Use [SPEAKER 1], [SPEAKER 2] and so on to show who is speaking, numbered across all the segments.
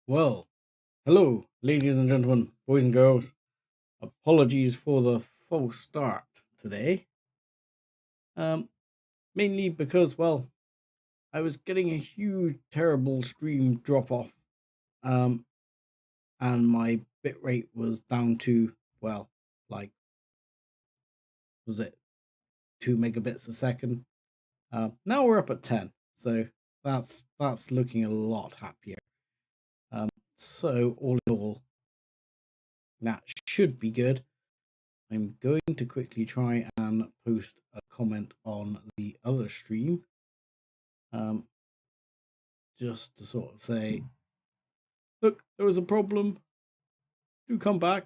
[SPEAKER 1] Well, hello, ladies and gentlemen, boys and girls. Apologies for the false start today. Mainly because, well, I was getting a huge, terrible stream drop off, and my bitrate was down to, well, like, was it 2 megabits a second? Now we're up at 10, so that's looking a lot happier. So all in all, that should be good. I'm going to quickly try and post a comment on the other stream, just to sort of say, look, there was a problem, do come back,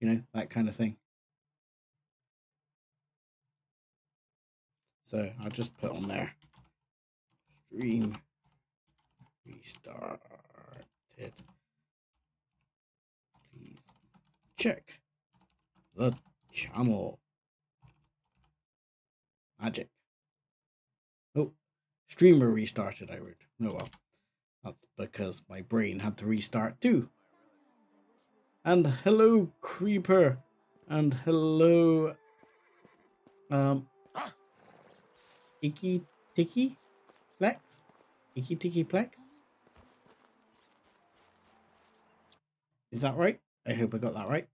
[SPEAKER 1] that kind of thing. So I'll just put on there, stream restarted, please check the channel. Magic. Oh, streamer restarted, I wrote. Oh well, that's because my brain had to restart too. And hello, Creeper, and hello, Icky Ticky Plex? Icky Ticky Plex? Is that right? I hope I got that right.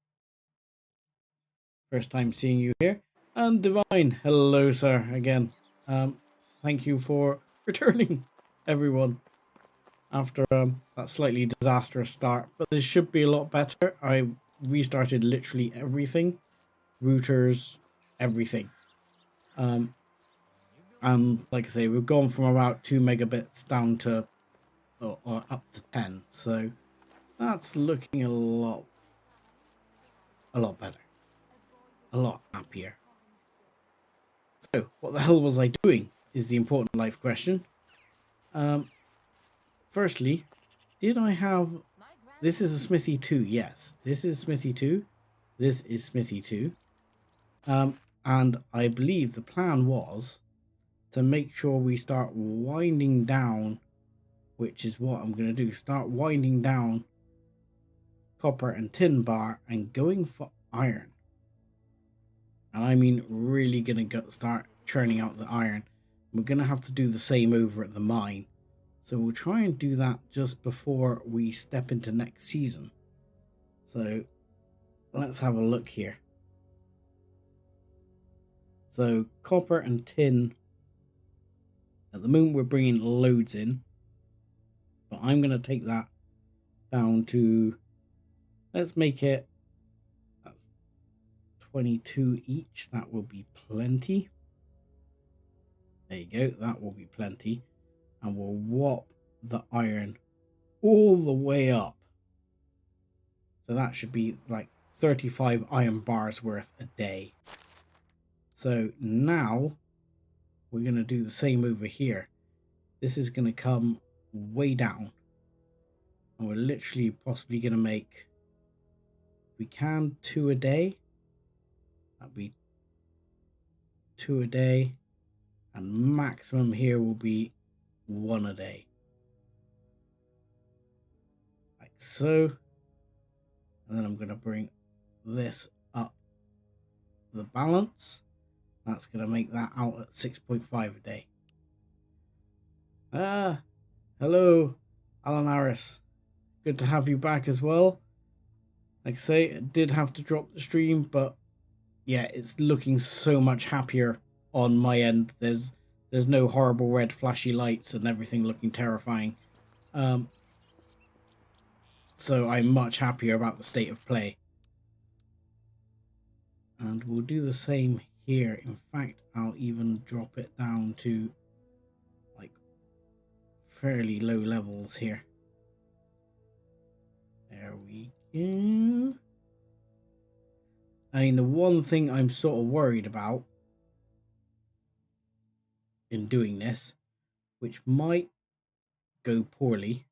[SPEAKER 1] First time seeing you here. And Divine, hello sir, again. Thank you for returning, everyone, after that slightly disastrous start. But this should be a lot better. I restarted literally everything. Routers, everything. And like I say, we've gone from about 2 megabits down to or up to 10, so that's looking a lot better, a lot happier. So what the hell was I doing is the important life question. Firstly, did I have, this is a Smithy 2, yes, this is Smithy 2, this is Smithy 2, and I believe the plan was to make sure we start winding down, which is what I'm going to do, start winding down copper and tin bar and going for iron. And I mean really going to start churning out the iron. We're going to have to do the same over at the mine. So we'll try and do that just before we step into next season. So let's have a look here. So copper and tin, at the moment we're bringing loads in, but I'm going to take that down to, let's make it, that's 22 each. That will be plenty. There you go, that will be plenty. And we'll whop the iron all the way up. So that should be like 35 iron bars worth a day. So now we're going to do the same over here. This is going to come way down. And we're literally possibly going to make, if we can, 2 a day. That'd be 2 a day. And maximum here will be 1 a day. Like so. And then I'm going to bring this up the balance. That's going to make that out at 6.5 a day. Hello, Alan Harris. Good to have you back as well. Like I say, I did have to drop the stream, but yeah, it's looking so much happier on my end. There's no horrible red flashy lights and everything looking terrifying. So I'm much happier about the state of play. And we'll do the same here. In fact, I'll even drop it down to like fairly low levels here. There we go. I mean, the one thing I'm sort of worried about in doing this, which might go poorly,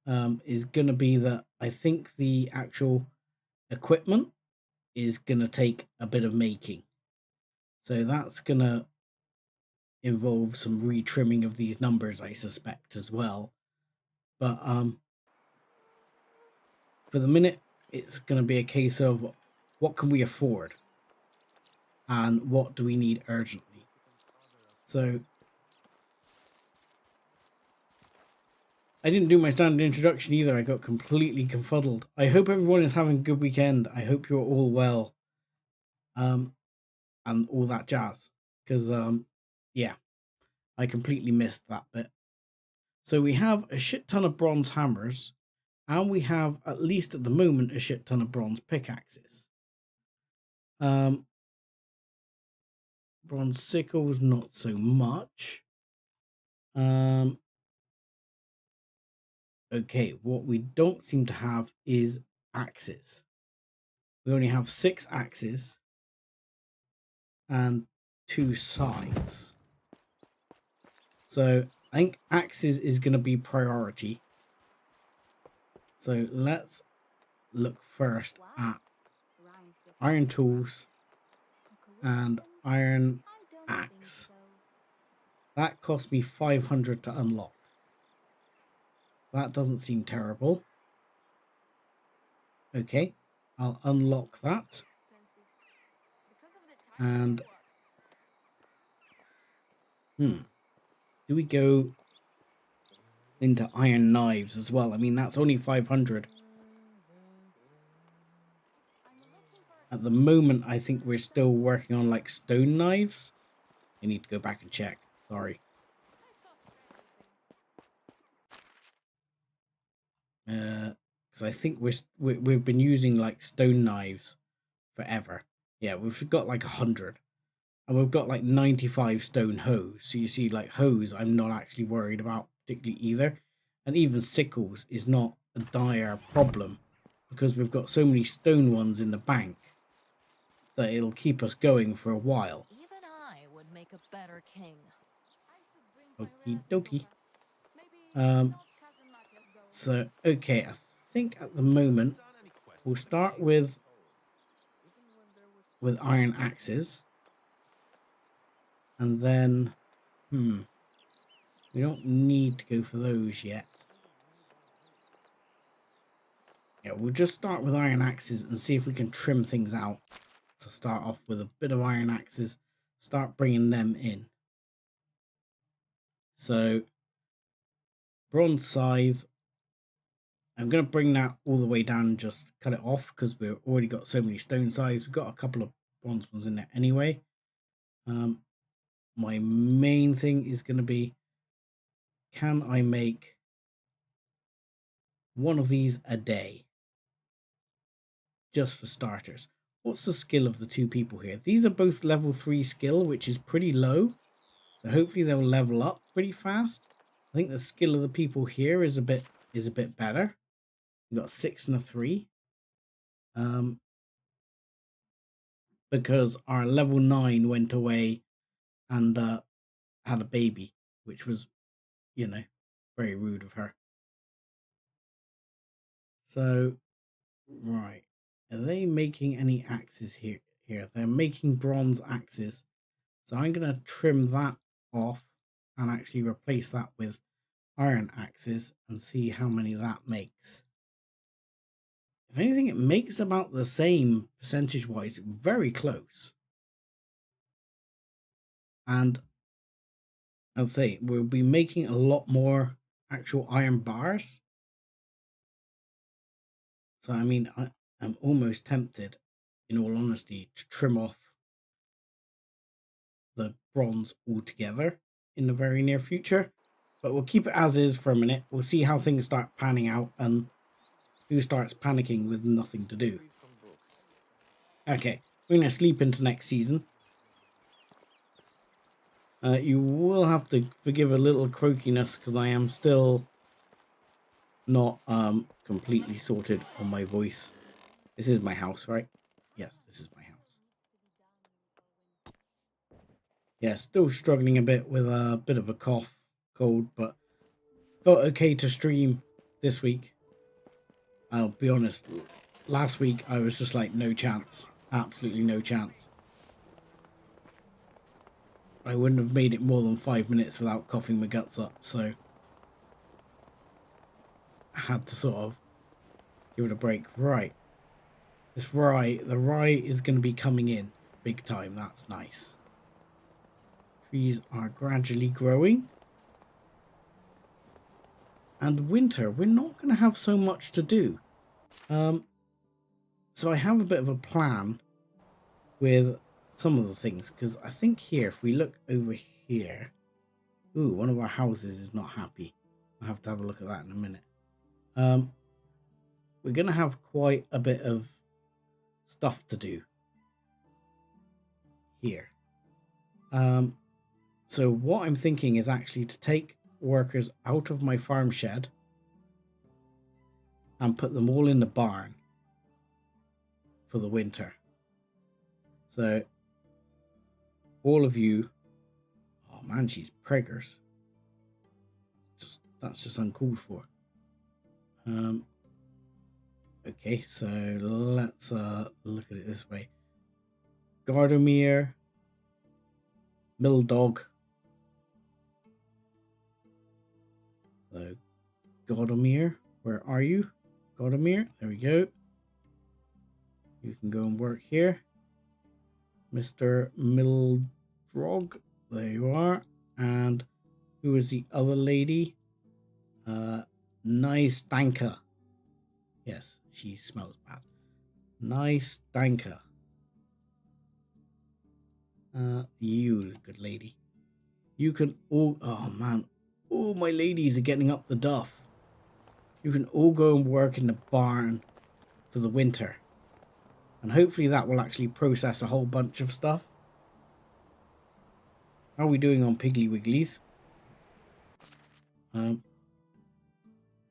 [SPEAKER 1] is going to be that I think the actual equipment is going to take a bit of making. So that's going to involve some retrimming of these numbers, I suspect, as well. But for the minute, it's going to be a case of what can we afford and what do we need urgently. So I didn't do my standard introduction either. I got completely confuddled. I hope everyone is having a good weekend. I hope you're all well. And all that jazz. Because, yeah, I completely missed that bit. So we have a shit ton of bronze hammers. And we have, at least at the moment, a shit ton of bronze pickaxes. Bronze sickles, not so much. Okay, what we don't seem to have is axes. We only have 6 axes and 2 scythes. So I think axes is going to be priority. So let's look first at iron tools and iron axe. That cost me 500 to unlock. That doesn't seem terrible. Okay, I'll unlock that. And do we go into iron knives as well? I mean, that's only 500. At the moment, I think we're still working on like stone knives. I need to go back and check. Sorry. Because I think we've been using like stone knives forever. Yeah, we've got like 100. And we've got like 95 stone hoes. So you see, like hoes, I'm not actually worried about particularly either. And even sickles is not a dire problem because we've got so many stone ones in the bank that it'll keep us going for a while.
[SPEAKER 2] Even I would make a better king.
[SPEAKER 1] Okie dokie. So, okay, I think at the moment we'll start with iron axes. And then, we don't need to go for those yet. Yeah, we'll just start with iron axes and see if we can trim things out. To start off with a bit of iron axes, start bringing them in. So, bronze scythe. I'm going to bring that all the way down and just cut it off because we've already got so many stone scythes. We've got a couple of bronze ones in there anyway. My main thing is going to be, can I make one of these a day? Just for starters. What's the skill of the 2 people here? These are both level 3 skill, which is pretty low. So hopefully they'll level up pretty fast. I think the skill of the people here is a bit better. We've got a 6 and a 3. Because our level 9 went away and had a baby, which was, very rude of her. So, right. Are they making any axes here? They're making bronze axes. So I'm going to trim that off and actually replace that with iron axes and see how many that makes. If anything, it makes about the same percentage-wise, very close. And I'll say we'll be making a lot more actual iron bars. So, I mean, I'm almost tempted, in all honesty, to trim off the bronze altogether in the very near future. But we'll keep it as is for a minute. We'll see how things start panning out and who starts panicking with nothing to do. Okay, we're going to sleep into next season. You will have to forgive a little croakiness because I am still not completely sorted on my voice. This is my house, right? Yes, this is my house. Yeah, still struggling a bit with a bit of a cough, cold, but felt okay to stream this week. I'll be honest, last week I was just like, no chance. Absolutely no chance. I wouldn't have made it more than 5 minutes without coughing my guts up, so. had to sort of give it a break. Right. This rye, the rye is going to be coming in big time. That's nice. Trees are gradually growing. And winter, we're not going to have so much to do. So I have a bit of a plan with some of the things, because I think here, if we look over here, ooh, one of our houses is not happy. I'll have to have a look at that in a minute. We're going to have quite a bit of stuff to do here. So what I'm thinking is actually to take workers out of my farm shed and put them all in the barn for the winter. So all of you, oh man, she's preggers. That's just uncalled for. Okay, so let's look at it this way. Gardomere, Milldog. So Gardomere, where are you? Gardomere, there we go. You can go and work here. Mr. Milldrog, there you are. And who is the other lady? Nice Danker. Yes, she smells bad. Nice Danker. You, good lady. You can all... Oh, man. All my ladies are getting up the duff. You can all go and work in the barn for the winter. And hopefully that will actually process a whole bunch of stuff. How are we doing on Piggly Wigglies?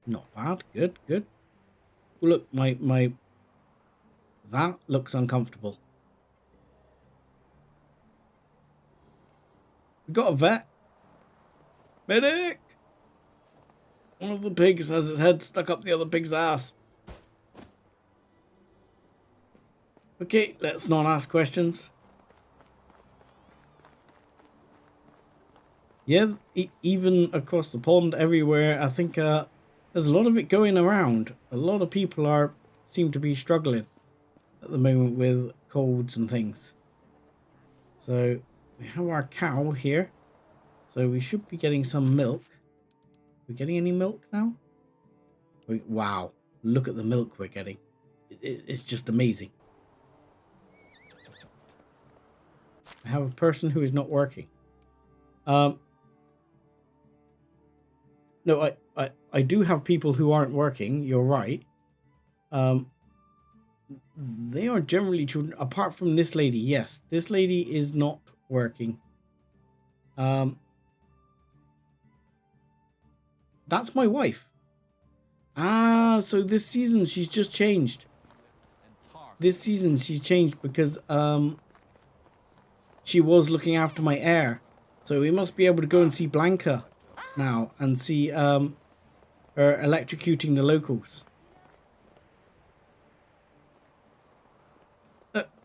[SPEAKER 1] Not bad. Good, good. Oh, look, my... That looks uncomfortable. We got a vet. Medic! One of the pigs has its head stuck up the other pig's ass. Okay, let's not ask questions. Yeah, even across the pond, everywhere, I think there's a lot of it going around. A lot of people seem to be struggling at the moment with colds and things. So we have our cow here. So we should be getting some milk. We're getting any milk now? Wow, look at the milk we're getting. It's just amazing. I have a person who is not working. No, I do have people who aren't working. You're right. They are generally children, apart from this lady. Yes, this lady is not working. That's my wife. Ah, so this season she's just changed. This season she's changed because she was looking after my heir. So we must be able to go and see Blanca now and see her electrocuting the locals.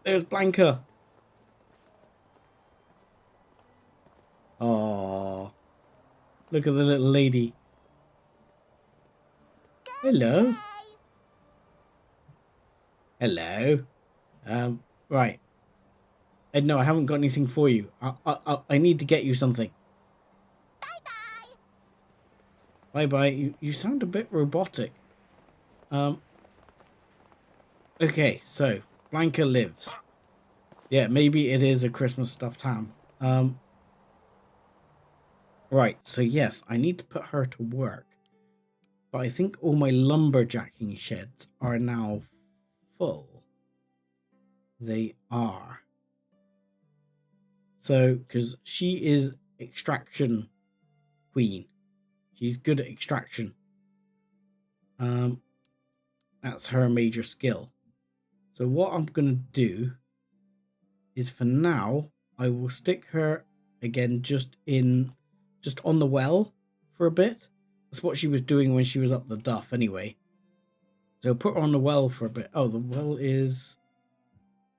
[SPEAKER 1] There's Blanca. Oh, look at the little lady. Hello. Hello. Right. Ed, no, I haven't got anything for you. I need to get you something.
[SPEAKER 2] Bye-bye.
[SPEAKER 1] Bye-bye. You sound a bit robotic. Okay, so Blanca lives. Yeah, maybe it is a Christmas stuffed ham. Right, so yes, I need to put her to work. But I think all my lumberjacking sheds are now full. They are. So, because she is extraction queen. She's good at extraction. That's her major skill. So what I'm going to do is for now, I will stick her again just on the well for a bit. That's what she was doing when she was up the duff anyway. So put her on the well for a bit. Oh, the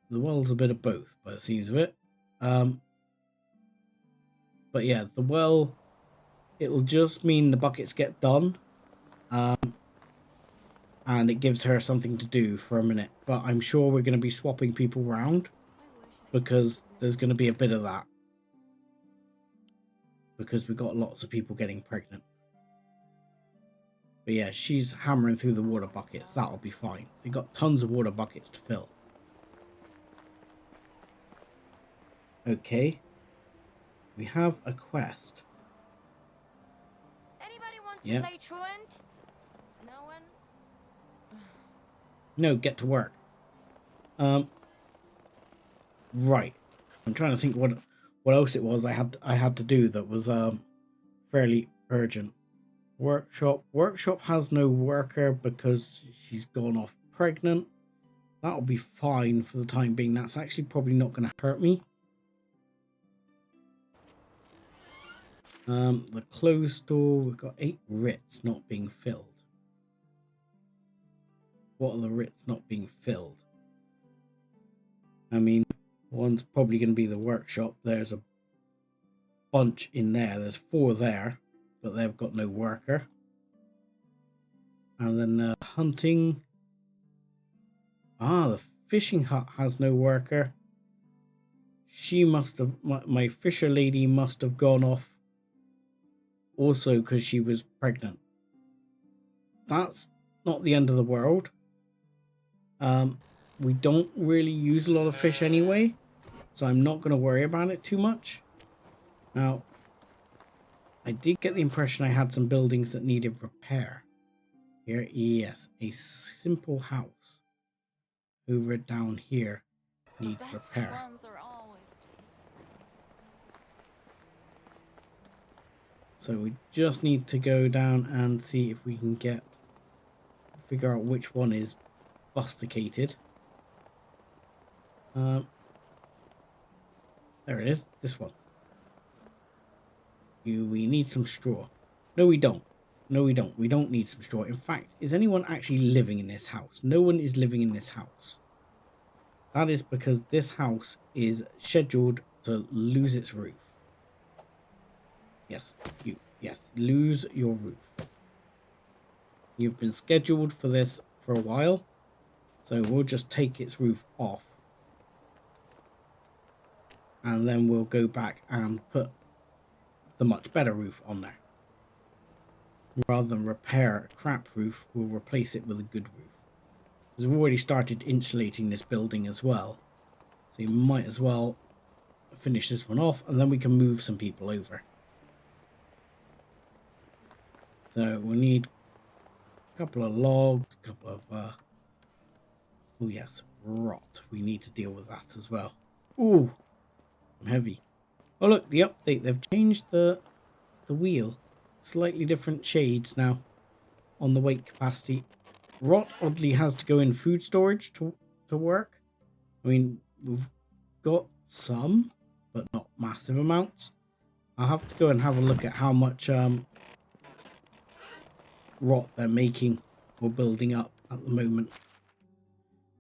[SPEAKER 1] well's a bit of both by the seams of it. But yeah, the well, it'll just mean the buckets get done. and it gives her something to do for a minute. But I'm sure we're going to be swapping people around because there's going to be a bit of that. Because we've got lots of people getting pregnant. But yeah, she's hammering through the water buckets. That'll be fine. We've got tons of water buckets to fill. Okay. We have a quest.
[SPEAKER 2] Anybody want to play truant? No one?
[SPEAKER 1] No, get to work. Right. I'm trying to think what else it was I had to do that was fairly urgent. Workshop has no worker because she's gone off pregnant. That'll be fine for the time being. That's actually probably not going to hurt me. The clothes store, we've got 8 writs not being filled. What are the writs not being filled? I mean, one's probably going to be the workshop. There's a bunch in there. There's 4 there, but they've got no worker. And then hunting. The fishing hut has no worker. She must have, my fisher lady must have gone off also because she was pregnant. That's not the end of the world. We don't really use a lot of fish anyway, so I'm not going to worry about it too much. Now, I did get the impression I had some buildings that needed repair. Here, yes, a simple house over down here needs repair. So we just need to go down and see if we can figure out which one is busticated. There it is, this one. We need some straw. No, we don't. No, we don't. We don't need some straw. In fact, is anyone actually living in this house? No one is living in this house. That is because this house is scheduled to lose its roof. Yes, lose your roof. You've been scheduled for this for a while, so we'll just take its roof off. And then we'll go back and put the much better roof on there. Rather than repair a crap roof, we'll replace it with a good roof. Because we've already started insulating this building as well. So you might as well finish this one off, and then we can move some people over. So we'll need a couple of logs, a couple of, oh yes, rot. We need to deal with that as well. Ooh, I'm heavy. Oh look, the update, they've changed the wheel. Slightly different shades now on the weight capacity. Rot oddly has to go in food storage to work. I mean, we've got some, but not massive amounts. I'll have to go and have a look at how much rot they're making or building up at the moment.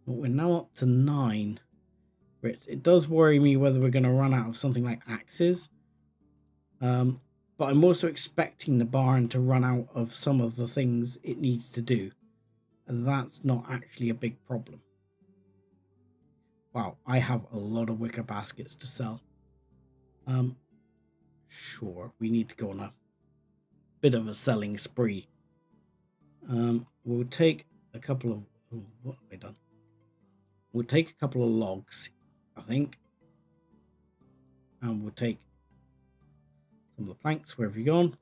[SPEAKER 1] But we're now up to 9. It does worry me whether we're going to run out of something like axes. But I'm also expecting the barn to run out of some of the things it needs to do. And that's not actually a big problem. Wow, I have a lot of wicker baskets to sell. Sure, we need to go on a bit of a selling spree. We'll take a couple of... Oh, what have I done? We'll take a couple of logs, I think. And we'll take some of the planks. Where have you gone?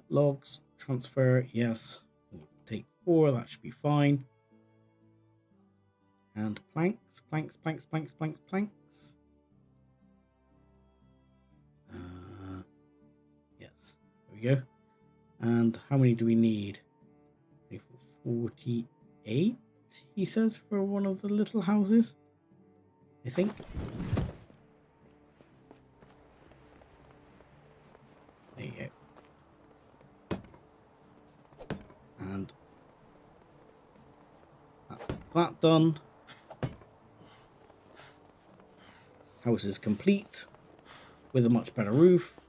[SPEAKER 1] Logs, transfer, yes. We'll take 4, that should be fine. And planks. Yes, there we go. And how many do we need? 48, he says, for one of the little houses, I think. There you go. And that's that done. House is complete with a much better roof.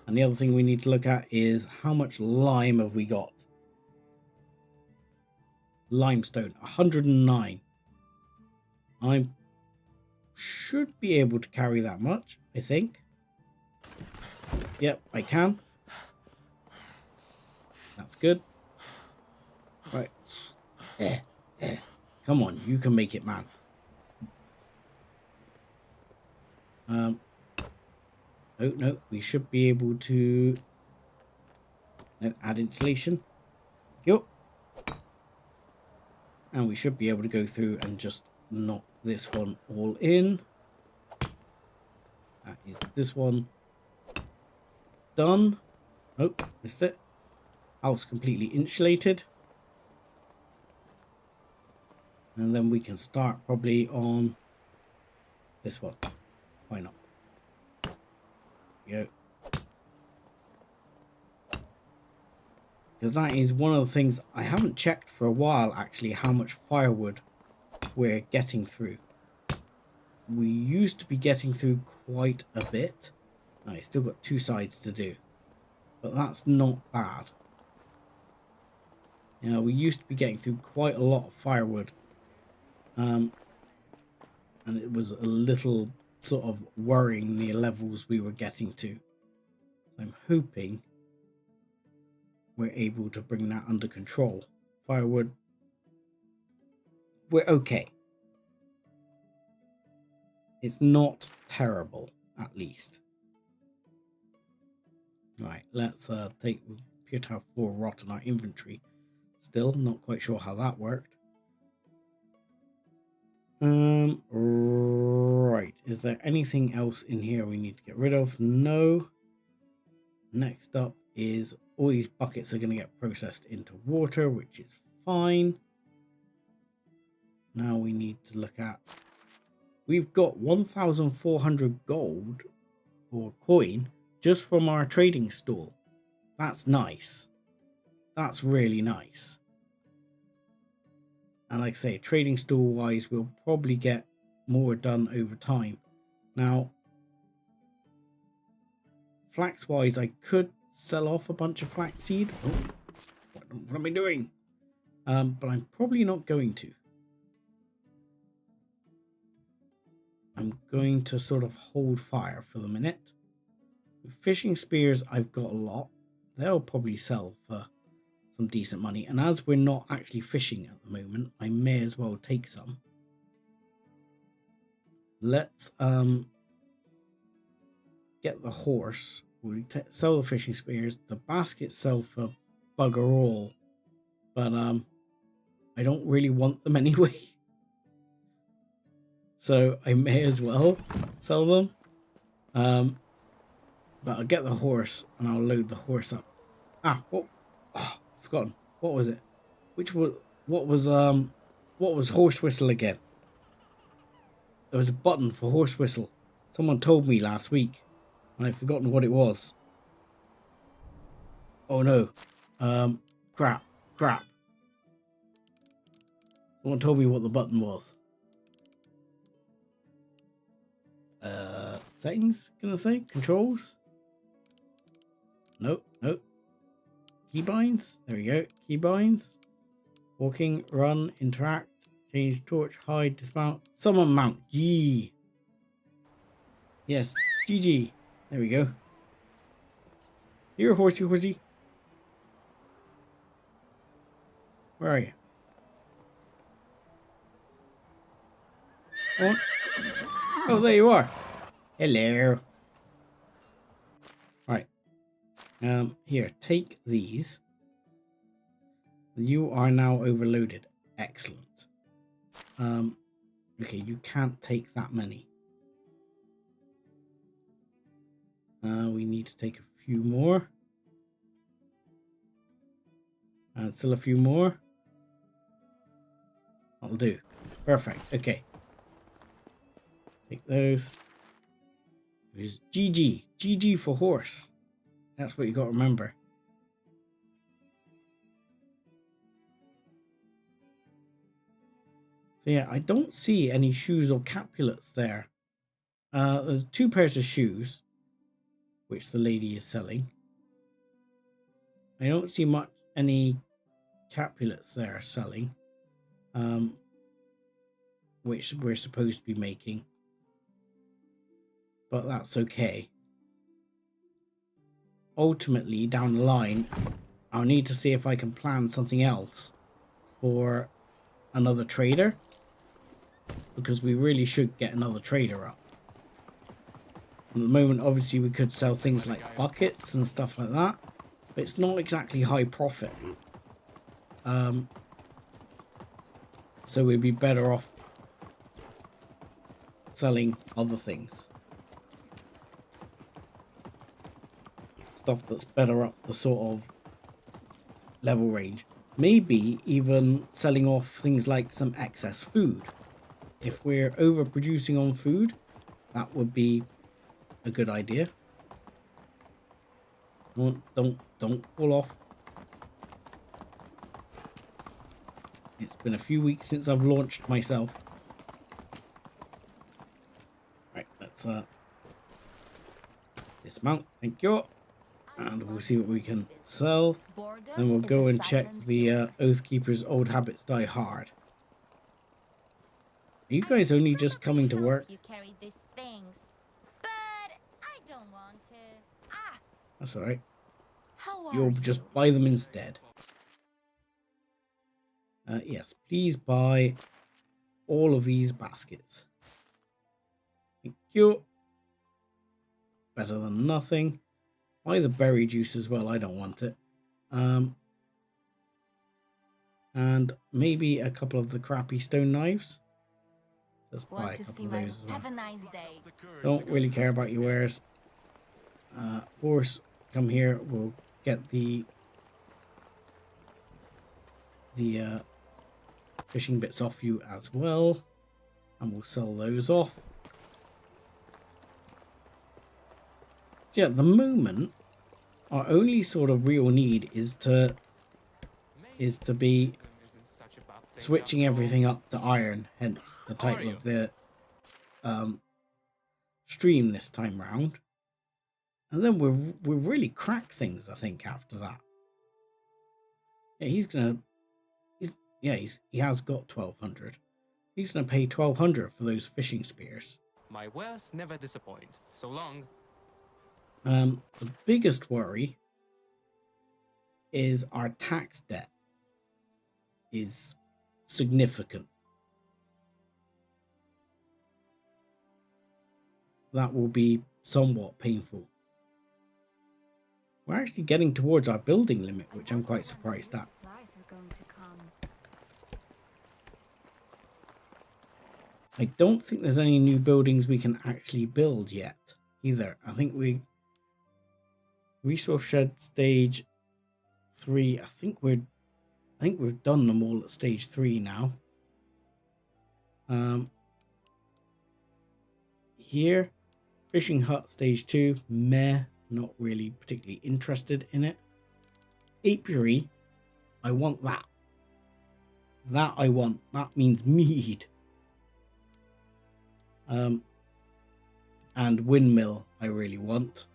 [SPEAKER 1] And the other thing we need to look at is how much lime have we got? limestone, 109. I should be able to carry that much, I think. Yep, I can. That's good. Right. There. Come on, you can make it, man. Oh, no, we should be able to... No, add insulation. Yup. And we should be able to go through and just knock this one all in. That is this one done. Oh, missed it. House completely insulated. And then we can start probably on this one. Why not? There we go. Because that is one of the things I haven't checked for a while, actually, how much firewood we're getting through. We used to be getting through quite a bit. I still got 2 sides to do, but that's not bad. You know, we used to be getting through quite a lot of firewood, and it was a little sort of worrying the levels we were getting to. So I'm hoping we're able to bring that under control. Firewood, we're okay. It's not terrible, at least. Right, let's take... We appear to have 4 rot in our inventory. Still, not quite sure how that worked. Right. Is there anything else in here we need to get rid of? No. Next up is all these buckets are going to get processed into water, which is fine. Now we need to look at... We've got 1,400 gold or coin just from our trading stall. That's nice. That's really nice. And like I say, trading stall wise, we'll probably get more done over time. Now, flax wise, I could sell off a bunch of flaxseed. Oh, what am I doing? But I'm probably not going to. I'm going to sort of hold fire for the minute. Fishing spears, I've got a lot. They'll probably sell for some decent money. And as we're not actually fishing at the moment, I may as well take some. Let's get the horse. We'll sell the fishing spears. The baskets sell for bugger all. But I don't really want them anyway. So I may as well sell them. But I'll get the horse and I'll load the horse up. Ah, what? Oh, forgotten. What was it? What was horse whistle again? There was a button for horse whistle. Someone told me last week and I've forgotten what it was. Oh no. Crap. Someone told me what the button was. Settings, gonna say? Controls? Nope. Keybinds? There we go. Keybinds. Walking, run, interact, change torch, hide, dismount, summon mount. G. Yes, GG. There we go. Here, horsey. Where are you? Oh, there you are. Hello. Right. Here, take these. You are now overloaded. Excellent. Okay, you can't take that many. We need to take a few more. Still a few more. That'll do. Perfect. Okay. Take those. It's GG. GG for horse. That's what you got to remember. So yeah, I don't see any shoes or capulets there. There's 2 pairs of shoes, which the lady is selling. I don't see any capulets there selling. which we're supposed to be making. But that's okay. Ultimately, down the line, I'll need to see if I can plan something else for another trader, because we really should get another trader up. At the moment, obviously, we could sell things like buckets and stuff like that, but it's not exactly high profit. So we'd be better off selling other things. Stuff that's better up the sort of level range. Maybe even selling off things like some excess food. If we're overproducing on food, that would be a good idea. Don't fall off. It's been a few weeks since I've launched myself. Right, let's dismount. Thank you. And we'll see what we can sell. Then we'll go and check the Oathkeeper's Old Habits Die Hard. Are you guys only just coming to work?
[SPEAKER 2] You carry these things, but I don't want to.
[SPEAKER 1] That's alright.
[SPEAKER 2] How
[SPEAKER 1] You'll just buy them instead. Yes, please buy all of these baskets. Thank you. Better than nothing. Buy the berry juice as well. I don't want it. And maybe a couple of the crappy stone knives. Just buy a couple of those as well.
[SPEAKER 2] Have a nice day.
[SPEAKER 1] Don't really care about your wares. Horse, come here. We'll get the fishing bits off you as well, and we'll sell those off. Yeah, at the moment, our only sort of real need is to be switching everything up to iron, hence the title of the stream this time round. And then we'll really crack things, I think, after that. Yeah, he has got 1,200. He's gonna pay 1,200 for those fishing spears.
[SPEAKER 3] My wares never disappoint. So long.
[SPEAKER 1] The biggest worry is our tax debt is significant. That will be somewhat painful. We're actually getting towards our building limit, which I'm quite surprised at. I don't think there's any new buildings we can actually build yet either. I think resource shed stage 3. I think we've done them all at stage 3 now. Here, fishing hut stage 2. Meh, not really particularly interested in it. Apiary, I want that. That I want. That means mead. And windmill I really want.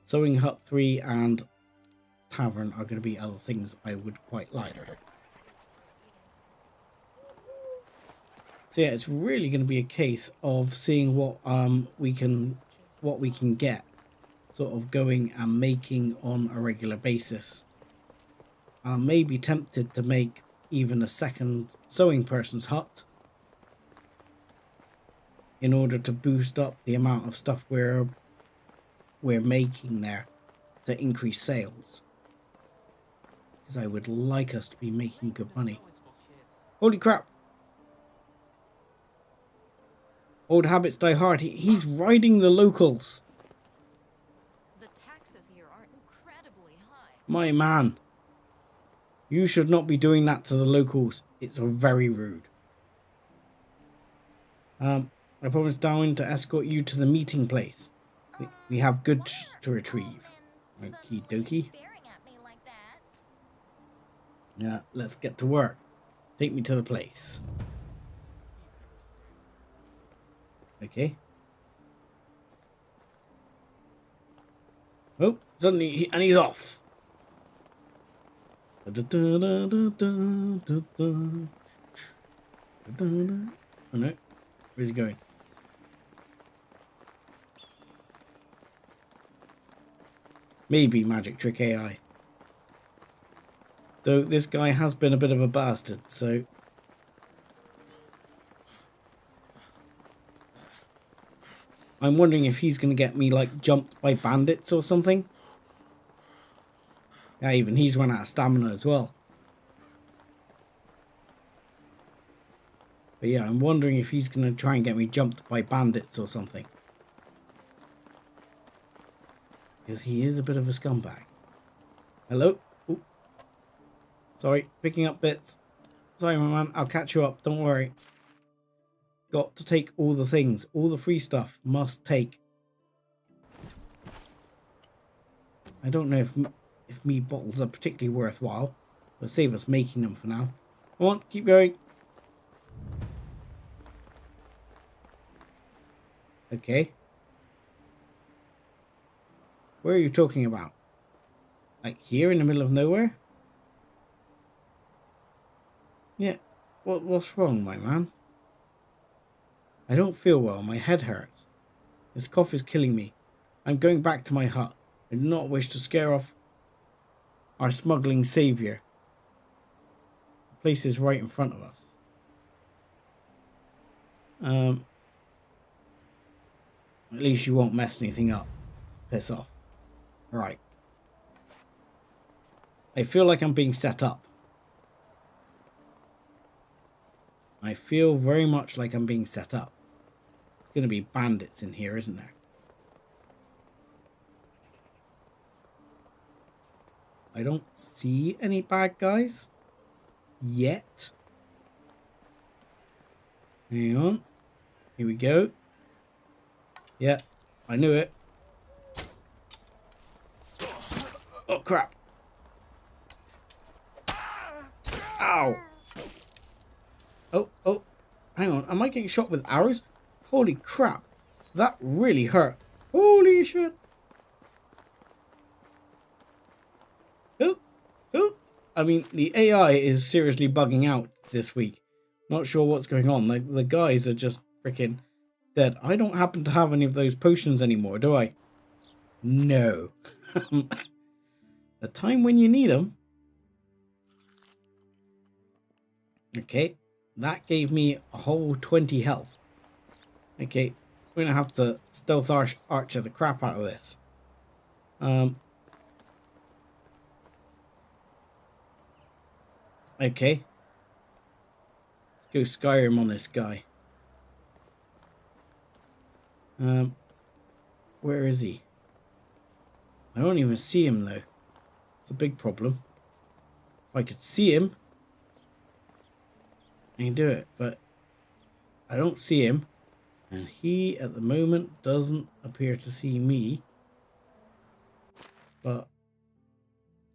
[SPEAKER 1] Sewing hut 3 and tavern are going to be other things I would quite like. So yeah, it's really going to be a case of seeing what we can get sort of going and making on a regular basis. I may be tempted to make even a second sewing person's hut in order to boost up the amount of stuff we're making there to increase sales, because I would like us to be making good money. Holy crap! Old habits die hard. He's riding the locals.
[SPEAKER 2] The taxes here are incredibly high.
[SPEAKER 1] My man, you should not be doing that to the locals. It's very rude. I promised Darwin to escort you to the meeting place. We have goods to retrieve. Okie dokie. Yeah, let's get to work. Take me to the place. Okay. Oh, suddenly, and he's off. Oh no, where's he going? Maybe magic trick AI. Though this guy has been a bit of a bastard, so... I'm wondering if he's going to get me, like, jumped by bandits or something. Yeah, even he's run out of stamina as well. But yeah, I'm wondering if he's going to try and get me jumped by bandits or something. Because he is a bit of a scumbag. Hello? Ooh. Sorry, picking up bits. Sorry, my man, I'll catch you up, don't worry. Got to take all the things. All the free stuff must take. I don't know if mead bottles are particularly worthwhile. But save us making them for now. Come on, keep going. Okay. Where are you talking about? Like here in the middle of nowhere? Yeah. What's wrong, my man? I don't feel well. My head hurts. This cough is killing me. I'm going back to my hut. I do not wish to scare off our smuggling savior. The place is right in front of us. At least you won't mess anything up. Piss off. Right. I feel like I'm being set up. I feel very much like I'm being set up. There's going to be bandits in here, isn't there? I don't see any bad guys yet. Hang on. Here we go. Yeah, I knew it. Oh, crap. Ow. Oh, hang on. Am I getting shot with arrows? Holy crap. That really hurt. Holy shit. Oh. I mean, the AI is seriously bugging out this week. Not sure what's going on. The guys are just freaking dead. I don't happen to have any of those potions anymore, do I? No. The time when you need them. Okay. That gave me a whole 20 health. Okay. We're going to have to stealth archer the crap out of this. Okay. Let's go Skyrim on this guy. Where is he? I don't even see him though. It's a big problem. If I could see him, I can do it, but I don't see him. And he, at the moment, doesn't appear to see me. But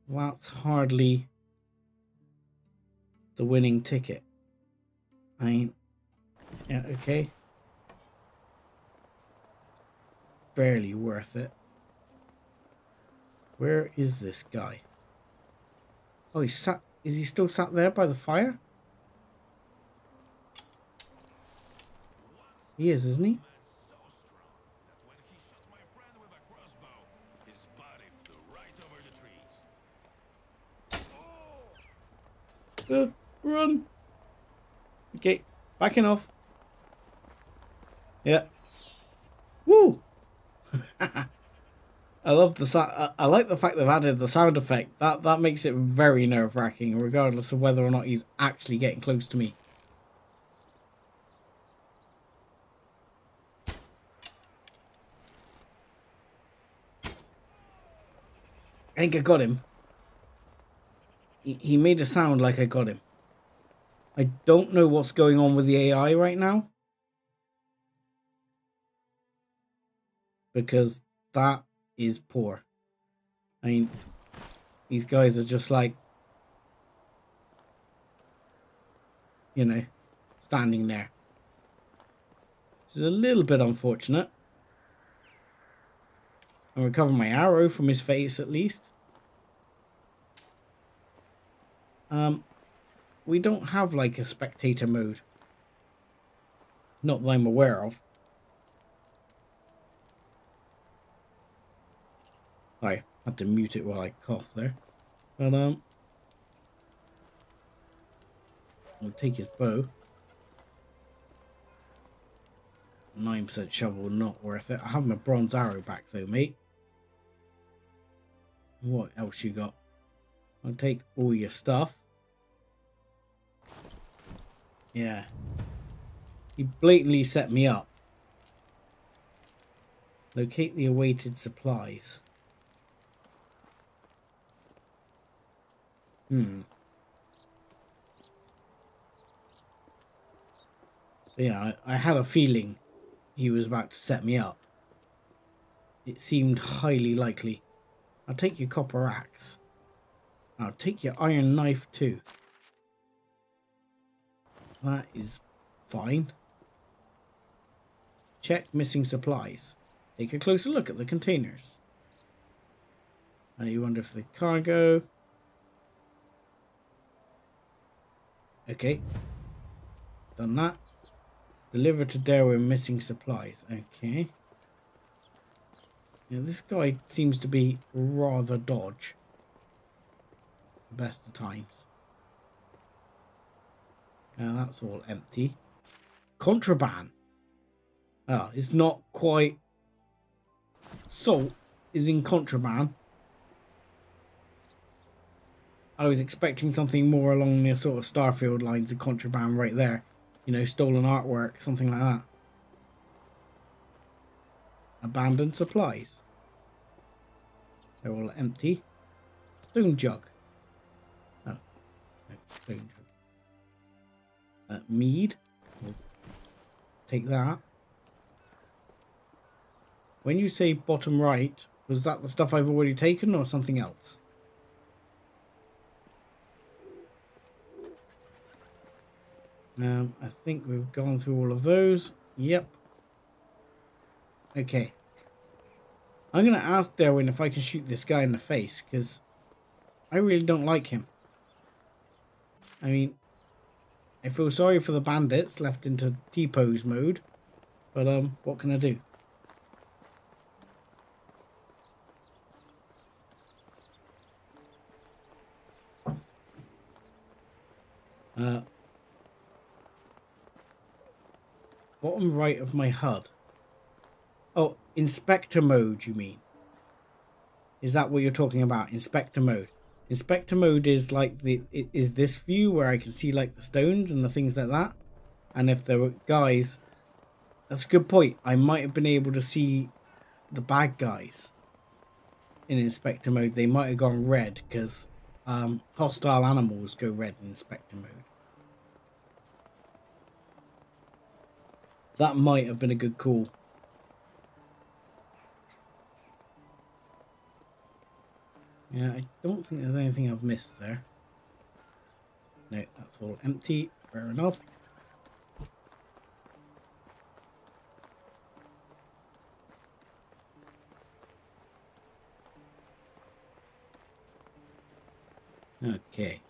[SPEAKER 1] that's hardly the winning ticket. Yeah, okay. Barely worth it. Where is this guy? Oh, is he still sat there by the fire? He is, isn't he? Run! Okay, backing off. Yeah. Woo! I love the I like the fact they've added the sound effect. That makes it very nerve-wracking, regardless of whether or not he's actually getting close to me. I think I got him. He made a sound like I got him. I don't know what's going on with the AI right now. Because that is poor. I mean, these guys are just like, you know, standing there. Which is a little bit unfortunate. I'm recovering my arrow from his face at least. We don't have like a spectator mode. Not that I'm aware of. I had to mute it while I cough there. But I'll take his bow. 9% shovel, not worth it. I have my bronze arrow back though, mate. What else you got? I'll take all your stuff. Yeah. He blatantly set me up. Locate the awaited supplies. Yeah, I had a feeling he was about to set me up. It seemed highly likely. I'll take your copper axe. I'll take your iron knife too. That is fine. Check missing supplies. Take a closer look at the containers. Now you wonder if the cargo... Okay. Done that. Deliver to Darwin missing supplies. Okay. Yeah, this guy seems to be rather dodge. Best of times. Now that's all empty. Contraband. Oh, it's not quite... Salt is in contraband. I was expecting something more along the sort of Starfield lines of contraband right there. You know, stolen artwork, something like that. Abandoned supplies. They're all empty. Stone jug. Oh, no, stone jug. Mead. We'll take that. When you say bottom right, was that the stuff I've already taken or something else? I think we've gone through all of those. Yep. Okay. I'm going to ask Darwin if I can shoot this guy in the face, because I really don't like him. I mean, I feel sorry for the bandits left into T-pose mode, but what can I do? Bottom right of my HUD. Oh, inspector mode, you mean? Is that what you're talking about? Inspector mode. Inspector mode is like is this view where I can see like the stones and the things like that. And if there were guys, that's a good point. I might have been able to see the bad guys in inspector mode. They might have gone red because hostile animals go red in inspector mode. That might have been a good call. Yeah, I don't think there's anything I've missed there. No, that's all empty. Fair enough. Okay.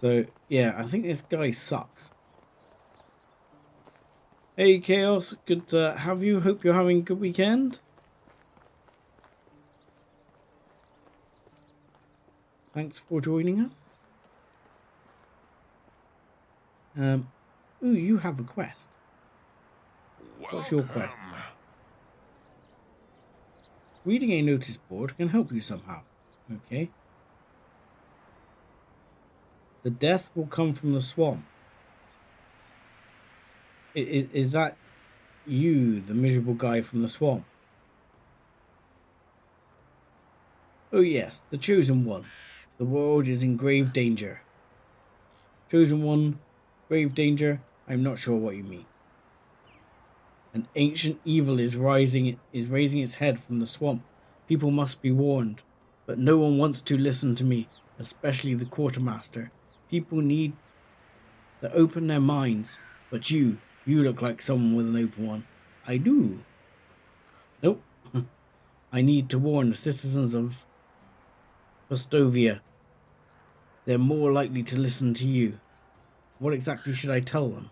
[SPEAKER 1] So, yeah, I think this guy sucks. Hey, Chaos. Good to have you. Hope you're having a good weekend. Thanks for joining us. Ooh, you have a quest. What's your quest? Reading a notice board can help you somehow. Okay. The death will come from the swamp. Is that you, the miserable guy from the swamp? Oh yes, the chosen one. The world is in grave danger. Chosen one, grave danger. I'm not sure what you mean. An ancient evil is raising its head from the swamp. People must be warned, but no one wants to listen to me, especially the quartermaster. People need to open their minds, but you look like someone with an open one. I do. Nope. I need to warn the citizens of Postovia. They're more likely to listen to you. What exactly should I tell them?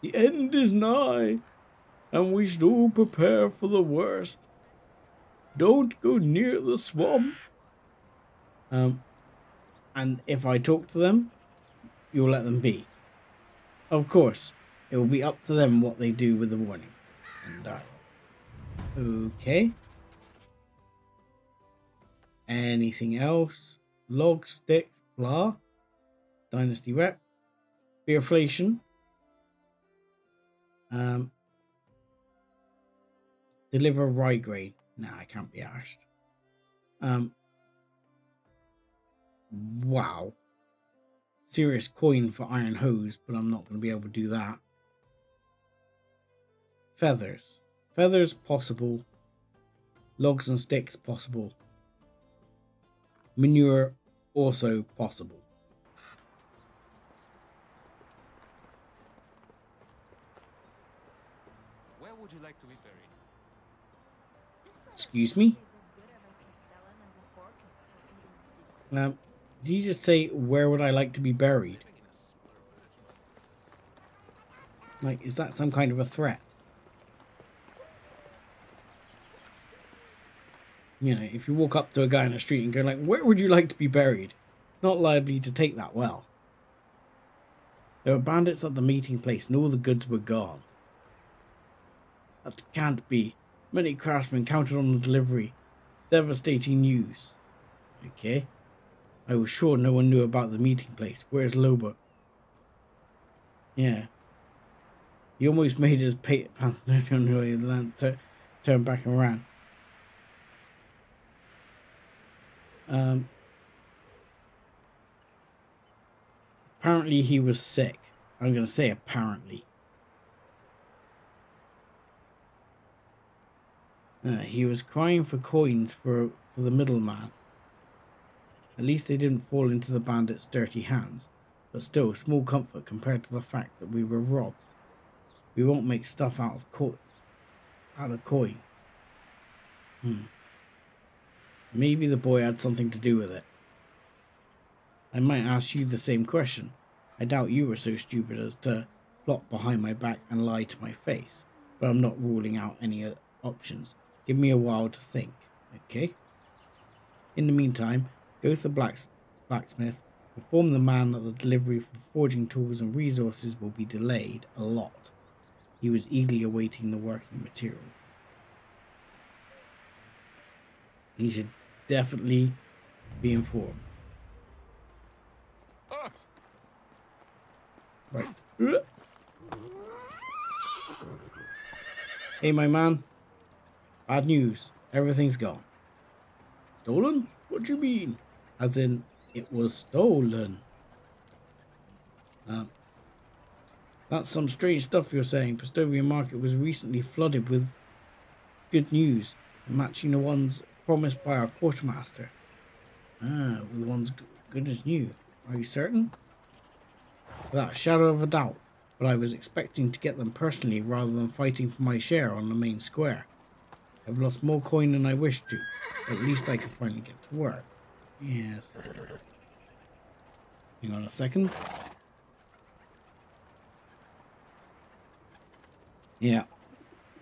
[SPEAKER 1] The end is nigh, and we should all prepare for the worst. Don't go near the swamp. And if I talk to them, you'll let them be. Of course, it will be up to them what they do with the warning. And okay. Anything else? Log, sticks, blah. Dynasty rep. Beerflation. Deliver rye grain. Nah, I can't be arsed. Wow. Serious coin for iron hose, but I'm not going to be able to do that. Feathers. Feathers possible. Logs and sticks possible. Manure also possible.
[SPEAKER 3] Where would you like to be buried?
[SPEAKER 1] Excuse me? Did you just say, where would I like to be buried? Like, is that some kind of a threat? You know, if you walk up to a guy in the street and go like, where would you like to be buried? It's not likely to take that well. There were bandits at the meeting place and all the goods were gone. That can't be. Many craftsmen counted on the delivery. Devastating news. Okay. I was sure no one knew about the meeting place. Where's Loba? Yeah. He almost made his pants turn back and ran. Apparently he was sick. I'm going to say apparently. He was crying for coins for the middleman. At least they didn't fall into the bandits' dirty hands, but still small comfort compared to the fact that we were robbed. We won't make stuff out of coins. Maybe the boy had something to do with it. I might ask you the same question. I doubt you were so stupid as to plot behind my back and lie to my face, but I'm not ruling out any options. Give me a while to think, okay? In the meantime, go to the blacksmith, inform the man that the delivery for forging tools and resources will be delayed a lot. He was eagerly awaiting the working materials. He should definitely be informed. Right. Hey, my man. Bad news. Everything's gone. Stolen? What do you mean? As in, it was stolen. That's some strange stuff you're saying. Postovia Market was recently flooded with good news, matching the ones promised by our quartermaster. With the ones good as new. Are you certain? Without a shadow of a doubt, but I was expecting to get them personally rather than fighting for my share on the main square. I've lost more coin than I wished to, but at least I could finally get to work. Yes. Hang on a second. Yeah.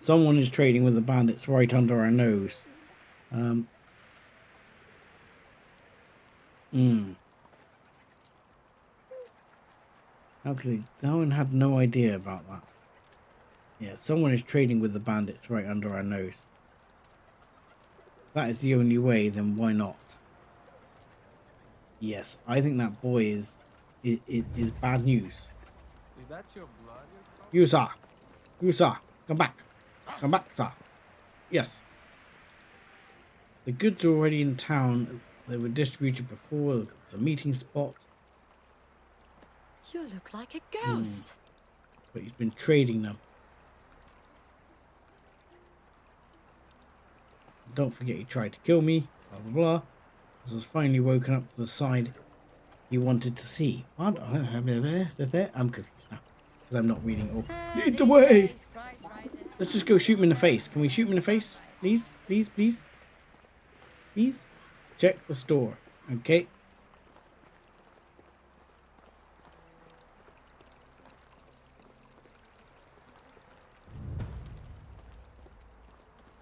[SPEAKER 1] Someone is trading with the bandits right under our nose. Actually, no one had no idea about that. Yeah, someone is trading with the bandits right under our nose. If that is the only way, then why not? Yes, I think that boy is bad news.
[SPEAKER 3] Is that your blood?
[SPEAKER 1] You, sir. You, sir. Come back. Come back, sir. Yes. The goods are already in town. They were distributed before the meeting spot.
[SPEAKER 4] You look like a ghost.
[SPEAKER 1] But he's been trading them. Don't forget he tried to kill me. Blah, blah, blah. I was finally woken up to the side he wanted to see. What? I'm confused now. Because I'm not reading all. Lead the way! Let's just go shoot him in the face. Can we shoot him in the face? Please? Please? Please? Please? Check the store. Okay.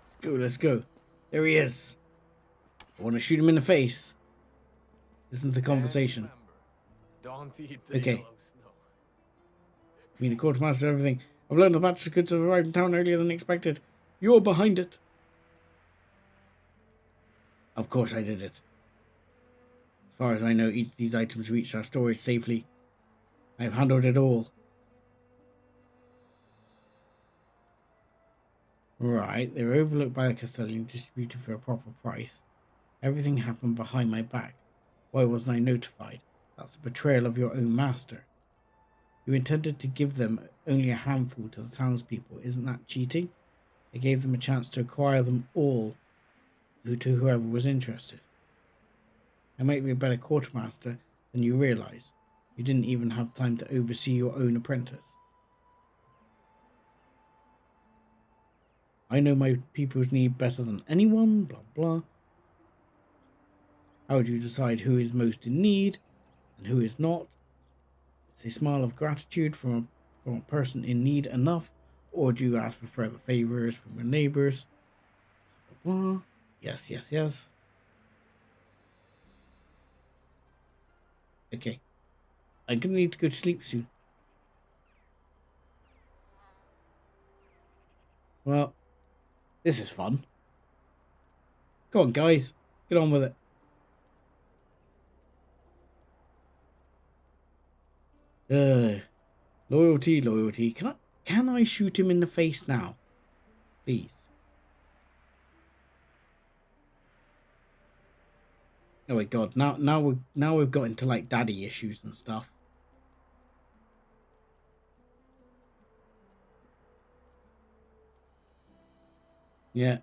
[SPEAKER 1] Let's go, let's go. There he is. I want to shoot him in the face. Listen to the conversation.
[SPEAKER 3] And remember, don't eat the
[SPEAKER 1] Okay.
[SPEAKER 3] yellow snow.
[SPEAKER 1] I mean, the quartermaster and everything. I've learned the batch of goods have arrived in town earlier than expected. You're behind it. Of course I did it. As far as I know, each of these items reached our storage safely. I have handled it all. Right, they were overlooked by the Castellan, distributed for a proper price. Everything happened behind my back. Why wasn't I notified? That's a betrayal of your own master. You intended to give them only a handful to the townspeople. Isn't that cheating? I gave them a chance to acquire them all to whoever was interested. I might be a better quartermaster than you realize. You didn't even have time to oversee your own apprentice. I know my people's need better than anyone, blah blah. How would you decide who is most in need and who is not? Is a smile of gratitude from a person in need enough, or do you ask for further favors from your neighbors? Blah, blah. Yes, yes, yes. Okay. I'm gonna need to go to sleep soon. Well, this is fun. Come on, guys. Get on with it. Loyalty, loyalty. Can I shoot him in the face now? Please. Oh my god, now we've got into like daddy issues and stuff. Yeah.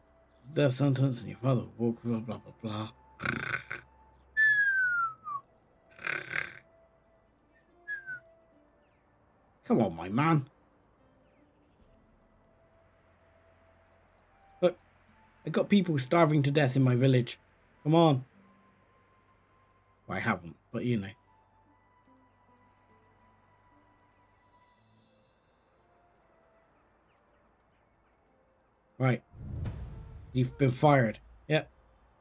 [SPEAKER 1] Death sentence and your father walk blah blah blah blah. Come on, my man. Look, I got people starving to death in my village. Come on. Well, I haven't, but you know. Right. You've been fired. Yep.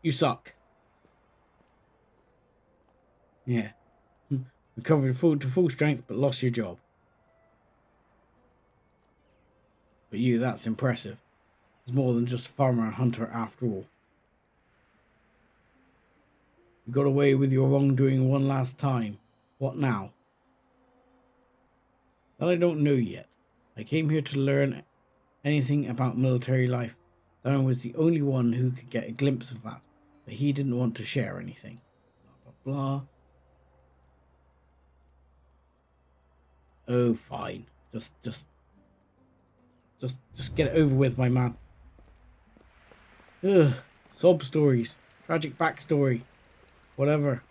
[SPEAKER 1] You suck. Yeah. Recovered to full strength, but lost your job. But you, that's impressive. It's more than just a farmer and hunter after all. You got away with your wrongdoing one last time. What now? That I don't know yet. I came here to learn anything about military life. Darren was the only one who could get a glimpse of that, but he didn't want to share anything. Blah, blah, blah. Oh, fine. Just get it over with, my man. Ugh. Sob stories. Tragic backstory. Whatever.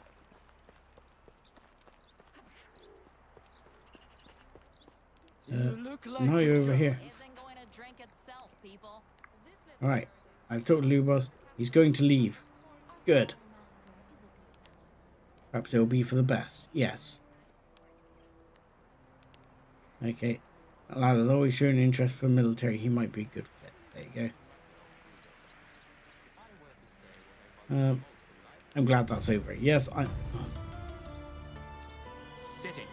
[SPEAKER 1] Now you're over here. Alright. I've told Lubos he's going to leave. Good. Perhaps it'll be for the best. Yes. Okay. That lad has always shown interest for military. He might be a good fit. There you go. I'm glad that's over. Yes,
[SPEAKER 3] Sitting,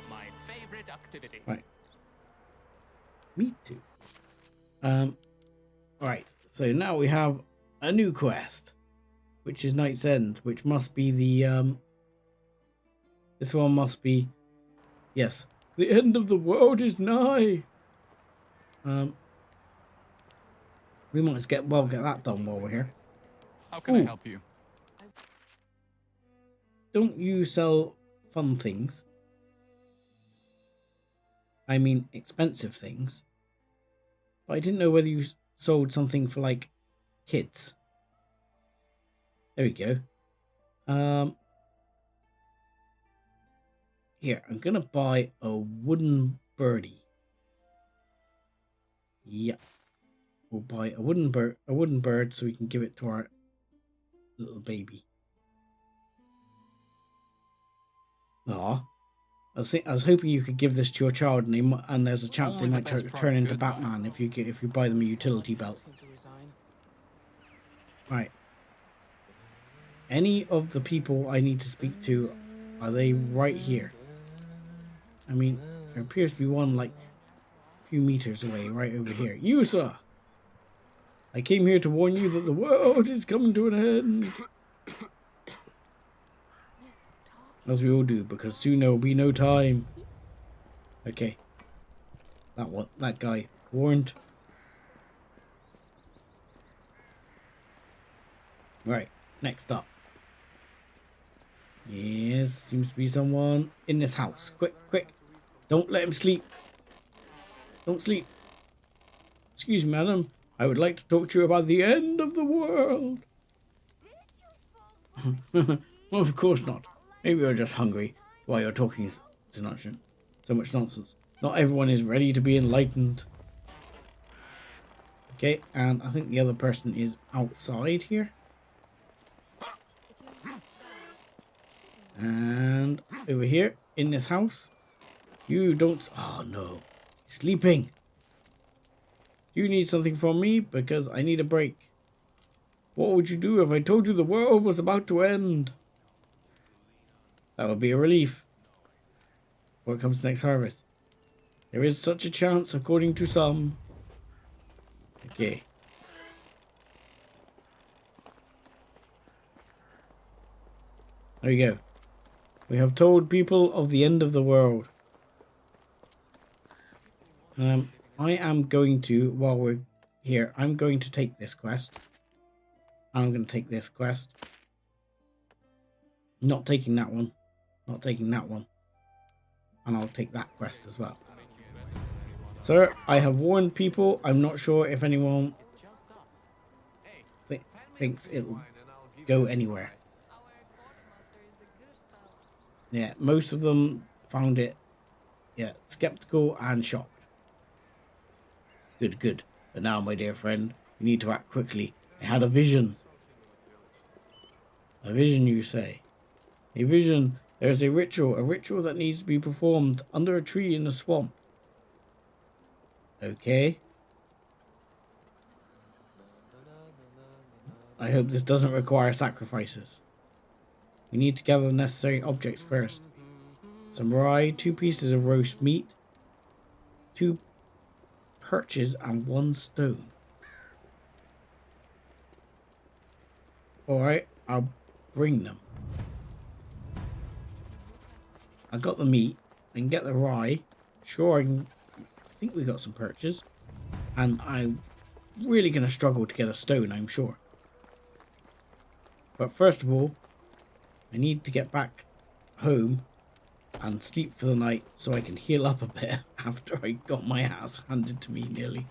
[SPEAKER 3] my favorite activity.
[SPEAKER 1] Right. Me too. Right. So now we have a new quest, which is Night's End, which must be the This one must be. Yes. The end of the world is nigh. We might as get that done while we're here.
[SPEAKER 3] How can I help you?
[SPEAKER 1] Don't you sell fun things? I mean, expensive things. But I didn't know whether you sold something for, like, kids. There we go. Here, I'm gonna buy a wooden birdie. Yep. We'll buy a wooden bird so we can give it to our little baby. Aw. I was hoping you could give this to your child, and there's a chance they
[SPEAKER 3] Only the
[SPEAKER 1] might
[SPEAKER 3] best
[SPEAKER 1] turn
[SPEAKER 3] product,
[SPEAKER 1] into
[SPEAKER 3] good
[SPEAKER 1] Batman if you buy them a utility belt. Right. Any of the people I need to speak to, are they right here? I mean, there appears to be one like a few meters away, right over here. You, sir! I came here to warn you that the world is coming to an end. As we all do, because soon there will be no time. Okay. That guy warned. Right, next up. Yes, seems to be someone in this house. Quick, quick. Don't let him sleep. Don't sleep. Excuse me, madam. I would like to talk to you about the end of the world. Well, of course not. Maybe you're just hungry while you're talking so much nonsense. Not everyone is ready to be enlightened. Okay, and I think the other person is outside here. And over here in this house. You don't... Oh, no. Sleeping. You need something from me because I need a break. What would you do if I told you the world was about to end? That would be a relief. Before it comes to next harvest. There is such a chance according to some. Okay. There you go. We have told people of the end of the world. I am going to, while we're here, I'm going to take this quest. I'm going to take this quest. Not taking that one. Not taking that one. And I'll take that quest as well. Sir, I have warned people. I'm not sure if anyone thinks it'll go anywhere. Yeah, most of them found it, skeptical and shocked. Good, good. But now, my dear friend, you need to act quickly. I had a vision. A vision, you say? A vision. There is a ritual that needs to be performed under a tree in the swamp. Okay. I hope this doesn't require sacrifices. We need to gather the necessary objects first. Some rye, 2 pieces of roast meat, 2 perches and 1 stone. Alright, I'll bring them. I got the meat. I can get the rye. Sure, I think we got some perches. And I'm really going to struggle to get a stone, I'm sure. But first of all, I need to get back home and sleep for the night so I can heal up a bit after I got my ass handed to me nearly.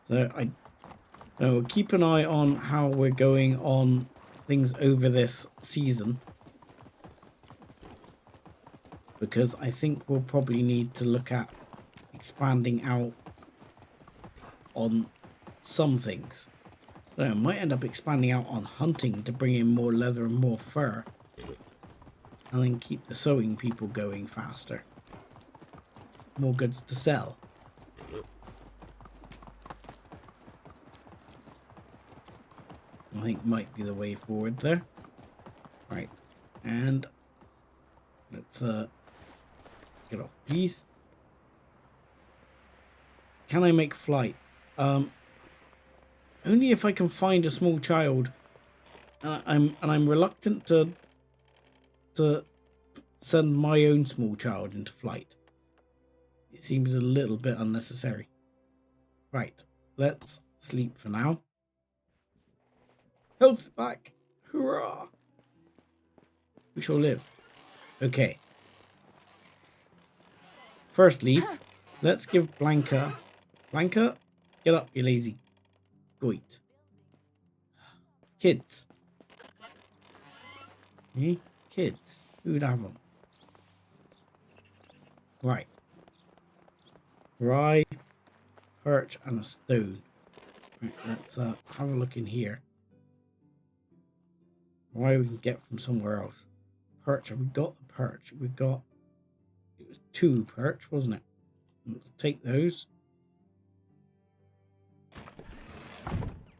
[SPEAKER 1] So I'll keep an eye on how we're going on things over this season, because I think we'll probably need to look at expanding out on some things. So I might end up expanding out on hunting to bring in more leather and more fur, and then keep the sewing people going faster. More goods to sell. I think might be the way forward there. Right, and let's get off, please. Can I make flight? Only if I can find a small child. I'm reluctant to send my own small child into flight. It seems a little bit unnecessary. Right, let's sleep for now. Health back! Hurrah! We shall live. Okay. Firstly, let's give Blanca... Blanca, get up, you lazy goit. Kids. Eh? Kids. Who'd have them? Right. Rye, perch, and a stone. Right, let's have a look in here. Why we can get from somewhere else. Perch, have we got the perch? We got, it was 2 perch, wasn't it? Let's take those.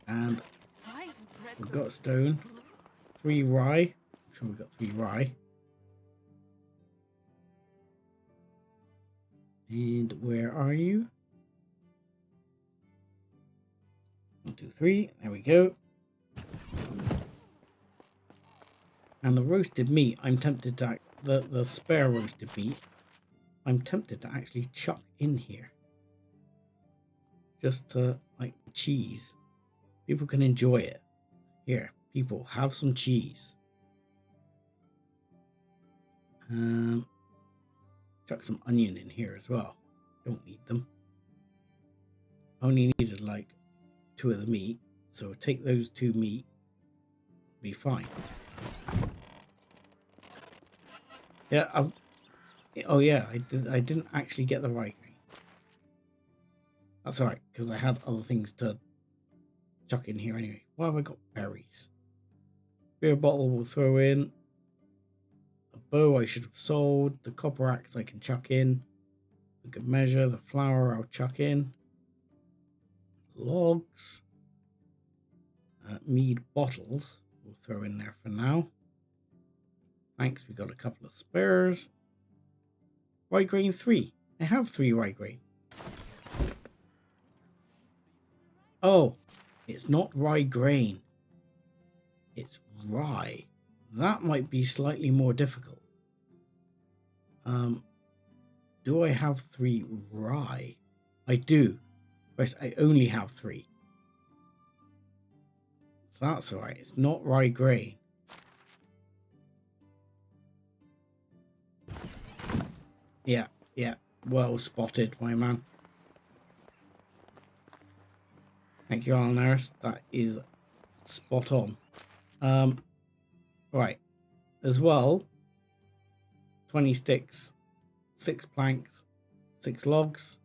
[SPEAKER 1] And we've got stone. 3 rye. I'm sure we've got 3 rye. And where are you? 1, 2, 3. There we go. And the roasted meat, I'm tempted to, the spare roasted meat, I'm tempted to actually chuck in here. Just to, like, cheese. People can enjoy it. Here, people, have some cheese. Chuck some onion in here as well. Don't need them. Only needed like 2 of the meat. So take those 2 meat. Be fine. Yeah, oh yeah, I didn't actually get the rye grain. That's alright, because I had other things to chuck in here anyway. What have I got? Berries. Beer bottle we'll throw in. The bow I should have sold. The copper axe I can chuck in. The good measure. The flour I'll chuck in. Logs. Mead bottles we'll throw in there for now. Thanks, we got a couple of spares. Rye grain 3. I have 3 rye grain. Oh, it's not rye grain. It's rye. That might be slightly more difficult. Do I have 3 rye? I do. But I only have 3. So that's alright. It's not rye grain. Yeah. Well spotted, my man. Thank you, Alan Harris. That is spot on. Right. As well, 20 sticks, 6 planks, 6 logs,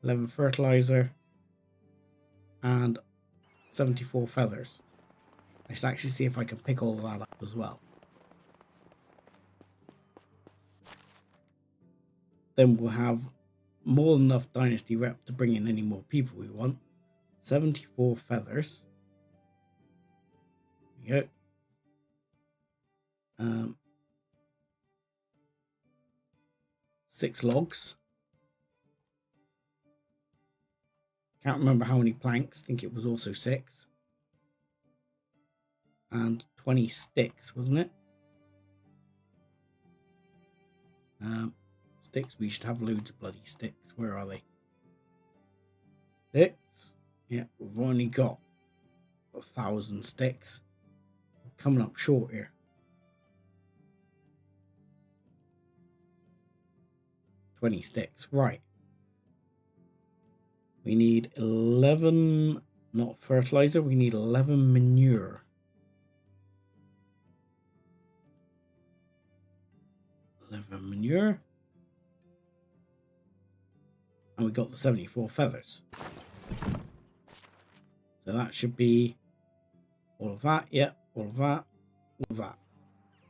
[SPEAKER 1] 11 fertilizer, and 74 feathers. I should actually see if I can pick all of that up as well. Then we'll have more than enough dynasty rep to bring in any more people we want. 74 feathers. There we go. 6 logs. Can't remember how many planks. I think it was also 6. And 20 sticks, wasn't it? Sticks. We should have loads of bloody sticks. Where are they? Sticks. Yeah, we've only got 1,000 sticks. We're coming up short here. $20 sticks. Right. We need 11, not fertilizer. We need 11 manure. 11 manure. And we got the 74 feathers. So that should be all of that. Yeah, all of that. All of that.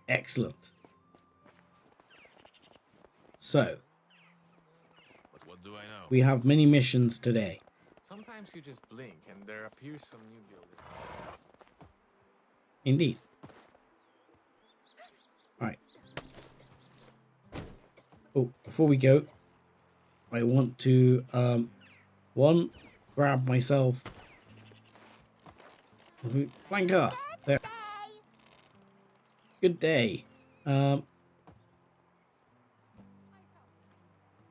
[SPEAKER 1] Excellent. So,
[SPEAKER 3] What do I know?
[SPEAKER 1] we have many missions today.
[SPEAKER 3] Sometimes you just blink and there appears some new building.
[SPEAKER 1] Indeed. Right. Oh, before we go, I want to, grab myself. Flanker. There. Good day.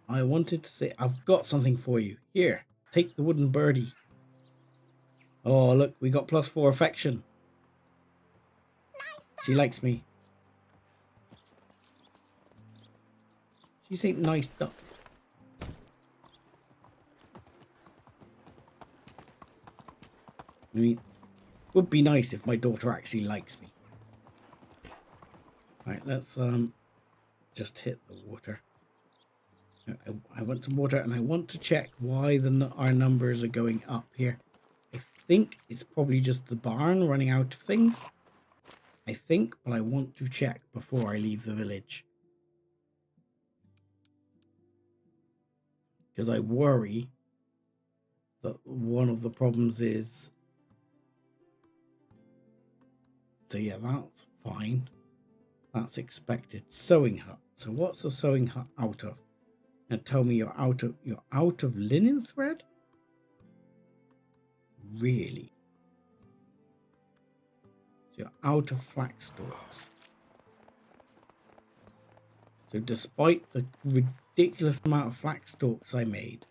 [SPEAKER 1] I wanted to say, I've got something for you. Here, take the wooden birdie. Oh, look, we got +4 affection. She likes me. She's a nice duck. I mean, would be nice if my daughter actually likes me. Right, let's just hit the water. I want some water, and I want to check why our numbers are going up here. I think it's probably just the barn running out of things. I think, but I want to check before I leave the village. Because I worry that one of the problems is... So yeah, that's fine. That's expected. Sewing hut. So what's the sewing hut out of? And tell me you're out of linen thread? Really? So you're out of flax stalks. So despite the ridiculous amount of flax stalks I made,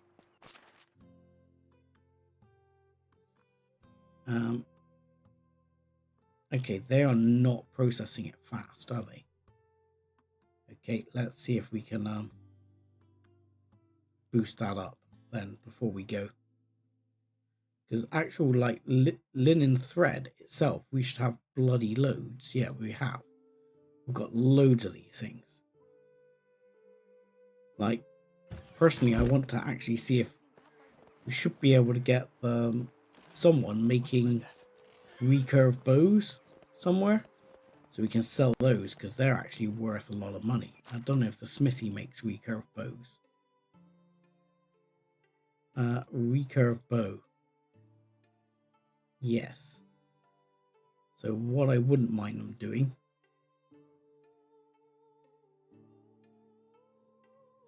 [SPEAKER 1] okay, they are not processing it fast, are they? Okay, let's see if we can boost that up then before we go. Because actual like linen thread itself, we should have bloody loads. Yeah, we have. We've got loads of these things. Like, personally, I want to actually see if we should be able to get someone making recurve bows somewhere. So we can sell those because they're actually worth a lot of money. I don't know if the smithy makes recurve bows. Recurve bow. Yes. So what I wouldn't mind them doing.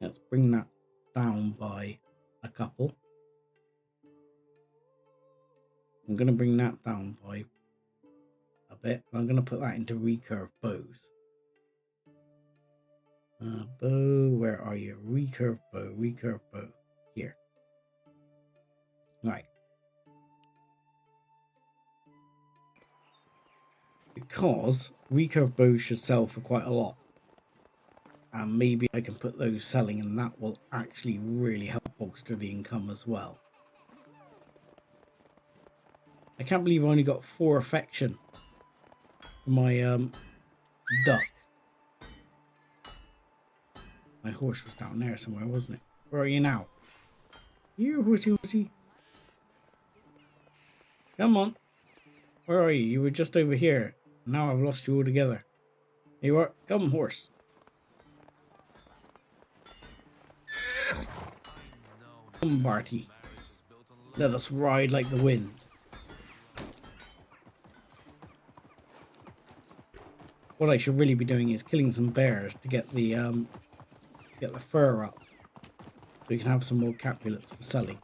[SPEAKER 1] Let's bring that down by a couple. I'm going to bring that down by a bit. I'm going to put that into recurve bows. Bow, where are you? Recurve bow. Here. Right. Because recurve bows should sell for quite a lot. And maybe I can put those selling and that will actually really help bolster the income as well. I can't believe I only got 4 affection for my duck. My horse was down there somewhere, wasn't it? Where are you now? Here, horsey. Come on. Where are you? You were just over here. Now I've lost you altogether. Here you are. Come, horse. Come, Barty. Let us ride like the wind. What I should really be doing is killing some bears to get the fur up, so we can have some more capulets for selling.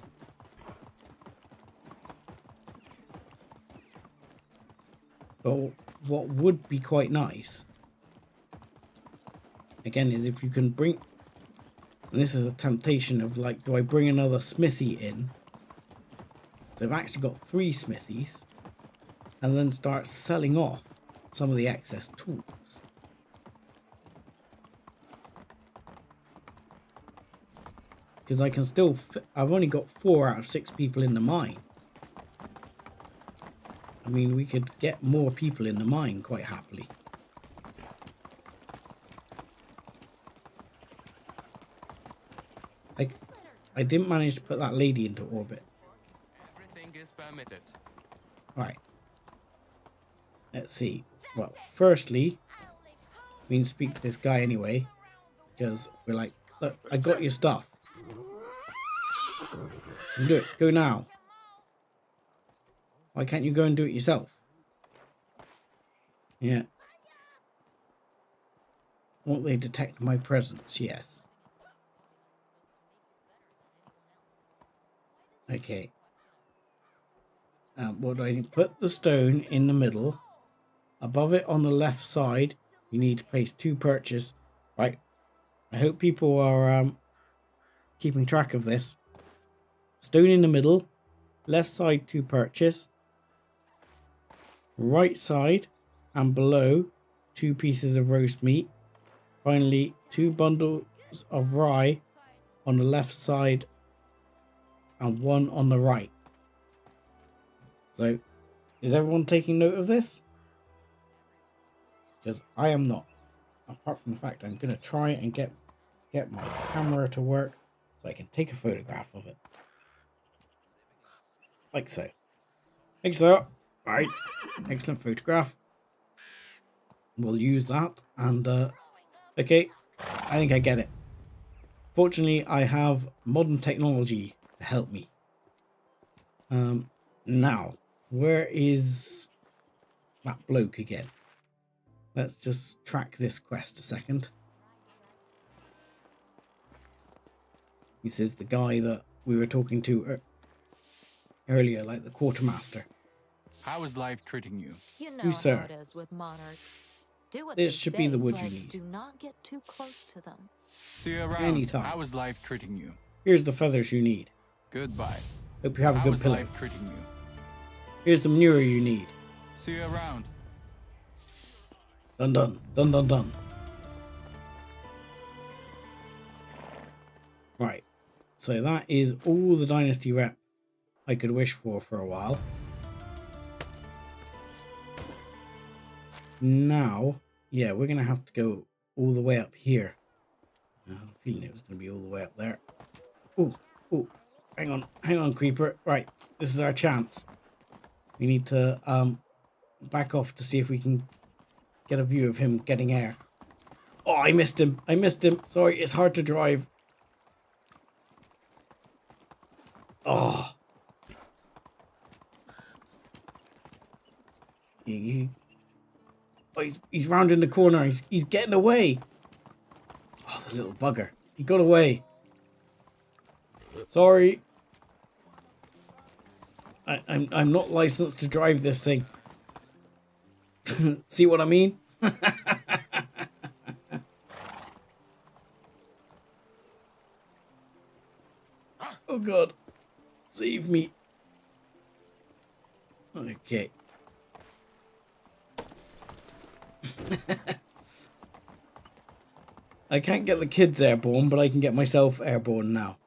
[SPEAKER 1] But what would be quite nice, again, is if you can bring, and this is a temptation of like, do I bring another smithy in? So I've actually got 3 smithies, and then start selling off some of the excess tools. Because I can still, I've only got 4 out of 6 people in the mine. I mean, we could get more people in the mine quite happily. I didn't manage to put that lady into orbit.
[SPEAKER 3] Everything is permitted.
[SPEAKER 1] Right. Let's see. Well, firstly, we can speak to this guy anyway, because we're like, look, I got your stuff. You do it. Go now. Why can't you go and do it yourself? Yeah. Won't they detect my presence? Yes. Okay. What do I need? Put the stone in the middle. Above it on the left side, you need to place 2 perches. Right. I hope people are keeping track of this. Stone in the middle. Left side 2 perches. Right side and below 2 pieces of roast meat. Finally 2 bundles of rye on the left side and 1 on the right. So, is everyone taking note of this? Because I am not. Apart from the fact I'm going to try and get my camera to work so I can take a photograph of it. Like so. Like so. Right. Excellent photograph. we'll use that. And okay, I think I get it. Fortunately, I have modern technology to help me. Now, where is that bloke again? Let's just track this quest a second. This is the guy that we were talking to earlier, like the quartermaster.
[SPEAKER 5] How is life treating you?
[SPEAKER 4] You know
[SPEAKER 1] You,
[SPEAKER 4] how
[SPEAKER 1] sir.
[SPEAKER 4] it is with monarchs. Do what
[SPEAKER 1] This
[SPEAKER 4] they
[SPEAKER 1] should
[SPEAKER 4] say,
[SPEAKER 1] be the wood you
[SPEAKER 4] but
[SPEAKER 1] need.
[SPEAKER 4] do not get too close to them.
[SPEAKER 5] See you around.
[SPEAKER 1] Anytime.
[SPEAKER 5] How is life treating you?
[SPEAKER 1] Here's the feathers you need.
[SPEAKER 5] Goodbye.
[SPEAKER 1] Hope you have a
[SPEAKER 5] How
[SPEAKER 1] good
[SPEAKER 5] is
[SPEAKER 1] pillow.
[SPEAKER 5] life treating you?
[SPEAKER 1] Here's the manure you need.
[SPEAKER 5] See you around.
[SPEAKER 1] Done, done, done, done, done. Right. So that is all the dynasty rep I could wish for a while. Now, yeah, we're going to have to go all the way up here. I had a feeling it was going to be all the way up there. Oh, oh, hang on, creeper. Right, this is our chance. We need to back off to see if we can get a view of him getting air. Oh, I missed him. Sorry, it's hard to drive. Oh. Oh, he's rounding the corner. He's getting away. Oh, the little bugger. He got away. Sorry. I'm not licensed to drive this thing. See what I mean? Oh God. Save me. Okay. I can't get the kids airborne, but I can get myself airborne now.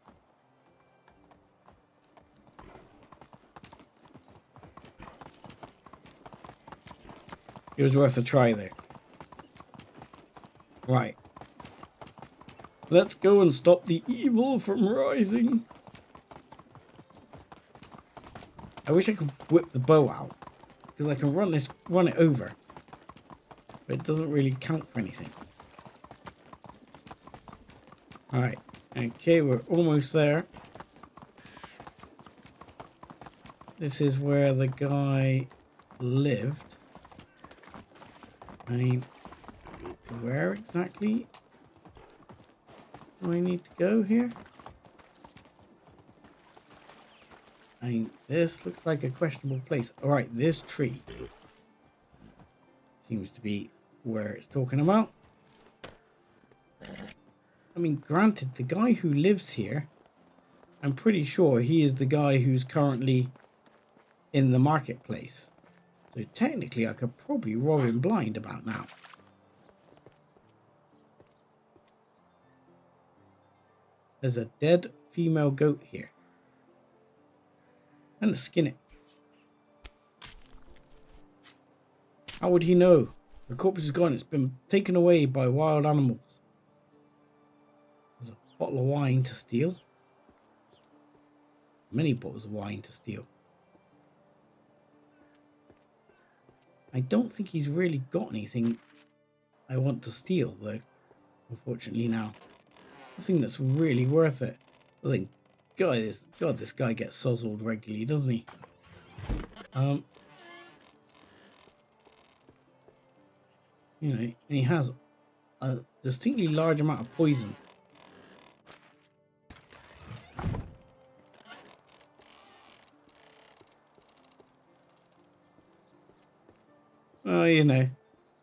[SPEAKER 1] It was worth a try there. Right. Let's go and stop the evil from rising. I wish I could whip the bow out, because I can run it over. But it doesn't really count for anything. Alright. Okay, we're almost there. This is where the guy lived. I mean, where exactly do I need to go here? I mean, this looks like a questionable place. Alright, this tree seems to be where it's talking about. I mean, granted, the guy who lives here, I'm pretty sure he is the guy who's currently in the marketplace. So technically, I could probably rob him blind about now. There's a dead female goat here. I'm gonna skin it. How would he know? The corpse is gone. It's been taken away by wild animals. There's a bottle of wine to steal. Many bottles of wine to steal. I don't think he's really got anything I want to steal, though. Unfortunately now. Nothing that's really worth it. I think, this guy gets sozzled regularly, doesn't he? You know, and he has a distinctly large amount of poison. Oh, you know,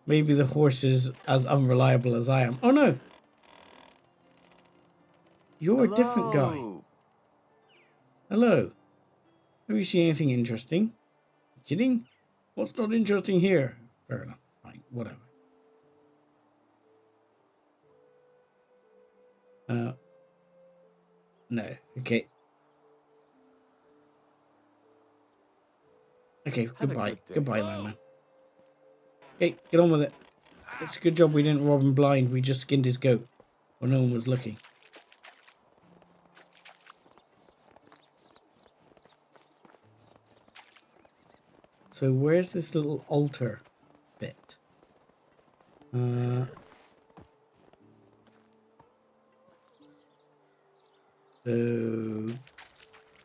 [SPEAKER 1] maybe the horse is as unreliable as I am. Oh no! You're a different guy. Hello. Have you seen anything interesting? Kidding? What's not interesting here? Fair enough. Fine. Whatever. No. Okay. Okay, goodbye. Goodbye, man. Okay, get on with it. It's a good job we didn't rob him blind. We just skinned his goat when no one was looking. So where's this little altar bit? Uh, so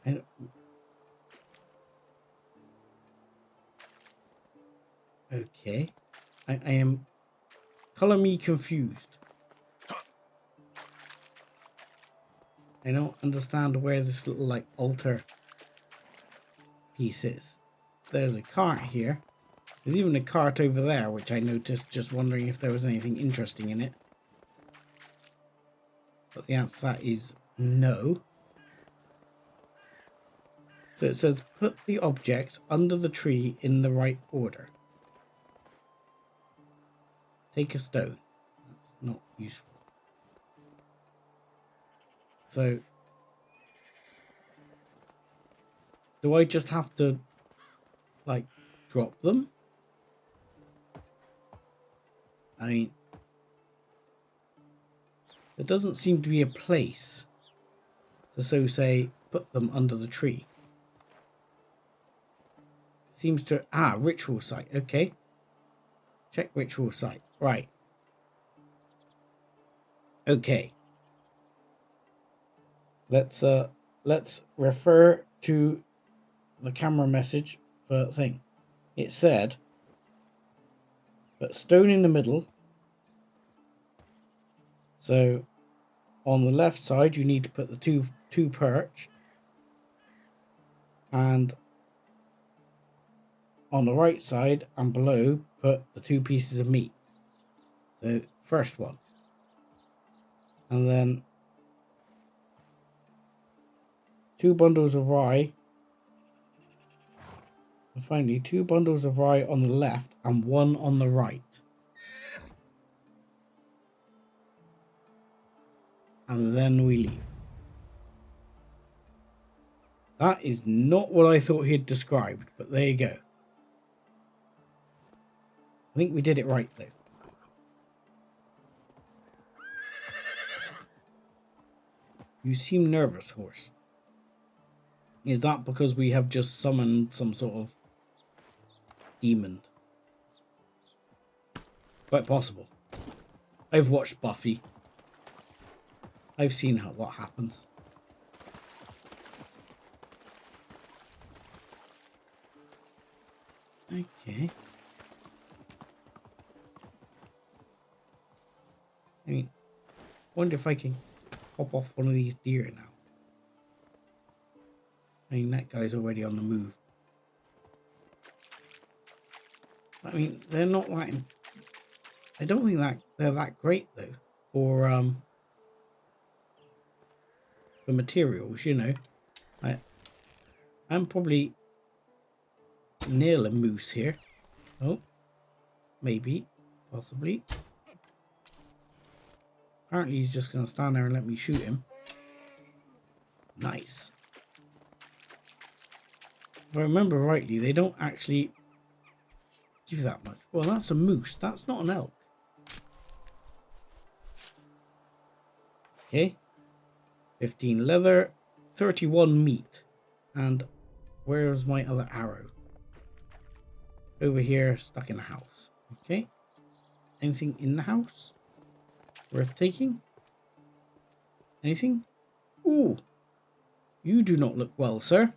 [SPEAKER 1] I don't, okay, I am color me confused. I don't understand where this little like altar piece is. There's a cart here. There's even a cart over there, which I noticed, just wondering if there was anything interesting in it. But the answer to that is no. So it says, put the object under the tree in the right order. Take a stone. That's not useful. So, do I just have to, like, drop them? I mean, there doesn't seem to be a place to so say put them under the tree. It seems to ritual site. Okay, check ritual site. Right. Okay. Let's refer to the camera message for thing. It said, put stone in the middle. So on the left side, you need to put the two perch, and on the right side and below, put the 2 pieces of meat. So first one, and then 2 bundles of rye, and finally 2 bundles of rye on the left and 1 on the right. And then we leave. That is not what I thought he'd described, but there you go. I think we did it right, though. You seem nervous, horse. Is that because we have just summoned some sort of demon? Quite possible. I've watched Buffy. I've seen what happens. Okay. I mean, wonder if I can pop off one of these deer now. I mean, that guy's already on the move. I mean, they're not that... I don't think that they're that great, though, for materials, you know. I'm probably near a moose here. Oh, maybe, possibly. Apparently he's just going to stand there and let me shoot him. Nice. If I remember rightly, they don't actually do that much. Well, that's a moose. That's not an elk. Okay. 15 leather, 31 meat. And where's my other arrow? Over here, stuck in the house. Okay. Anything in the house worth taking? Anything? Ooh. You do not look well, sir.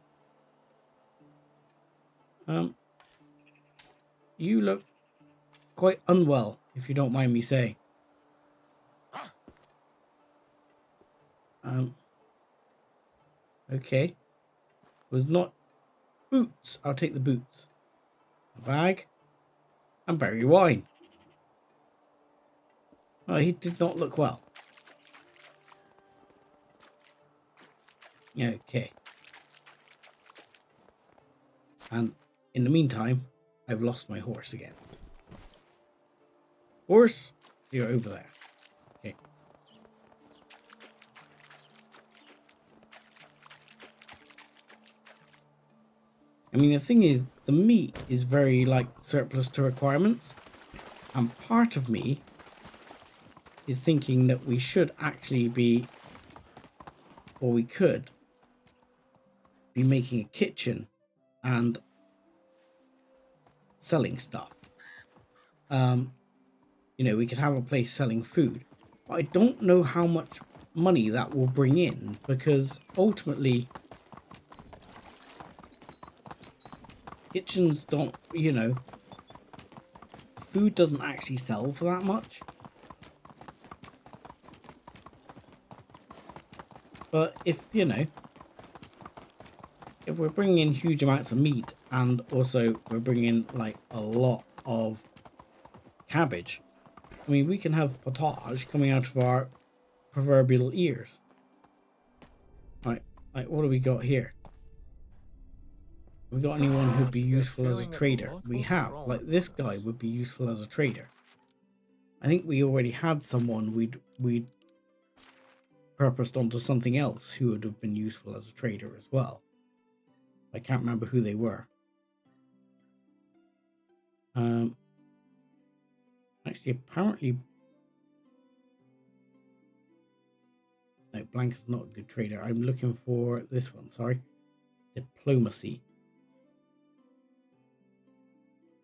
[SPEAKER 1] You look quite unwell, if you don't mind me saying. Okay. Was not boots. I'll take the boots. A bag. And berry wine. Oh, he did not look well. Okay. And in the meantime, I've lost my horse again. Horse, you're over there. Okay. I mean, the thing is, the meat is very, like, surplus to requirements. And part of me is thinking that we should actually be, or we could be making a kitchen and selling stuff. you know, we could have a place selling food. But I don't know how much money that will bring in, because ultimately kitchens don't, you know, food doesn't actually sell for that much. But if, you know, if we're bringing in huge amounts of meat and also we're bringing in like a lot of cabbage, I mean, we can have potage coming out of our proverbial ears. Right, like what do we got here? We got anyone who'd be useful as a trader? We have, like this guy would be useful as a trader. I think we already had someone we'd purposed onto something else who would have been useful as a trader as well. I can't remember who they were. Actually, apparently, no, Blanca's not a good trader. I'm looking for this one. Sorry, diplomacy.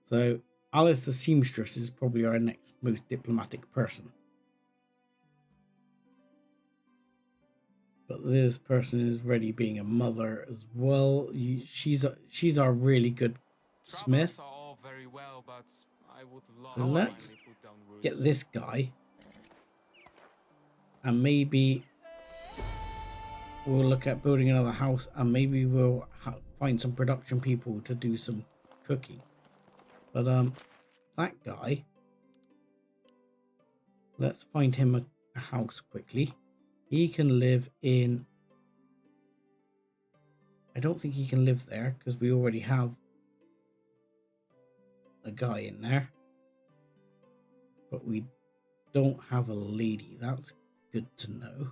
[SPEAKER 1] So Alice the seamstress is probably our next most diplomatic person. But this person is already being a mother as well. She's our really good smith. So let's get this guy, and maybe we'll look at building another house, and maybe we'll find some production people to do some cooking. But that guy, let's find him a house quickly. He can live in, I don't think he can live there because we already have a guy in there. But we don't have a lady. That's good to know.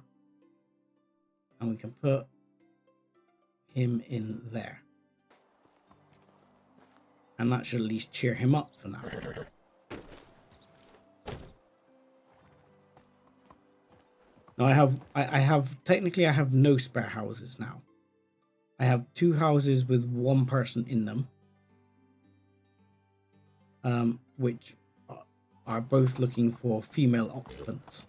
[SPEAKER 1] And we can put him in there. And that should at least cheer him up for now. Now I have technically I have no spare houses now. I have 2 houses with 1 person in them. Which are both looking for female occupants.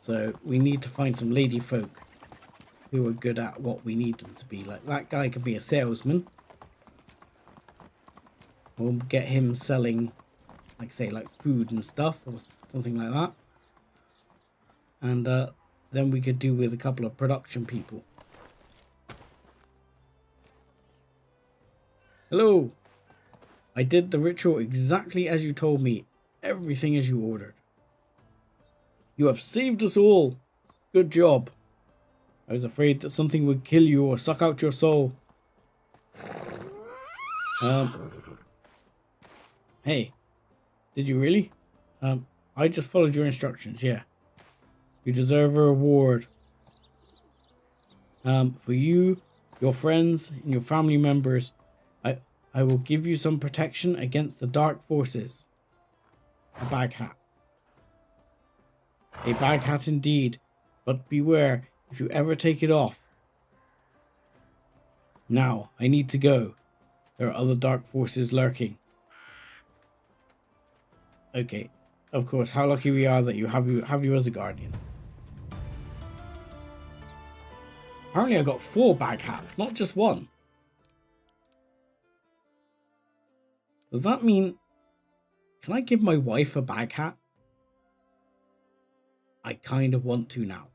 [SPEAKER 1] So we need to find some lady folk who are good at what we need them to be. Like that guy can be a salesman. We'll get him selling, like say, like food and stuff or something like that. And then we could do with a couple of production people. Hello. I did the ritual exactly as you told me. Everything as you ordered. You have saved us all. Good job. I was afraid that something would kill you or suck out your soul. Hey. Did you really? I just followed your instructions, yeah. You deserve a reward. For you, your friends, and your family members, I will give you some protection against the dark forces. A bag hat. A bag hat indeed, but beware if you ever take it off. Now, I need to go. There are other dark forces lurking. Okay, of course, how lucky we are that you have you as a guardian. Apparently I got 4 bag hats, not just 1. Does that mean, can I give my wife a bag hat? I kind of want to now.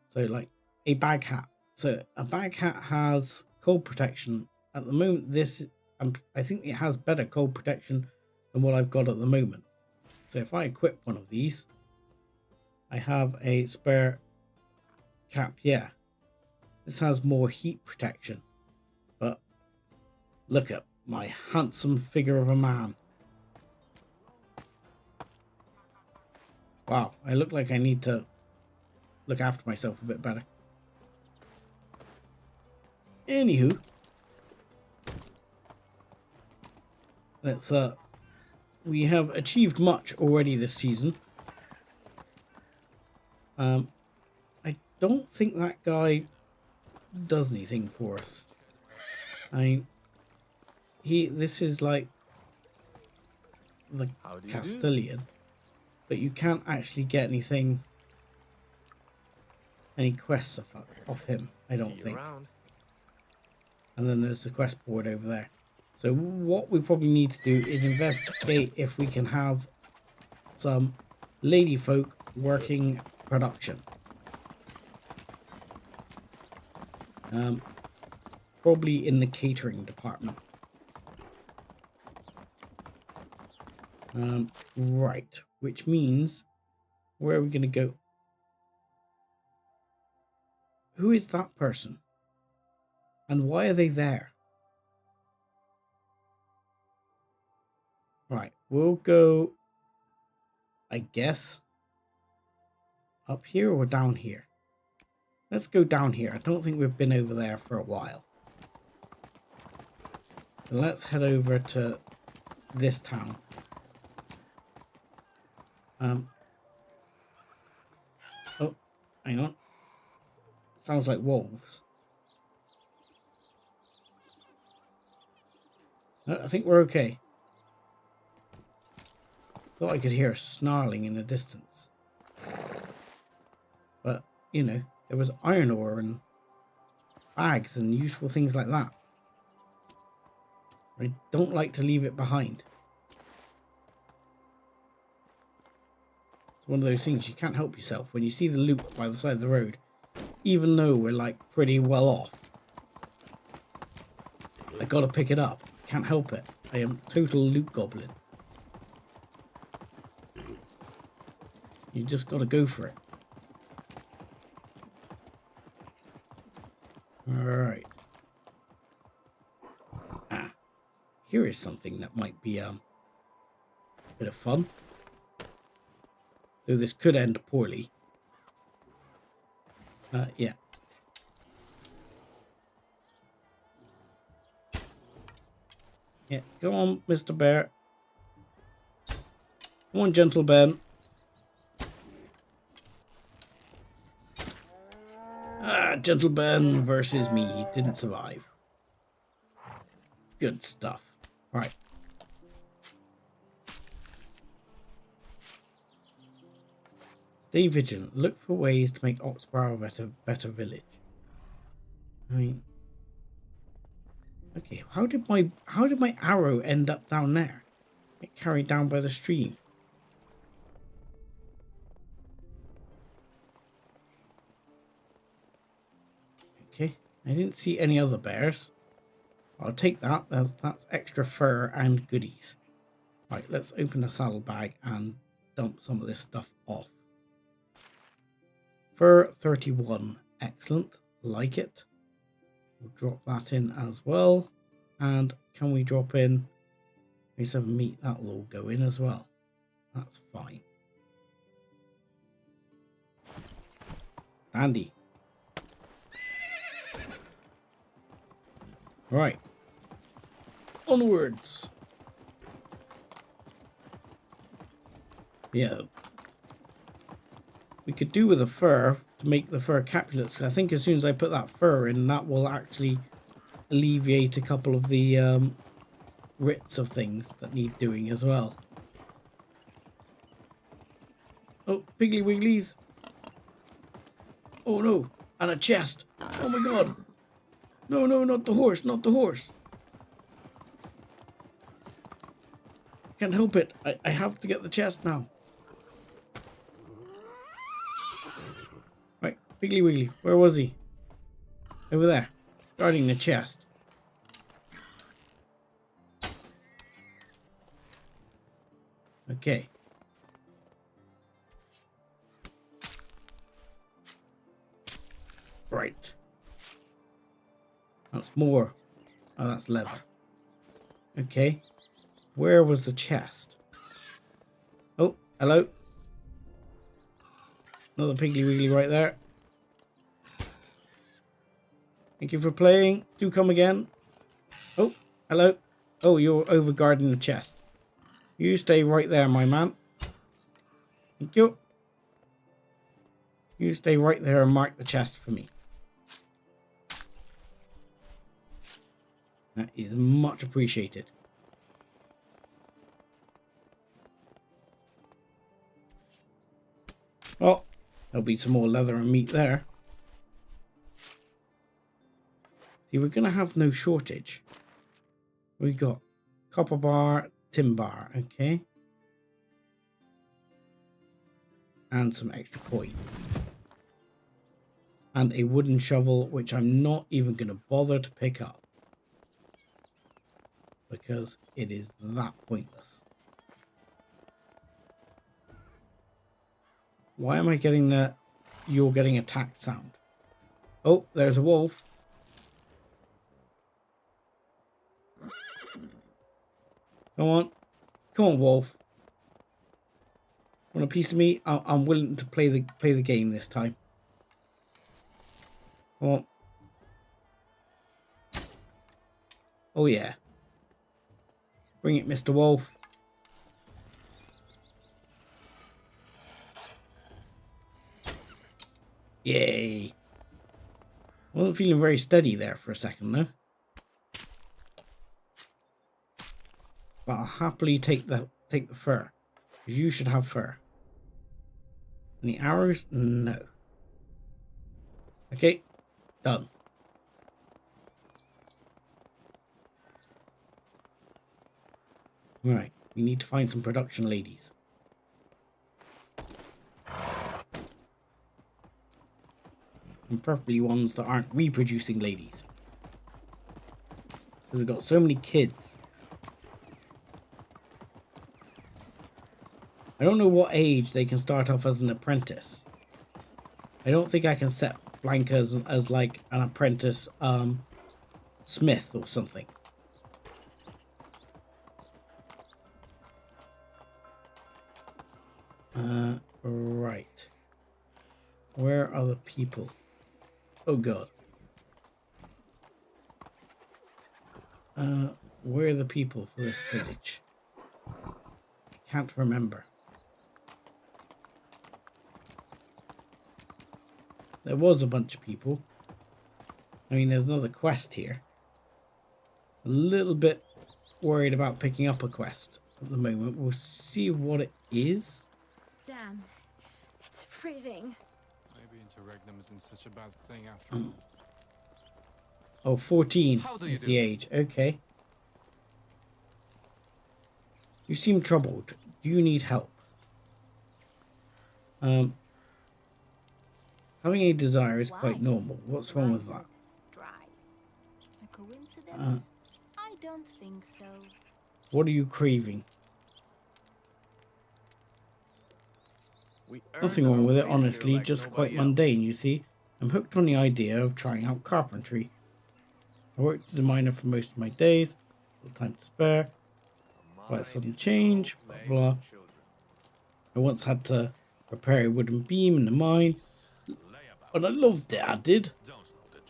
[SPEAKER 1] So like a bag hat. So a bag hat has cold protection. At the moment, I think it has better cold protection than what I've got at the moment. So if I equip one of these, I have a spare cap. Yeah, this has more heat protection. But look at my handsome figure of a man. Wow, I look like I need to look after myself a bit better. Anywho, let's we have achieved much already this season. I don't think that guy does anything for us. I mean, this is like the
[SPEAKER 3] How do you do?
[SPEAKER 1] Castilian, but you can't actually get any quests off him, I
[SPEAKER 3] See
[SPEAKER 1] don't
[SPEAKER 3] you
[SPEAKER 1] think.
[SPEAKER 3] around.
[SPEAKER 1] And then there's the quest board over there. So what we probably need to do is investigate if we can have some lady folk working production. Probably in the catering department. Right, which means, where are we going to go? Who is that person? And why are they there? Right, we'll go, I guess, up here or down here? Let's go down here. I don't think we've been over there for a while. So let's head over to this town. Oh, hang on. Sounds like wolves. I think we're okay. Thought I could hear a snarling in the distance. But, you know, there was iron ore and bags and useful things like that. I don't like to leave it behind. It's one of those things you can't help yourself when you see the loot by the side of the road, even though we're like pretty well off. I gotta pick it up. Can't help it. I am total loot goblin. You just gotta go for it. Alright. Here is something that might be a bit of fun. Though this could end poorly. Yeah. Yeah, go on, Mr. Bear. Come on, Gentle Ben. Gentle Ben versus me. He didn't survive. Good stuff. Right. Stay vigilant. Look for ways to make Oxborough a better village. I mean, okay. How did my arrow end up down there? Get carried down by the stream. Okay. I didn't see any other bears. I'll take that. That's extra fur and goodies. Right, let's open the saddlebag and dump some of this stuff off. Fur 31. Excellent. Like it. We'll drop that in as well. And can we drop in 27 meat? That'll all go in as well. That's fine. Dandy. Right. Onwards. Yeah. We could do with a fur to make the fur capulets. I think as soon as I put that fur in, that will actually alleviate a couple of the writs of things that need doing as well. Oh, Piggly Wigglies. Oh no, and a chest. Oh my god. No, no, not the horse, not the horse. Can't help it. I have to get the chest now. Right, Piggly Wiggly, where was he? Over there, guarding the chest. Okay. Right. That's more. Oh, that's leather. Okay. Where was the chest? Oh, hello. Another Piggly Wiggly right there. Thank you for playing. Do come again. Oh, hello. Oh, you're over guarding the chest. You stay right there, my man. Thank you. You stay right there and mark the chest for me. That is much appreciated. Oh, there'll be some more leather and meat there. See, we're going to have no shortage. We got copper bar, tin bar, okay. And some extra coin. And a wooden shovel, which I'm not even going to bother to pick up. Because it is that pointless. Why am I getting the "you're getting attacked" sound? Oh, there's a wolf. Come on. Come on, wolf. Want a piece of me? I'm willing to play the game this time. Come on. Oh yeah. Bring it, Mr. Wolf. Yay. Wasn't feeling very steady there for a second though. But I'll happily take the fur. Because you should have fur. Any arrows? No. Okay. Done. Right. We need to find some production ladies. And preferably ones that aren't reproducing ladies. Because we've got so many kids. I don't know what age they can start off as an apprentice. I don't think I can set Blanca as like an apprentice smith or something. Right. Where are the people? Oh god. Where are the people for this village? I can't remember. There was a bunch of people. I mean, there's another quest here. A little bit worried about picking up a quest at the moment. We'll see what it is.
[SPEAKER 6] Damn, it's freezing.
[SPEAKER 3] Maybe interregnum isn't such a bad thing after all.
[SPEAKER 1] Oh, 14
[SPEAKER 3] How do you
[SPEAKER 1] is
[SPEAKER 3] do?
[SPEAKER 1] the age. Okay. You seem troubled. Do you need help? Having a desire is quite
[SPEAKER 4] Why?
[SPEAKER 1] normal. What's wrong with that?
[SPEAKER 4] That's dry. A coincidence? I don't think so.
[SPEAKER 1] What are you craving?
[SPEAKER 3] We
[SPEAKER 1] Nothing
[SPEAKER 3] earned
[SPEAKER 1] wrong
[SPEAKER 3] our
[SPEAKER 1] with it,
[SPEAKER 3] ways
[SPEAKER 1] honestly.
[SPEAKER 3] here like
[SPEAKER 1] Just quite
[SPEAKER 3] nobody else.
[SPEAKER 1] mundane, you see. I'm hooked on the idea of trying out carpentry. I worked as a miner for most of my days. Little time to spare. Quite a sudden change. Blah, blah. I once had to repair a wooden beam in the mine. And I loved it, I did.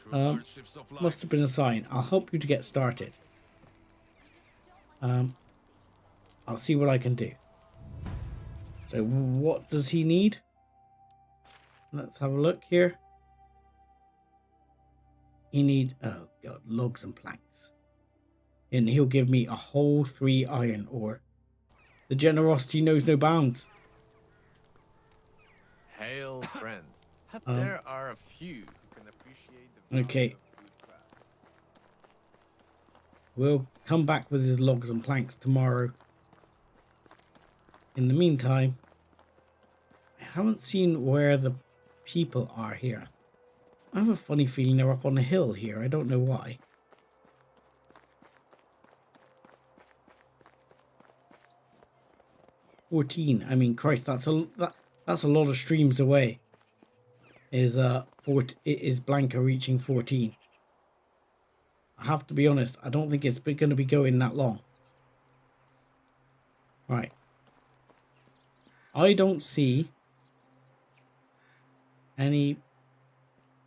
[SPEAKER 1] Must have been a sign. I'll help you to get started. I'll see what I can do. So what does he need? Let's have a look here. He need, oh god, logs and planks. And he'll give me a whole 3 iron ore. The generosity knows no bounds.
[SPEAKER 3] Hail, friend. There are a few who can appreciate the value
[SPEAKER 1] Okay.
[SPEAKER 3] of woodcraft.
[SPEAKER 1] We'll come back with his logs and planks tomorrow. In the meantime, I haven't seen where the people are here. I have a funny feeling they're up on a hill here. I don't know why. $14. I mean, Christ, that's a lot of streams away. Is Blanca reaching 14? I have to be honest. I don't think it's going to be going that long. Right. I don't see any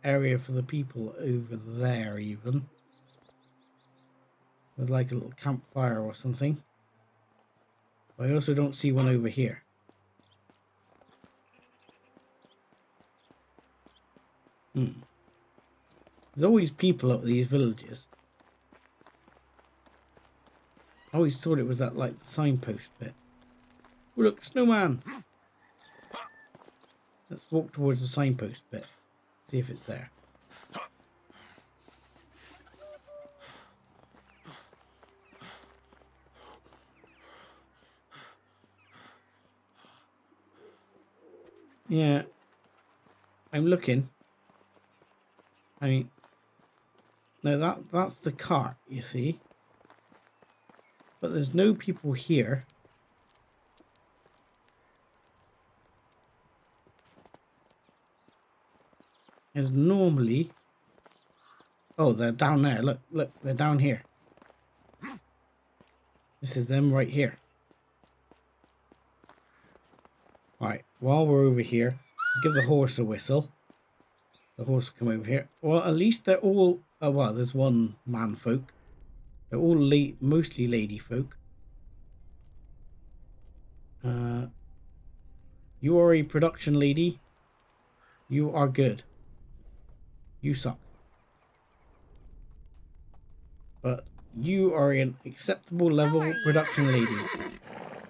[SPEAKER 1] area for the people over there even. With like a little campfire or something. I also don't see one over here. There's always people at these villages. I always thought it was that, like, the signpost bit. Oh, look, snowman! Let's walk towards the signpost bit. See if it's there. Yeah. I'm looking. I mean, no, that's the cart, you see. But there's no people here. As normally. Oh, they're down there. Look, look, they're down here. This is them right here. Right, while we're over here, give the horse a whistle. The horse will come over here. Well, at least they're all... Oh, well, there's one man folk. They're all mostly lady folk. You are a production lady. You are good. You suck. But you are an acceptable level production lady.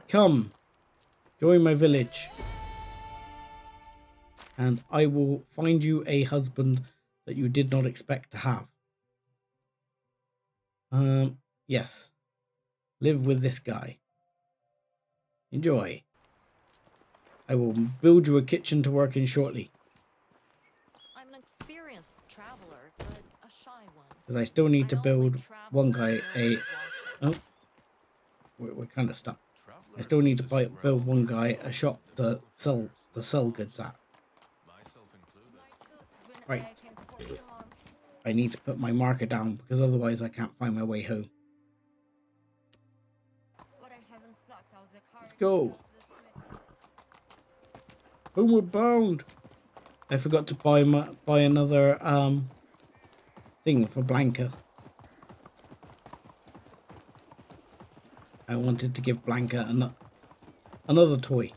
[SPEAKER 1] Come. Join my village. And I will find you a husband that you did not expect to have. Yes. Live with this guy. Enjoy. I will build you a kitchen to work in shortly.
[SPEAKER 7] I'm an experienced traveler, but a shy one.
[SPEAKER 1] Because I still need to build one guy a... Oh. We're kind of stuck. I still need to build one guy a shop to sell goods at. Right. I need to put my marker down because otherwise I can't find my way home. Let's go. Homeward bound. I forgot to buy another thing for Blanca. I wanted to give Blanca another toy.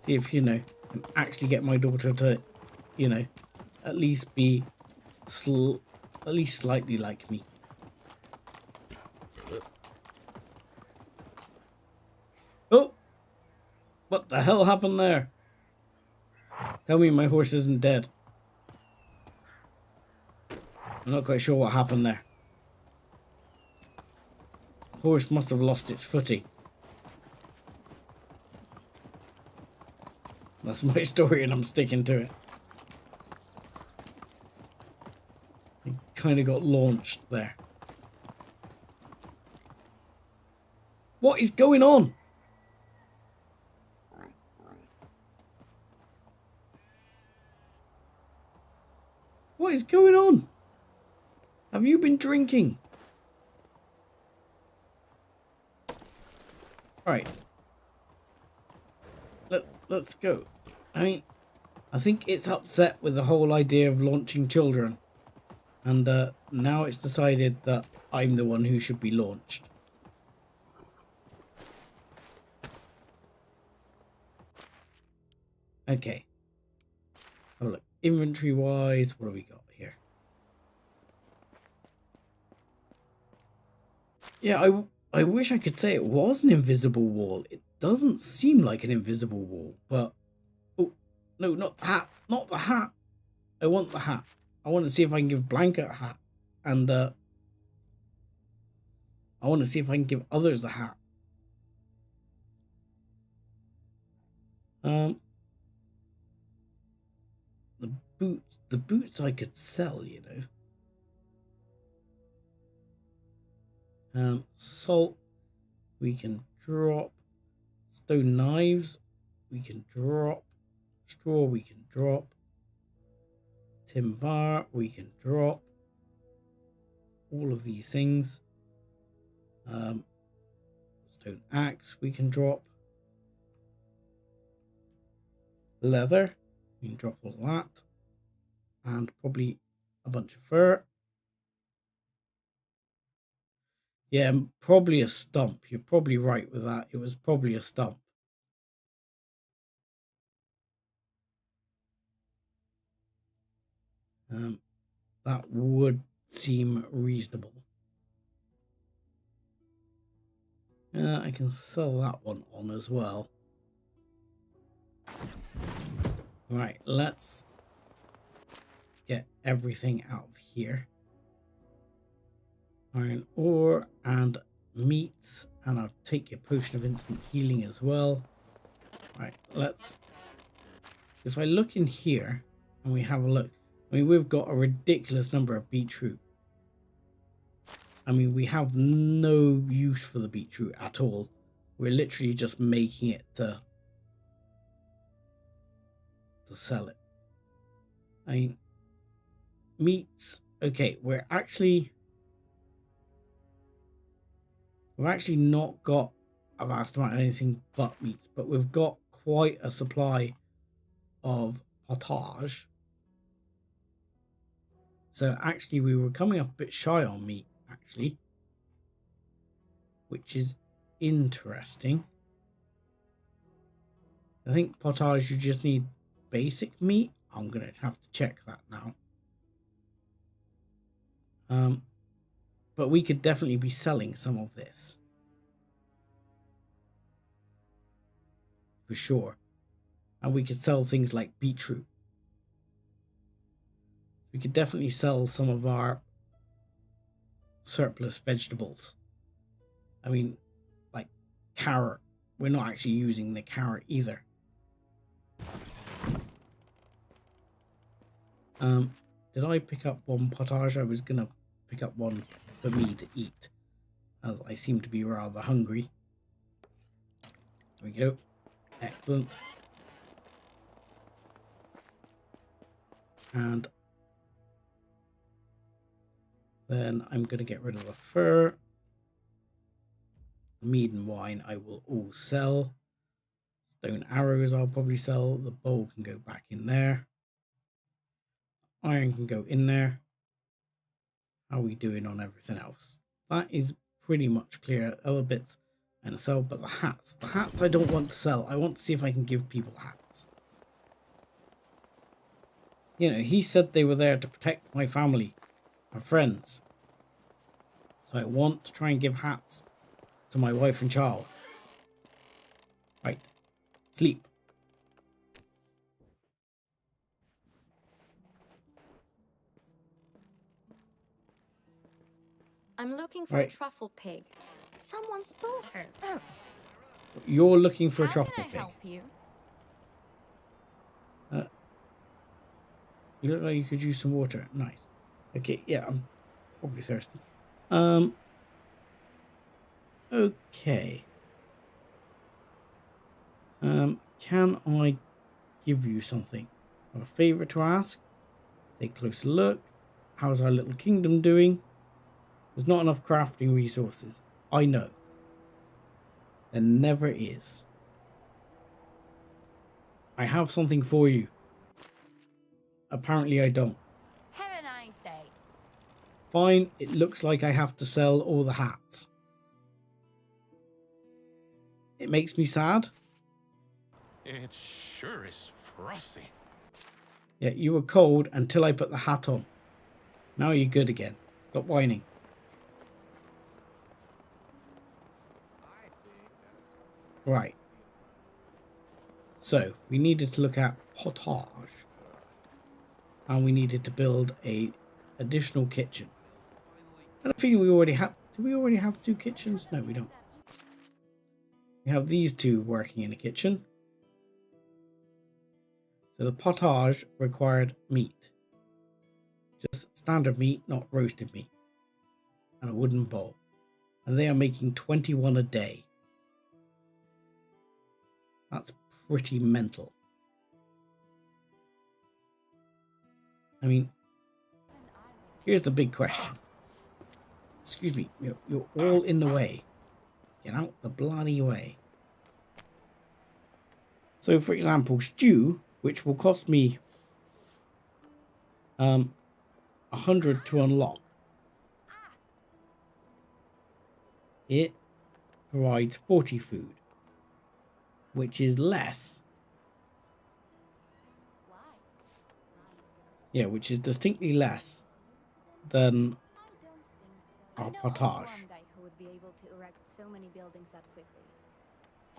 [SPEAKER 1] See if, you know, I can actually get my daughter to, you know, at least be at least slightly like me. Oh! What the hell happened there? Tell me my horse isn't dead. I'm not quite sure what happened there. The horse must have lost its footing. That's my story and I'm sticking to it. It kind of got launched there. What is going on? What is going on? Have you been drinking? Right. Let's go. I mean, I think it's upset with the whole idea of launching children. And now it's decided that I'm the one who should be launched. Okay. Oh, look. Inventory wise, what do we got here? Yeah, I wish I could say it was an invisible wall. It doesn't seem like an invisible wall, but... Oh, no, not the hat. Not the hat. I want the hat. I want to see if I can give Blanca a hat. And, I want to see if I can give others a hat. The boots I could sell, you know. Salt, we can drop. Stone knives, we can drop. Straw, we can drop. Timber, we can drop. All of these things. Stone axe, we can drop. Leather, we can drop all that. And probably a bunch of fur. Yeah, probably a stump. You're probably right with that. It was probably a stump. That would seem reasonable. I can sell that one on as well. Right, let's get everything out of here. Iron ore and meats, and I'll take your potion of instant healing as well. Right, let's... If I look in here and we have a look, I mean, we've got a ridiculous number of beetroot. I mean, we have no use for the beetroot at all. We're literally just making it to sell it. I mean, meats. Okay, we've actually not got a vast amount of anything but meats, but we've got quite a supply of potage. So actually we were coming up a bit shy on meat, actually, which is interesting. I think potage, you just need basic meat. I'm going to have to check that now. But we could definitely be selling some of this. For sure. And we could sell things like beetroot. We could definitely sell some of our surplus vegetables. I mean, like carrot. We're not actually using the carrot either. Did I pick up one potage? I was going to pick up one for me to eat, as I seem to be rather hungry. There we go. Excellent. And then I'm going to get rid of the fur. The mead and wine I will all sell. Stone arrows I'll probably sell. The bowl can go back in there. Iron can go in there. How are we doing on everything else? That is pretty much clear. Other bits and sell, but the hats I don't want to sell. I want to see if I can give people hats. You know, he said they were there to protect my family, my friends. So I want to try and give hats to my wife and child. Right, sleep.
[SPEAKER 4] I'm looking for a truffle pig. Someone stole her.
[SPEAKER 1] You're looking for a
[SPEAKER 2] How
[SPEAKER 1] truffle
[SPEAKER 2] can I
[SPEAKER 1] pig.
[SPEAKER 2] help you?
[SPEAKER 1] You look like you could use some water. Nice. Okay, yeah, I'm probably thirsty. Okay. Can I give you something? A favor to ask? Take a closer look. How's our little kingdom doing? There's not enough crafting resources. I know. There never is. I have something for you. Apparently I don't.
[SPEAKER 2] Have a nice day.
[SPEAKER 1] Fine, it looks like I have to sell all the hats. It makes me sad.
[SPEAKER 8] It sure is frosty.
[SPEAKER 1] Yeah, you were cold until I put the hat on. Now you're good again. Stop whining. Right. So, we needed to look at potage. And we needed to build a additional kitchen. And I think we already have... Do we already have 2 kitchens? No, we don't. We have these 2 working in a kitchen. So the potage required meat. Just standard meat, not roasted meat. And a wooden bowl. And they are making 21 a day. That's pretty mental. I mean, here's the big question. Excuse me, you're all in the way. Get out the bloody way. So, for example, stew, which will cost me 100 to unlock. It provides 40 food, which is less. Yeah, which is distinctly less than our potage.
[SPEAKER 6] to erect so many buildings that quickly.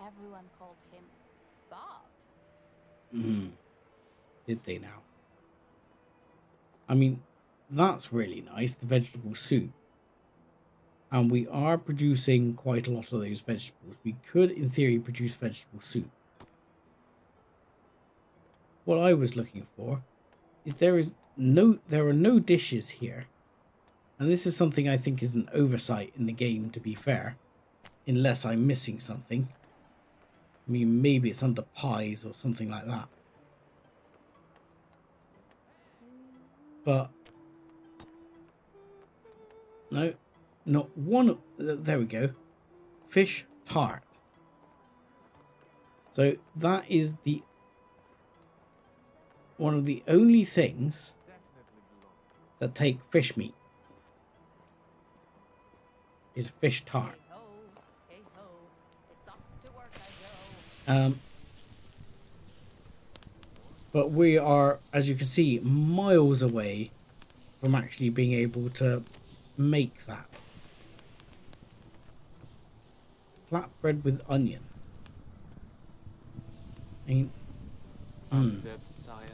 [SPEAKER 4] Everyone called him Bob.
[SPEAKER 1] Did they now? I mean, that's really nice, the vegetable soup. And we are producing quite a lot of those vegetables. We could, in theory, produce vegetable soup. What I was looking for is there are no dishes here. And this is something I think is an oversight in the game, to be fair. Unless I'm missing something. I mean, maybe it's under pies or something like that. But no, not one. There we go. Fish tart. So that is the one of the only things that take fish meat. Is fish tart.
[SPEAKER 7] Hey ho, it's off to work I go.
[SPEAKER 1] But we are, as you can see, miles away from actually being able to make that. Flatbread with onion. I mean,
[SPEAKER 5] That's Syed.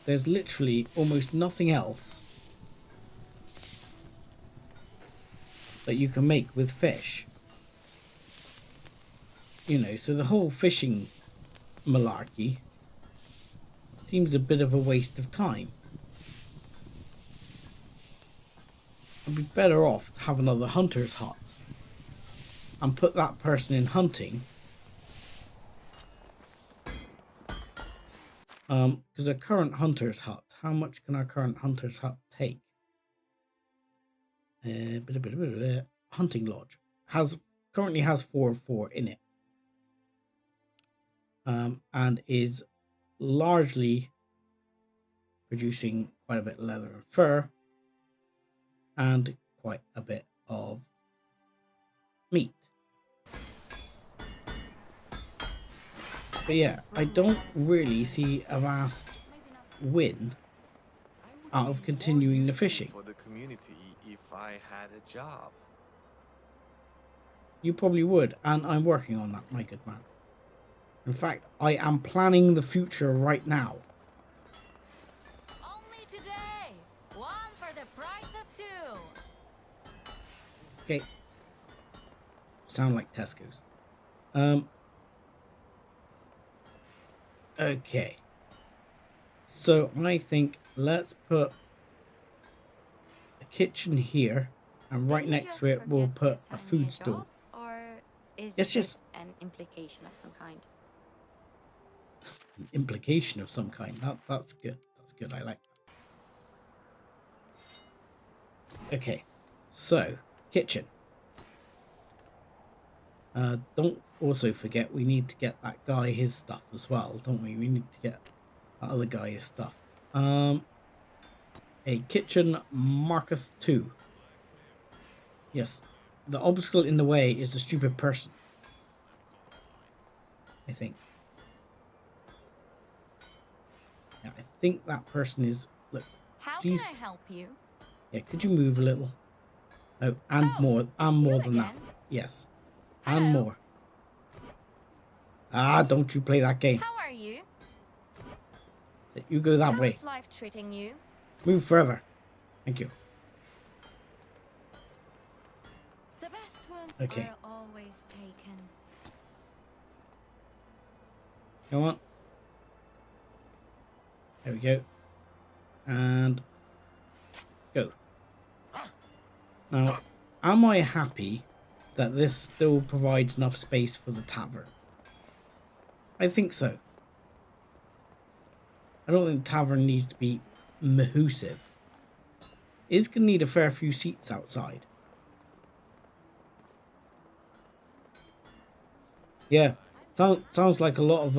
[SPEAKER 1] there's literally almost nothing else that you can make with fish. You know, so the whole fishing malarkey seems a bit of a waste of time. I'd be better off to have another hunter's hut and put that person in hunting. Because a current hunter's hut, how much can our current hunter's hut take? Hunting lodge currently has 4 of 4 in it. And is largely producing quite a bit of leather and fur and quite a bit of meat. But yeah, I don't really see a vast win out of continuing the fishing.
[SPEAKER 3] For the community if I had a job.
[SPEAKER 1] You probably would, and I'm working on that, my good man. In fact, I am planning the future right now.
[SPEAKER 2] Only today. One for the price of 2.
[SPEAKER 1] Okay. Sound like Tesco's. Okay. So I think let's put a kitchen here, and right next to it we'll put a food store.
[SPEAKER 6] Or is
[SPEAKER 1] Yes, yes.
[SPEAKER 6] this an implication of some kind?
[SPEAKER 1] An implication of some kind. That's good. That's good. I like that. Okay. So, kitchen. Don't also forget we need to get that guy his stuff as well, don't we? We need to get that other guy his stuff. A kitchen marketh 2. Yes. The obstacle in the way is the stupid person. I think. Yeah, I think that person is... Look,
[SPEAKER 2] How
[SPEAKER 1] please.
[SPEAKER 2] can I help you?
[SPEAKER 1] Yeah, could you move a little? Oh, and more. And
[SPEAKER 2] it's
[SPEAKER 1] more
[SPEAKER 2] you
[SPEAKER 1] than that.
[SPEAKER 2] again.
[SPEAKER 1] Yes. And
[SPEAKER 2] Hello.
[SPEAKER 1] more. Ah, don't you play that game.
[SPEAKER 2] How are you?
[SPEAKER 1] You go that
[SPEAKER 2] How
[SPEAKER 1] way.
[SPEAKER 2] is life treating you?
[SPEAKER 1] Move further. Thank you.
[SPEAKER 2] The best ones
[SPEAKER 1] Okay.
[SPEAKER 2] are always taken.
[SPEAKER 1] Come on. There we go. And go. Now, am I happy that this still provides enough space for the tavern? I think so. I don't think the tavern needs to be mahoosive. It's going to need a fair few seats outside. Yeah, sounds like a lot of,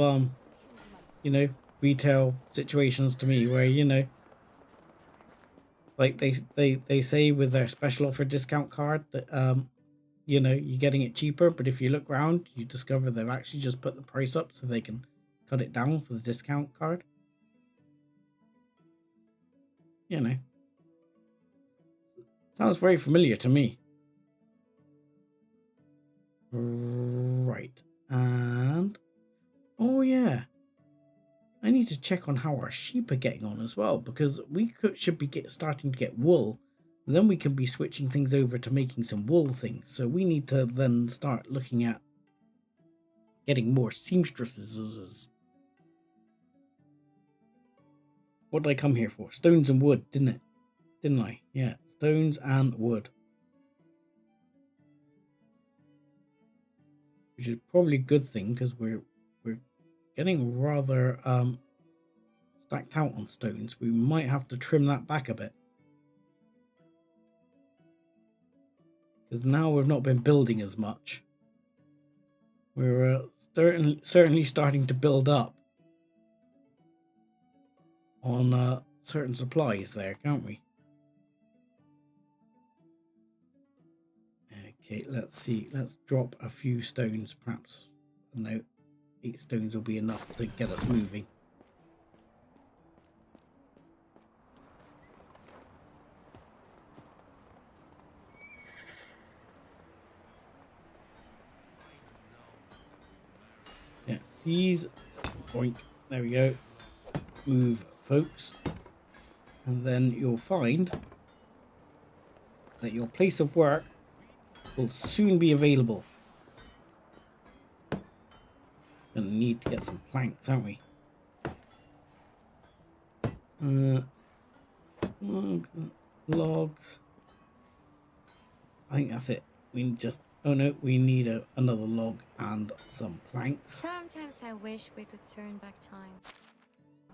[SPEAKER 1] you know, retail situations to me where, you know, like they say with their special offer discount card that, you know, you're getting it cheaper, but if you look around, you discover they've actually just put the price up so they can cut it down for the discount card. You know. Sounds very familiar to me. Right. And... oh, yeah. I need to check on how our sheep are getting on as well, because we should be starting to get wool. And then we can be switching things over to making some wool things. So we need to then start looking at getting more seamstresses. What did I come here for? Stones and wood, didn't I? Yeah, stones and wood. Which is probably a good thing, because we're getting rather stacked out on stones. We might have to trim that back a bit. Because now we've not been building as much. We're certainly starting to build up on certain supplies there, can't we? Okay, let's see. Let's drop a few stones, perhaps. No, 8 stones will be enough to get us moving. Yeah, please. Boink. There we go. Move, folks. And then you'll find that your place of work will soon be available. Gonna need to get some planks, aren't we? Logs. I think that's it. We just... oh no, we need another log and some planks.
[SPEAKER 6] Sometimes I wish we could turn back time.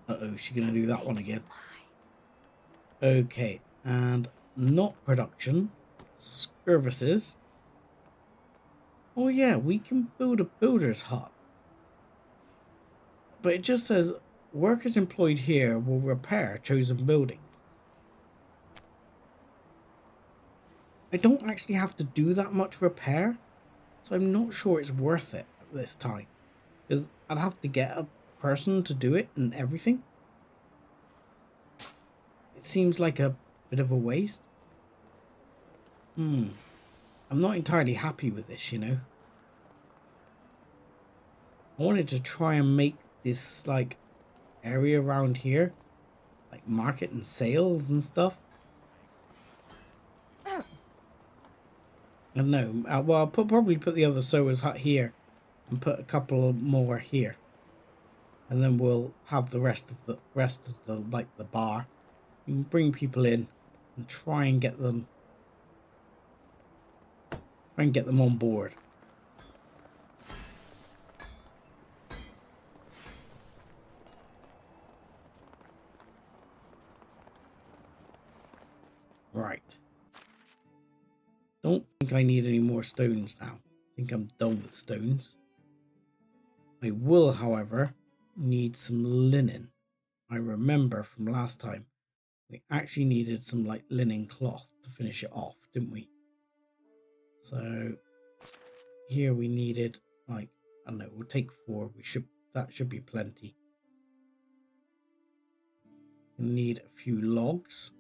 [SPEAKER 1] Uh-oh, she's gonna do that one again. Okay, and not production. Services. Oh yeah, we can build a builder's hut. But it just says, workers employed here will repair chosen buildings. I don't actually have to do that much repair, so I'm not sure it's worth it at this time. Because I'd have to get a person to do it and everything. It seems like a bit of a waste. I'm not entirely happy with this, you know. I wanted to try and make this, like, area around here, like market and sales and stuff. I don't know. Well, I'll probably put the other sewer's hut here and put a couple more here. And then we'll have the rest of the like the bar. You can bring people in and try and get them on board. Right. Don't think I need any more stones now. I think I'm done with stones. I will, however, need some linen. I remember from last time we actually needed some like linen cloth to finish it off, didn't we? So here we needed like, I don't know, we'll take 4. That should be plenty. We need a few logs.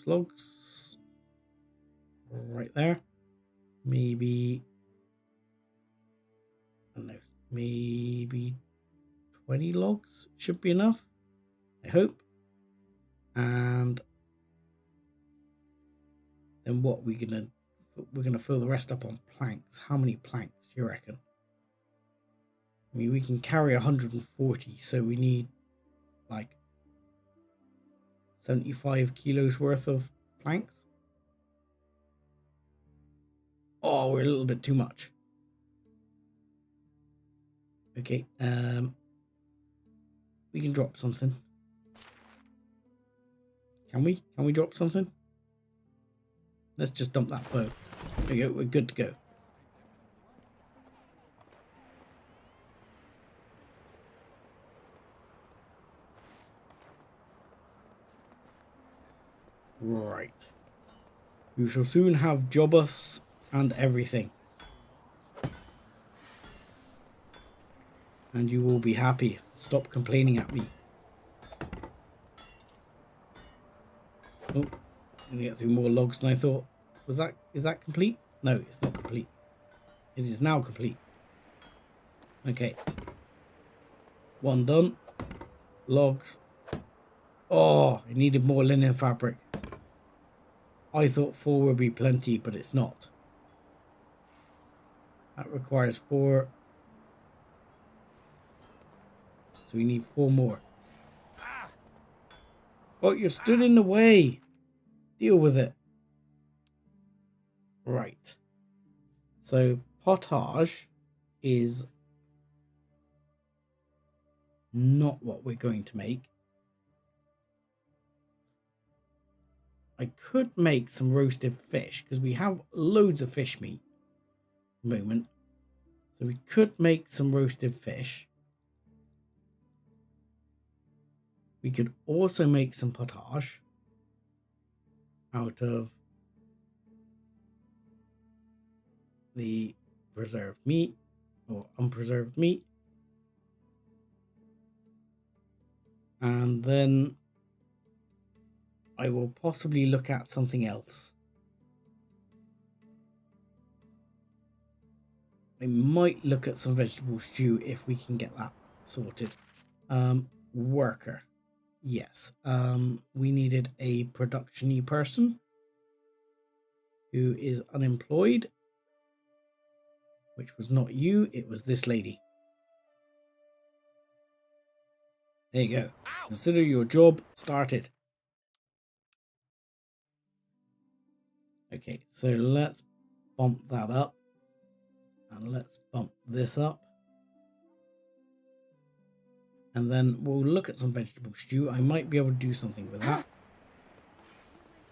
[SPEAKER 1] Logs. Right there. Maybe, I don't know, maybe 20 logs should be enough, I hope. And then what we're gonna fill the rest up on planks. How many planks do you reckon? I mean, we can carry 140, so we need like 75 kilos worth of planks. Oh, we're a little bit too much. Okay, we can drop something. Can we? Can we drop something? Let's just dump that boat. There we go, we're good to go. Right. You shall soon have jobbers and everything. And you will be happy. Stop complaining at me. Oh, I'm gonna get through more logs than I thought. Is that complete? No, it's not complete. It is now complete. Okay. One done. Logs. Oh, I needed more linen fabric. I thought 4 would be plenty, but it's not. That requires 4. So we need 4 more. Oh, you stood in the way. Deal with it. Right. So potage is not what we're going to make. I could make some roasted fish because we have loads of fish meat at the moment. So we could make some roasted fish. We could also make some potage out of the preserved meat or unpreserved meat. And then I will possibly look at something else. I might look at some vegetable stew if we can get that sorted. Worker. Yes. We needed a production-y person who is unemployed, which was not you, it was this lady. There you go. Consider your job started. Okay, so let's bump that up. And let's bump this up. And then we'll look at some vegetable stew. I might be able to do something with that.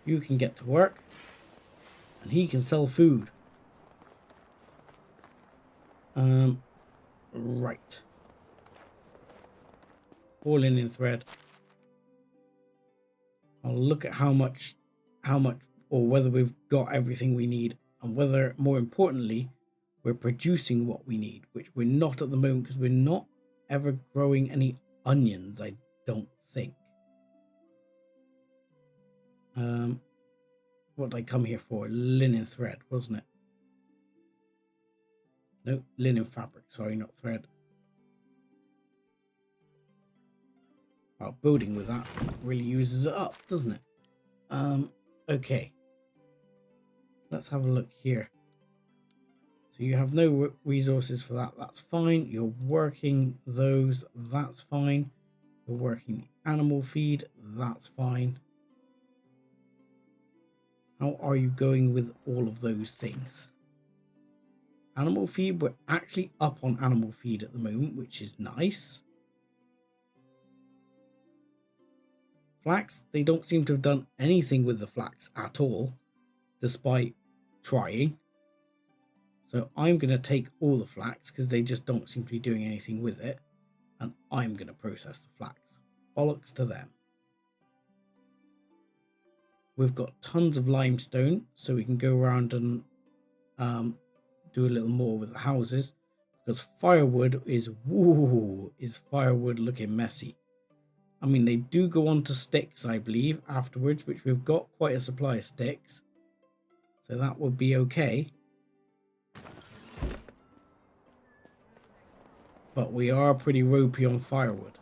[SPEAKER 1] You can get to work. And he can sell food. Right. All in thread. I'll look at how much, or whether we've got everything we need, and whether, more importantly, we're producing what we need, which we're not at the moment because we're not ever growing any onions, I don't think. What did I come here for? Linen thread, wasn't it? No, linen fabric, sorry, not thread. Well, building with that really uses it up, doesn't it? Okay. Let's have a look here. So you have no resources for that, that's fine. You're working those, that's fine. You're working the animal feed, that's fine. How are you going with all of those things? Animal feed, we're actually up on animal feed at the moment, which is nice. Flax, they don't seem to have done anything with the flax at all, despite trying. So I'm going to take all the flax because they just don't seem to be doing anything with it. And I'm going to process the flax. Bollocks to them. We've got tons of limestone, so we can go around and do a little more with the houses. Because firewood is firewood looking messy. I mean, they do go on to sticks, I believe, afterwards, which we've got quite a supply of sticks. So that would be okay. But we are pretty ropey on firewood.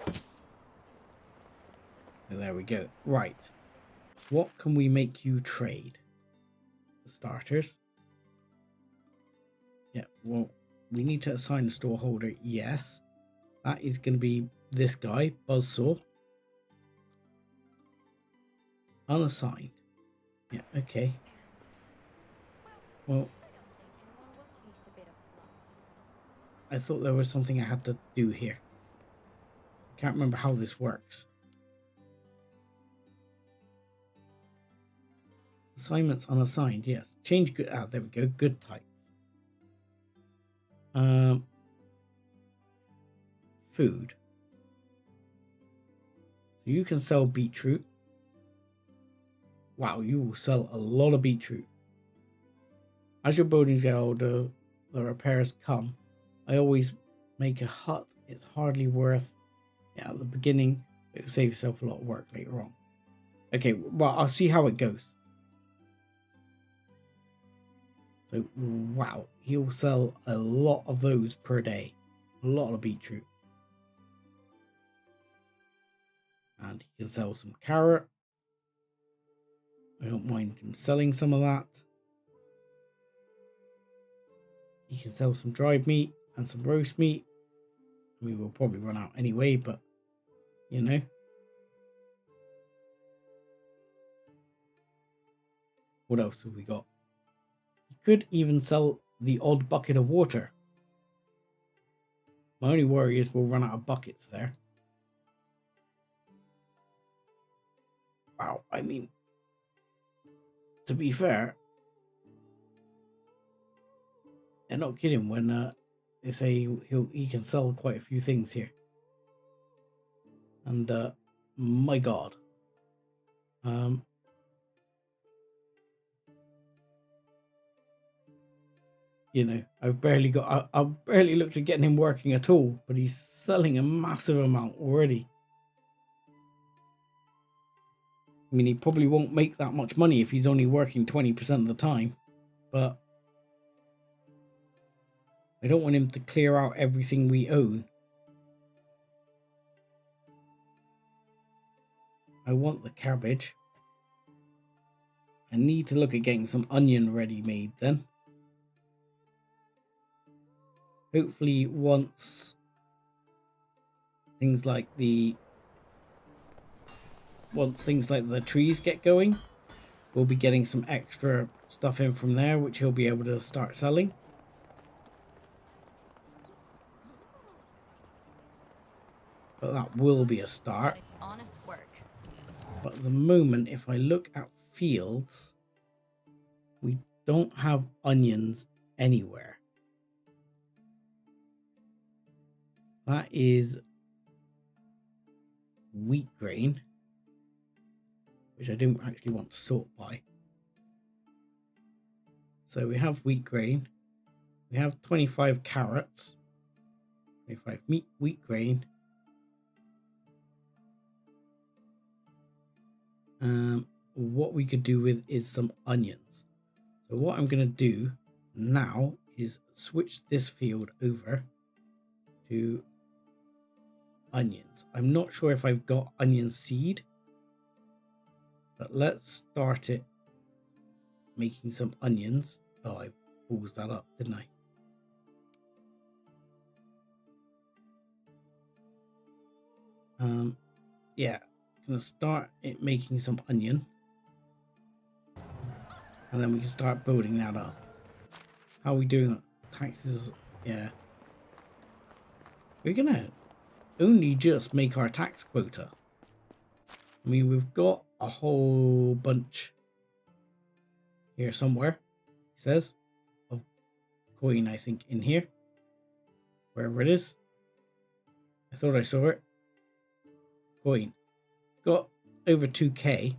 [SPEAKER 1] So there we go. Right. What can we make you trade? For starters. Yeah, well, we need to assign a storeholder. Yes. That is going to be this guy, Buzzsaw. Unassigned. Yeah, okay. Well, I thought there was something I had to do here. I can't remember how this works. Assignments unassigned, yes. Change good. Ah, there we go. Good types. Food. So you can sell beetroot. Wow, you will sell a lot of beetroot. As your buildings get older, the repairs come. I always make a hut. It's hardly worth. Yeah, at the beginning, It'll save yourself a lot of work later on. Okay, well, I'll see how it goes. So, wow, he'll sell a lot of those per day. A lot of beetroot. And he can sell some carrot. I don't mind him selling some of that. He can sell some dried meat and some roast meat. I mean, we'll probably run out anyway, but, you know. What else have we got? He could even sell the odd bucket of water. My only worry is we'll run out of buckets there. Wow, I mean, to be fair, they're not kidding when they say he can sell quite a few things here. And my God, you know, I've barely looked at getting him working at all, but he's selling a massive amount already. I mean, he probably won't make that much money if he's only working 20% of the time, but I don't want him to clear out everything we own. I want the cabbage. I need to look at getting some onion ready made then. Hopefully once things like the trees get going, we'll be getting some extra stuff in from there, which he'll be able to start selling. But that will be a start.
[SPEAKER 7] It's honest work.
[SPEAKER 1] But at the moment, if I look at fields, we don't have onions anywhere. That is wheat grain, which I don't actually want to sort by. So we have wheat grain. We have 25 carrots, 25 wheat grain. What we could do with is some onions. So what I'm going to do now is switch this field over to onions. I'm not sure if I've got onion seed, but let's start it making some onions. Oh, I paused that up, didn't I? Yeah, gonna start it making some onion, and then we can start building that up. How are we doing? Taxes? Yeah, we're gonna only just make our tax quota. I mean, we've got a whole bunch here somewhere, he says, of coin, I think, in here, wherever it is. I thought I saw it. Coin. Got over 2k.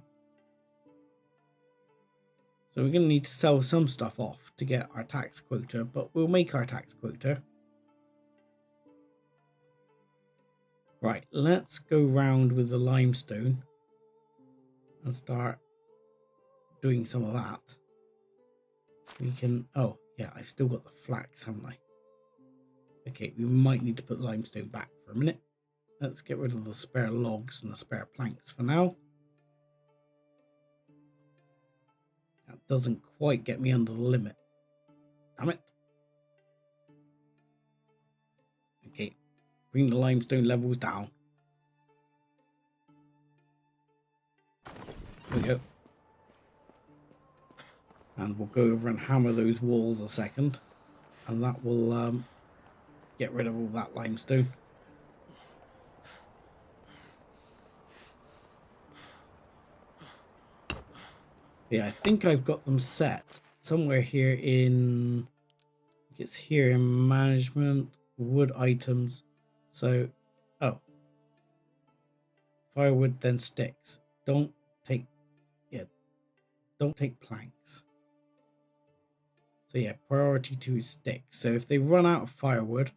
[SPEAKER 1] So we're going to need to sell some stuff off to get our tax quota, but we'll make our tax quota. Right, let's go round with the limestone and start doing some of that. We can, oh yeah, I've still got the flax, haven't I? Okay, we might need to put limestone back for a minute. Let's get rid of the spare logs and the spare planks for now. That doesn't quite get me under the limit. Damn it. Okay, bring the limestone levels down. There we go. And we'll go over and hammer those walls a second. And that will get rid of all that limestone. Yeah, I think I've got them set somewhere here in, it's here in management, wood items. So, oh, firewood, then sticks. Don't take planks. So yeah, priority 2 is sticks. So if they run out of firewood,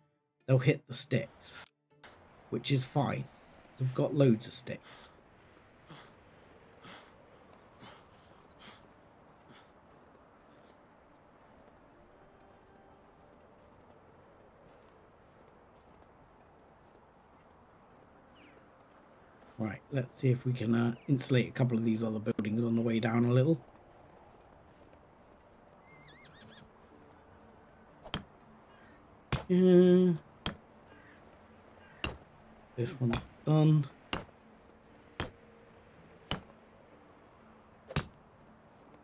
[SPEAKER 1] they'll hit the sticks, which is fine. We've got loads of sticks. Right, let's see if we can insulate a couple of these other buildings on the way down a little. Yeah. This one's done.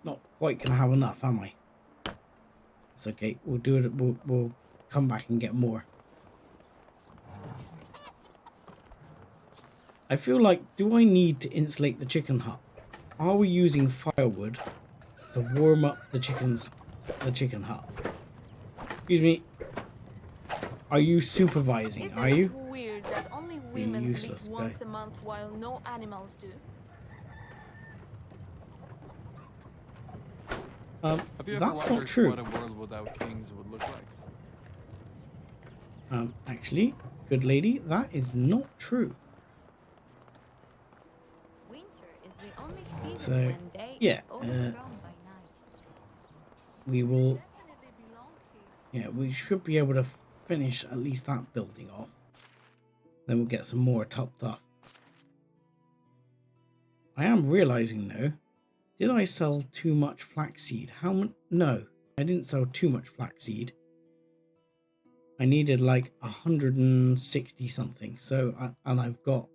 [SPEAKER 1] Not quite gonna have enough, am I? It's okay. We'll do it. We'll come back and get more. I feel like, do I need to insulate the chicken hut? Are we using firewood to warm up the chicken hut? Excuse me. Are you supervising?
[SPEAKER 4] Isn't
[SPEAKER 1] Are you?
[SPEAKER 4] it weird that only women
[SPEAKER 1] useless
[SPEAKER 4] leave once
[SPEAKER 1] guy.
[SPEAKER 4] a month while no animals do?
[SPEAKER 5] Have you ever
[SPEAKER 1] That's not
[SPEAKER 5] wondered
[SPEAKER 1] true.
[SPEAKER 5] what a world without kings would look like?
[SPEAKER 1] Actually, good lady, that is not true.
[SPEAKER 2] Winter is the only season
[SPEAKER 1] So,
[SPEAKER 2] when day
[SPEAKER 1] yeah,
[SPEAKER 2] is overgrown by night.
[SPEAKER 1] We will.
[SPEAKER 4] Definitely belong here.
[SPEAKER 1] Yeah, we should be able to finish at least that building off. Then we'll get some more topped off. I am realizing though, did I sell too much flaxseed? How much? No, I didn't sell too much flaxseed. I needed like 160 something. So, and I've got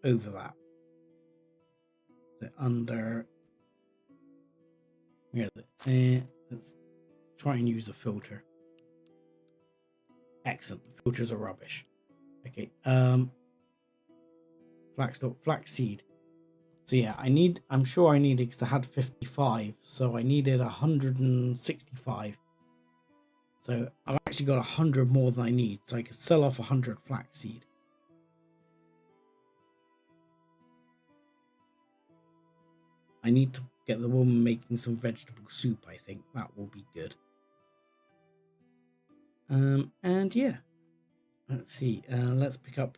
[SPEAKER 1] over that. So under. Where is it? Let's try and use a filter. Excellent. Filters are rubbish. Okay. Flaxseed. So yeah, I'm sure I needed, because I had 55, so I needed 165. So I've actually got 100 more than I need, so I could sell off 100 flaxseed. I need to get the woman making some vegetable soup. I think that will be good. And yeah, let's see. Let's pick up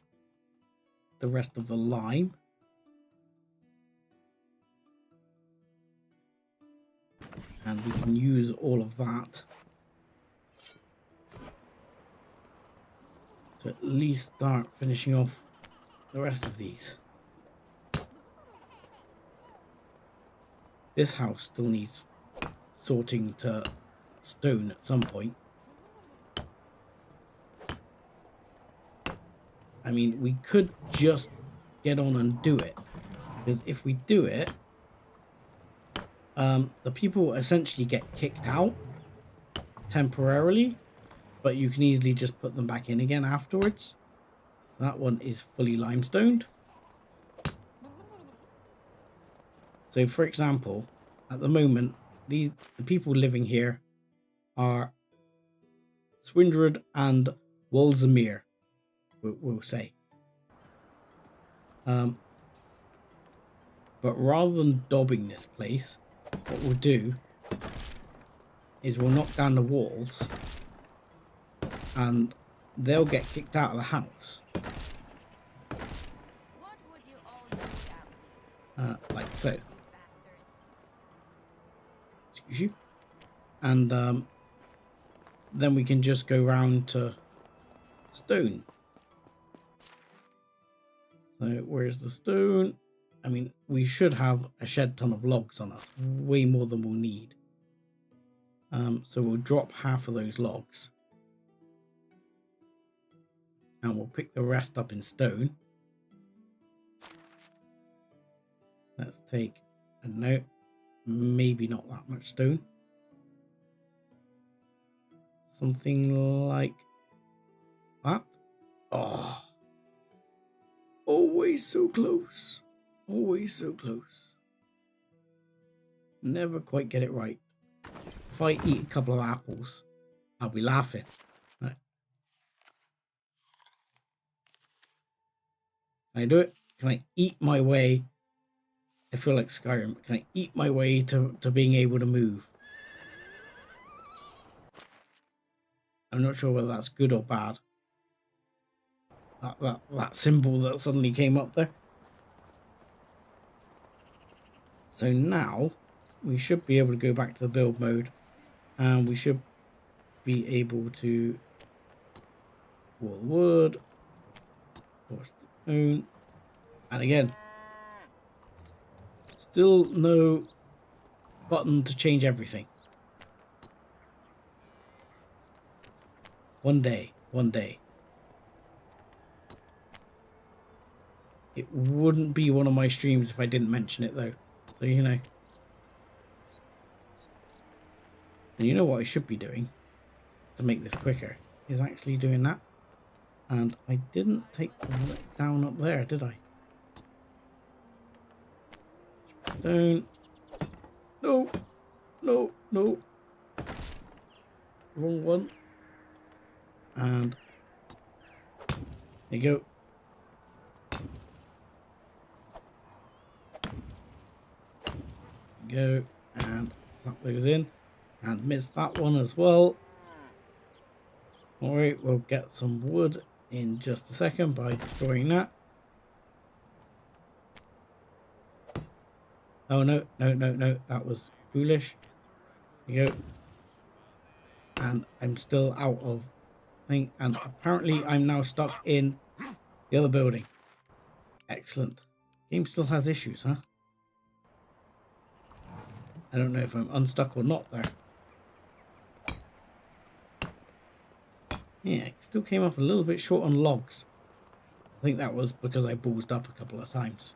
[SPEAKER 1] the rest of the lime. And we can use all of that to at least start finishing off the rest of these. This house still needs sorting to stone at some point. I mean, we could just get on and do it, because if we do it, the people essentially get kicked out temporarily, but you can easily just put them back in again afterwards. That one is fully limestoned. So, for example, at the moment, the people living here are Swindred and Walsamere, we'll say. But rather than daubing this place, what we'll do is we'll knock down the walls and they'll get kicked out of the house.
[SPEAKER 2] What would you all do without me,
[SPEAKER 1] Like so.
[SPEAKER 2] you bastards?
[SPEAKER 1] Excuse you. And then we can just go round to stone. So where's the stone? I mean, we should have a shed ton of logs on us, way more than we'll need. So we'll drop half of those logs. And we'll pick the rest up in stone. Let's take, I don't know, maybe not that much stone. Something like that. Oh, always so close. Always so close. Never quite get it right. If I eat a couple of apples, I'll be laughing. Right. Can I do it? Can I eat my way? I feel like Skyrim. Can I eat my way to being able to move? I'm not sure whether that's good or bad. that symbol that suddenly came up there. So now we should be able to go back to the build mode, and we should be able to wall wood, or stone, and again, still no button to change everything. One day. It wouldn't be one of my streams if I didn't mention it though. So, you know. And you know what I should be doing to make this quicker is actually doing that. And I didn't take the down up there, did I? Stone. No. Wrong one. And there you go. Go and slap those in and miss that one as well. Alright, we'll get some wood in just a second by destroying that. Oh no, that was foolish. There you go. And I'm still out of thing, and apparently I'm now stuck in the other building. Excellent. Game still has issues, huh? I don't know if I'm unstuck or not there. Yeah, it still came up a little bit short on logs. I think that was because I ballsed up a couple of times.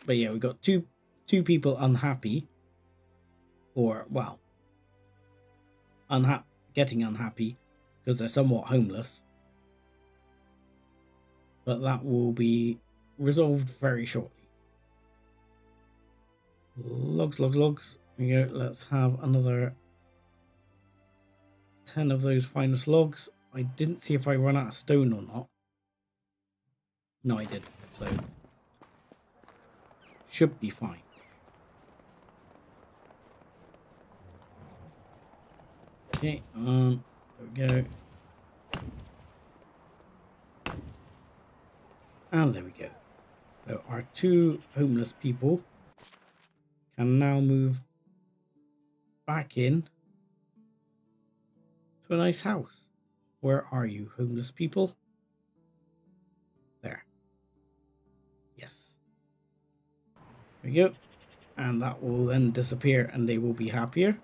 [SPEAKER 1] But yeah, we got two people unhappy. Or, well, getting unhappy because they're somewhat homeless. But that will be resolved very shortly. Logs. Here we go. Let's have another 10 of those finest logs. I didn't see if I run out of stone or not. No, I didn't. So, should be fine. Okay, there we go. And there we go. So our two homeless people can now move back in to a nice house. Where are you, homeless people? There. Yes. There we go. And that will then disappear and they will be happier.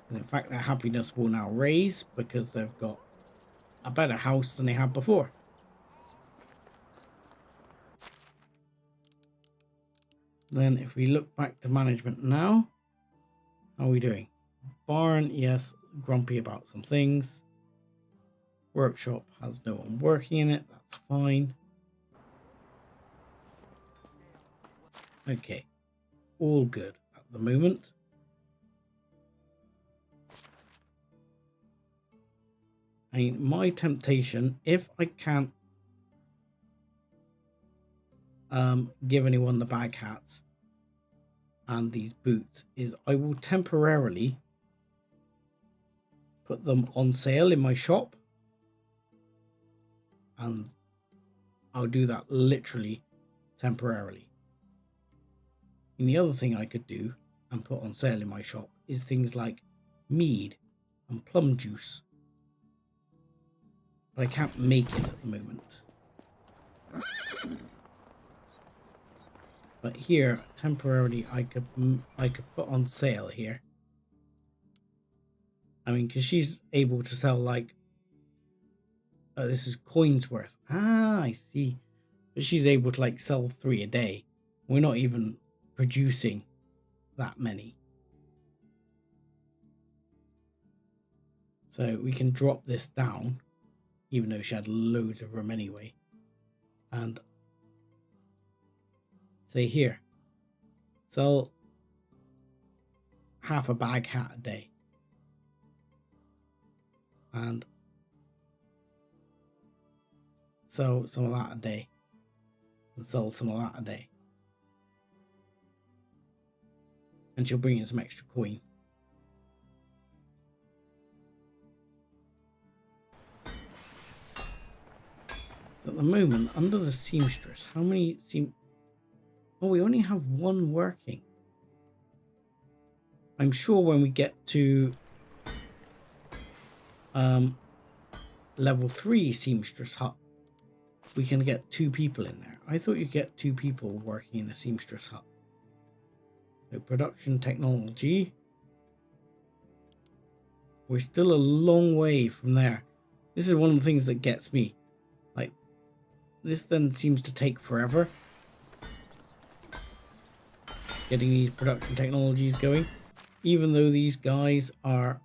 [SPEAKER 1] And in fact, their happiness will now raise because they've got a better house than they had before. Then if we look back to management now, how are we doing? Barn, yes, grumpy about some things. Workshop has no one working in it, that's fine. Okay, all good at the moment. I mean, my temptation, if I can't give anyone the bag hats and these boots, is I will temporarily put them on sale in my shop, and I'll do that literally temporarily. And the other thing I could do and put on sale in my shop is things like mead and plum juice, but I can't make it at the moment. But here, temporarily, I could put on sale here. I mean, because she's able to sell like, this is coins worth. Ah, I see. But she's able to like sell 3 a day. We're not even producing that many. So we can drop this down, even though she had loads of room anyway. And say here, sell half a bag hat a day. And sell some of that a day. And sell some of that a day. And she'll bring in some extra coin. At the moment, under the seamstress, how many seam... Oh, we only have one working. I'm sure when we get to level 3 seamstress hut, we can get 2 people in there. I thought you'd get 2 people working in a seamstress hut. So production technology. We're still a long way from there. This is one of the things that gets me. Like, this then seems to take forever. Getting these production technologies going. Even though these guys are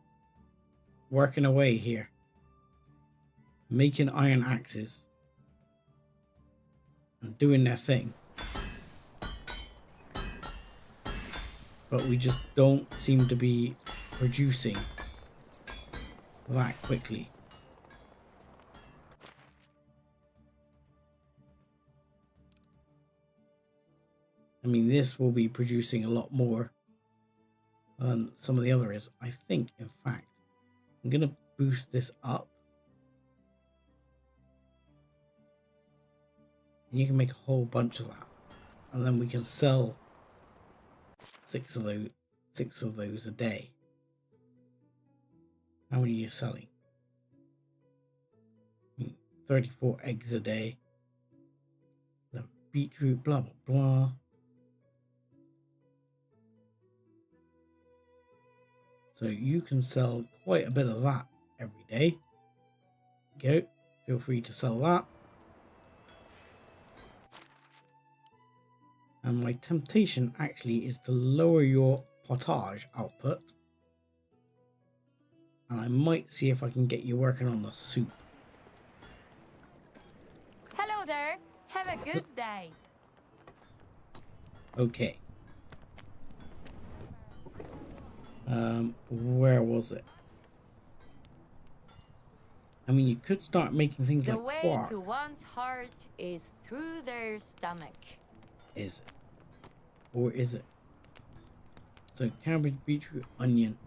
[SPEAKER 1] working away here. Making iron axes. And doing their thing. But we just don't seem to be producing that quickly. I mean, this will be producing a lot more than some of the other is. I think, in fact, I'm going to boost this up. And you can make a whole bunch of that. And then we can sell 6 of those a day. How many are you selling? 34 eggs a day. The beetroot, blah, blah, blah. So you can sell quite a bit of that every day. Go. Feel free to sell that. And my temptation actually is to lower your pottage output. And I might see if I can get you working on the soup.
[SPEAKER 2] Hello there. Have a good day.
[SPEAKER 1] Okay. Where was it? I mean, you could start making things
[SPEAKER 2] The
[SPEAKER 1] like
[SPEAKER 2] way
[SPEAKER 1] quark.
[SPEAKER 2] to one's heart is through their stomach.
[SPEAKER 1] Is it? Or is it? So cabbage, beetroot, onion.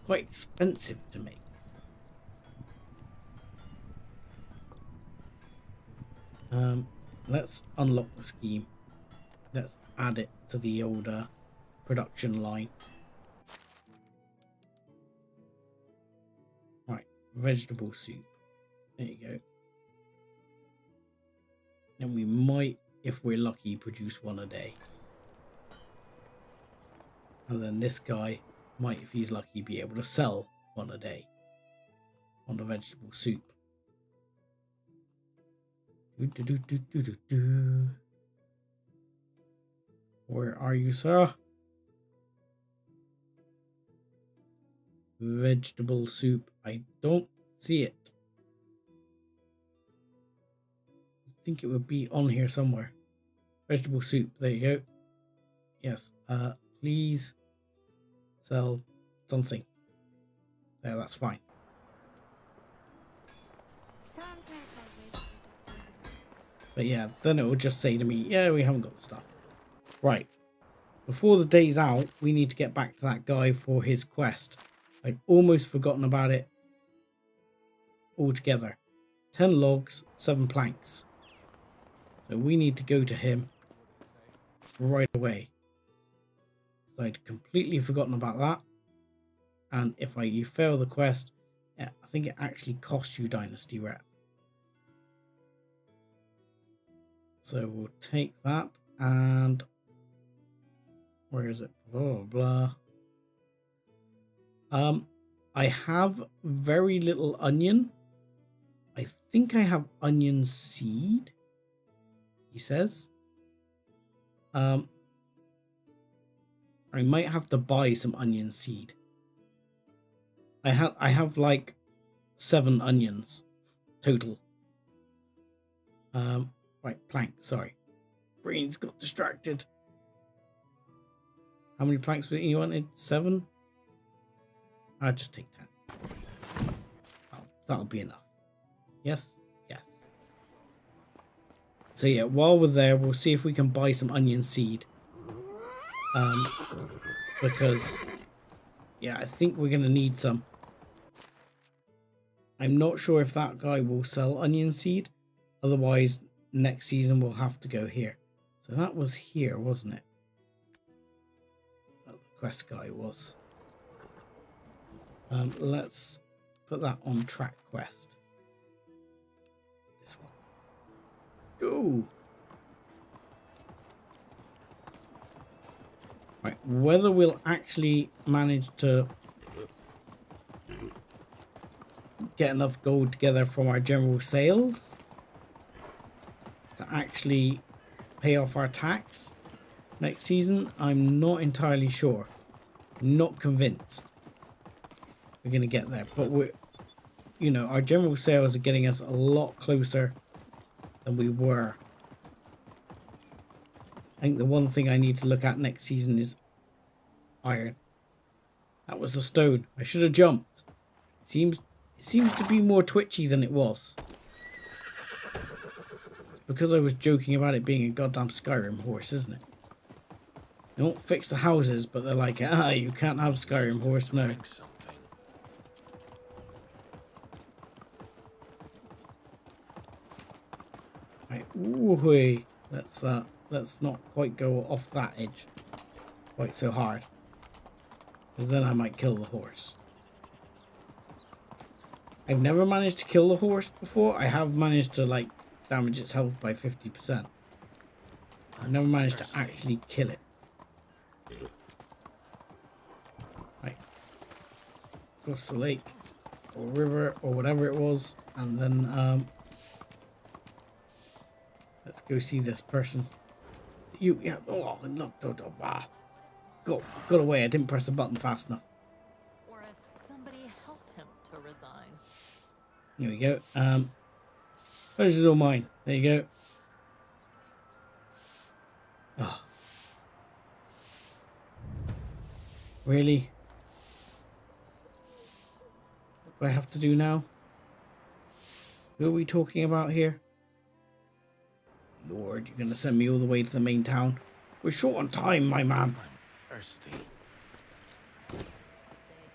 [SPEAKER 1] Quite expensive to make. Let's unlock the scheme. Let's add it to the older production line. Right, vegetable soup. There you go. And we might, if we're lucky, produce 1 a day. And then this guy might, if he's lucky, be able to sell 1 a day on the vegetable soup. Where are you, sir? Vegetable soup. I don't see it. I think it would be on here somewhere. Vegetable soup. There you go. Yes. Please sell something. There, that's fine.
[SPEAKER 6] Sometimes I wish.
[SPEAKER 1] But yeah, then it will just say to me, yeah, we haven't got the stuff. Right. Before the day's out, we need to get back to that guy for his quest. I'd almost forgotten about it altogether. 10 logs, 7 planks. So we need to go to him right away. So I'd completely forgotten about that. And if you fail the quest, yeah, I think it actually costs you Dynasty Rep. So we'll take that and where is it? Blah, blah, blah. I have very little onion. I think I have onion seed, he says. I might have to buy some onion seed. I have like 7 onions total. Right, plank, sorry. Brains got distracted. How many planks did you wanted? 7? I'll just take 10. Oh, that'll be enough. Yes? Yes. So yeah, while we're there, we'll see if we can buy some onion seed. Because, yeah, I think we're going to need some. I'm not sure if that guy will sell onion seed. Otherwise, next season we'll have to go here. So that was here, wasn't it? That the quest guy was. Let's put that on track quest. This one. Go! Right, whether we'll actually manage to get enough gold together from our general sales to actually pay off our tax next season, I'm not entirely sure. I'm not convinced we're going to get there, but we're, you know, our general sales are getting us a lot closer than we were. I think the one thing I need to look at next season is iron. That was a stone. I should have jumped. It seems to be more twitchy than it was. It's because I was joking about it being a goddamn Skyrim horse, isn't it? They won't fix the houses, but they're like, ah, you can't have Skyrim horse, no.
[SPEAKER 8] Drink something.
[SPEAKER 1] Right, ooh, let's not quite go off that edge quite so hard, because then I might kill the horse. I've never managed to kill the horse before. I have managed to like damage its health by 50%. I've never managed to actually kill it. Right, across the lake or river or whatever it was, and then let's go see this person. Yeah, oh look, got away. I didn't press the button fast enough.
[SPEAKER 7] Or if somebody helped him to resign.
[SPEAKER 1] Here we go. Pleasure's all mine. There you go. Oh. Really? What do I have to do now? Who are we talking about here? Lord, you're going to send me all the way to the main town? We're short on time, my man.
[SPEAKER 8] I'm thirsty.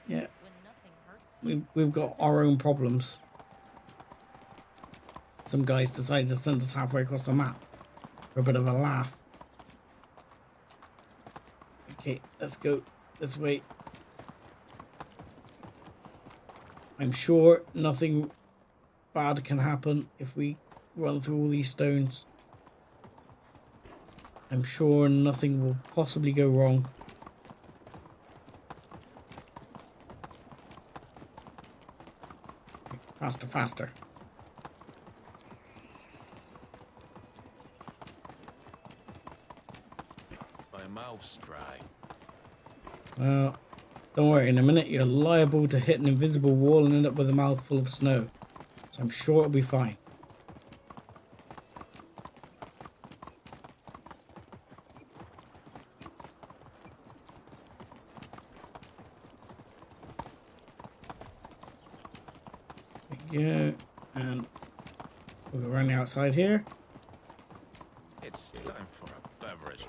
[SPEAKER 1] Yeah,
[SPEAKER 7] When nothing hurts you.
[SPEAKER 1] we've got our own problems. Some guys decided to send us halfway across the map for a bit of a laugh. Okay, let's go this way. I'm sure nothing bad can happen if we run through all these stones. I'm sure nothing will possibly go wrong. Faster, faster.
[SPEAKER 8] My mouth's dry.
[SPEAKER 1] Well, don't worry, in a minute you're liable to hit an invisible wall and end up with a mouthful of snow. So I'm sure it'll be fine. There we go. And we'll go around the outside here.
[SPEAKER 8] It's time for a beverage.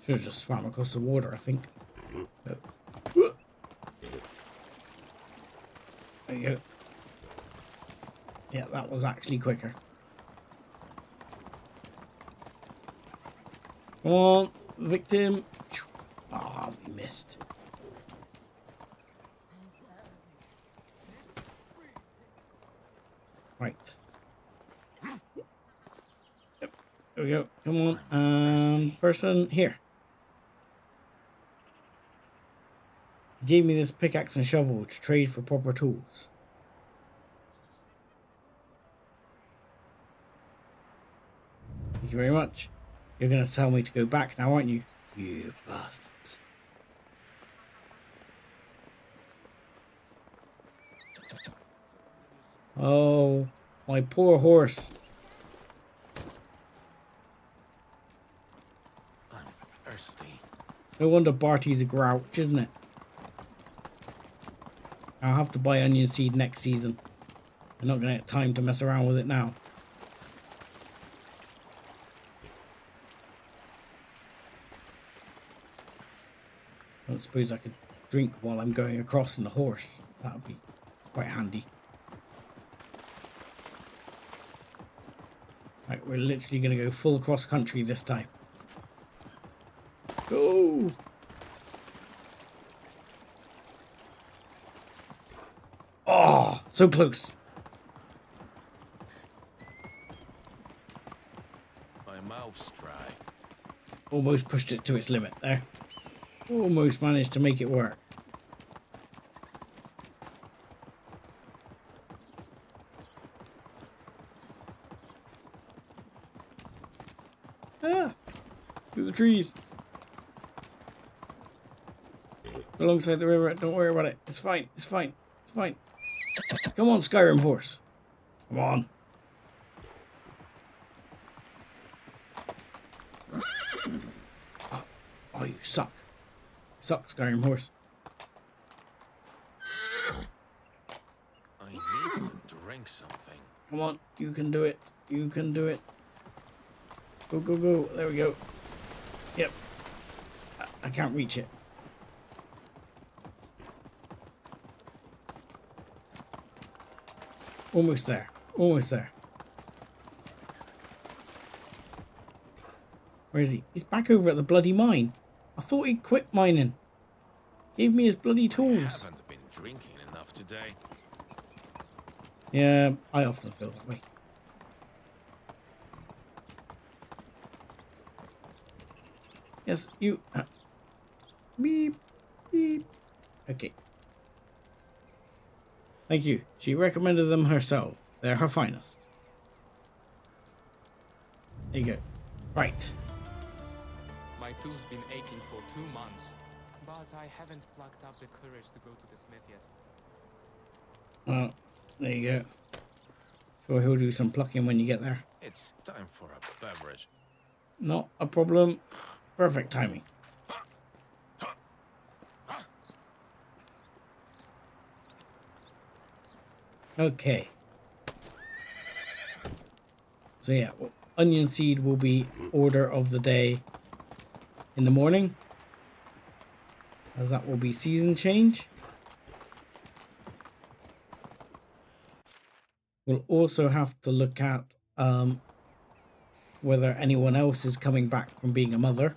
[SPEAKER 1] Should have just swam across the water, I think. Oh. There you go. Yeah, that was actually quicker. Come on, victim. Ah, oh, we missed. Right. Yep. There we go. Come on. Person here. He gave me this pickaxe and shovel to trade for proper tools. Thank you very much. You're going to tell me to go back now, aren't you? You bastards. Oh, my poor horse.
[SPEAKER 8] I'm thirsty.
[SPEAKER 1] No wonder Barty's a grouch, isn't it? I'll have to buy onion seed next season. I'm not going to get time to mess around with it now. I don't suppose I could drink while I'm going across in the horse. That would be quite handy. Right, we're literally going to go full cross country this time. Go! Oh, so close.
[SPEAKER 8] My mouth's dry.
[SPEAKER 1] Almost pushed it to its limit there. Almost managed to make it work. Ah! Through the trees. Alongside the river. Don't worry about it. It's fine. It's fine. It's fine. Come on, Skyrim horse. Come on. Oh, you suck. Suck, Skyrim horse.
[SPEAKER 8] I need to drink something.
[SPEAKER 1] Come on. You can do it. You can do it. Go, go, go. There we go. Yep. I can't reach it. Almost there. Almost there. Where is he? He's back over at the bloody mine. I thought he'd quit mining. Gave me his bloody
[SPEAKER 8] I
[SPEAKER 1] tools.
[SPEAKER 8] haven't been drinking enough today.
[SPEAKER 1] Yeah, I often feel that way. Yes, you... beep, beep. Okay. Thank you. She recommended them herself. They're her finest. There you go. Right.
[SPEAKER 9] My tooth's been aching for 2 months, but I haven't plucked up the courage to go to the smith yet.
[SPEAKER 1] Well, there you go. Sure, he'll do some plucking when you get there.
[SPEAKER 8] It's time for a beverage.
[SPEAKER 1] Not a problem. Perfect timing. Okay. So yeah, onion seed will be order of the day in the morning, as that will be season change. We'll also have to look at whether anyone else is coming back from being a mother,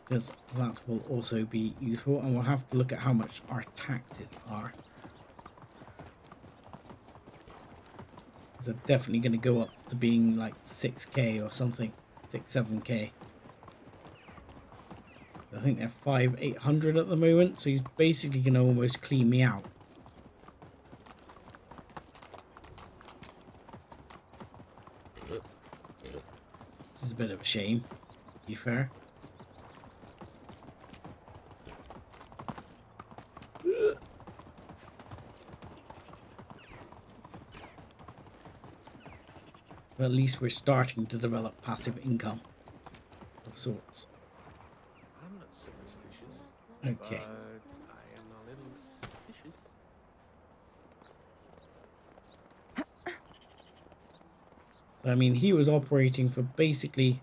[SPEAKER 1] because that will also be useful, and we'll have to look at how much our taxes are. They're definitely going to go up to being like 6k or something, 7k. I think they're 800 at the moment, so he's basically going to almost clean me out. This is a bit of a shame, to be fair. But at least we're starting to develop passive income of sorts.
[SPEAKER 3] I'm not superstitious.
[SPEAKER 1] Okay.
[SPEAKER 3] But I am a little suspicious.
[SPEAKER 1] So, I mean, he was operating for basically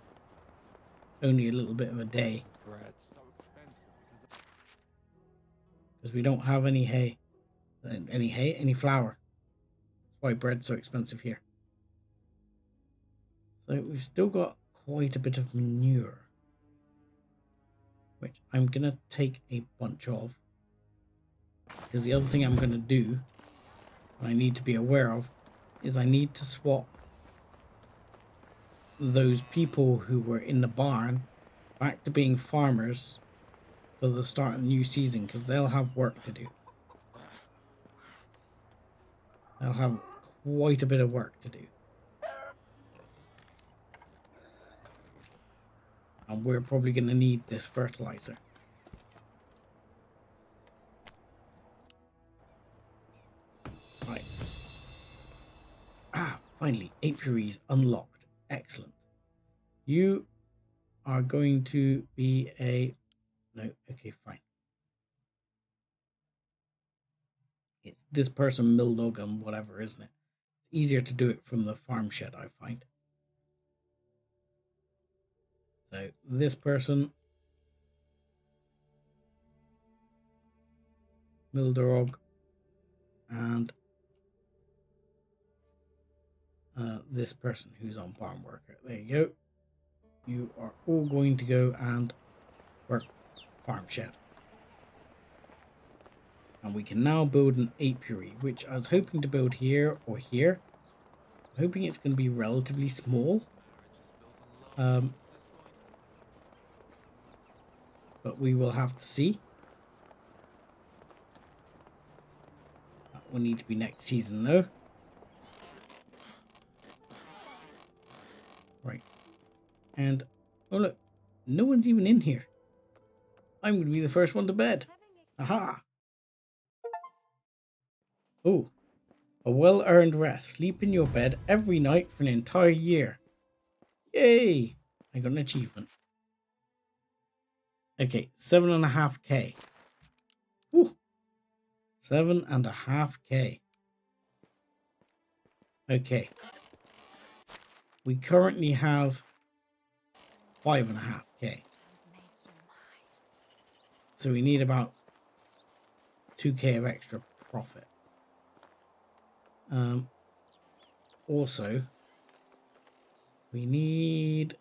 [SPEAKER 1] only a little bit of a day,
[SPEAKER 5] Bread's so expensive because
[SPEAKER 1] because we don't have any hay. Any flour. That's why bread's so expensive here. So we've still got quite a bit of manure, which I'm going to take a bunch of. Because the other thing I'm going to do, and I need to be aware of, is I need to swap those people who were in the barn back to being farmers for the start of the new season, because they'll have work to do. They'll have quite a bit of work to do. And we're probably going to need this fertilizer. Right. Ah, finally, apiaries unlocked. Excellent. You are going to be a... No, okay, fine. It's this person, Mildog and whatever, isn't it? It's easier to do it from the farm shed, I find. So this person Milderog, and this person who's on farm worker. There you go. You are all going to go and work farm shed. And we can now build an apiary, which I was hoping to build here or here. I'm hoping it's going to be relatively small. But we will have to see. That will need to be next season though. Right. And, oh look, no one's even in here. I'm going to be the first one to bed. Aha! Oh, a well-earned rest. Sleep in your bed every night for an entire year. Yay! I got an achievement. Okay, 7.5k. Woo! 7.5k. Okay. We currently have 5.5k. So we need about 2k of extra profit. Also, we need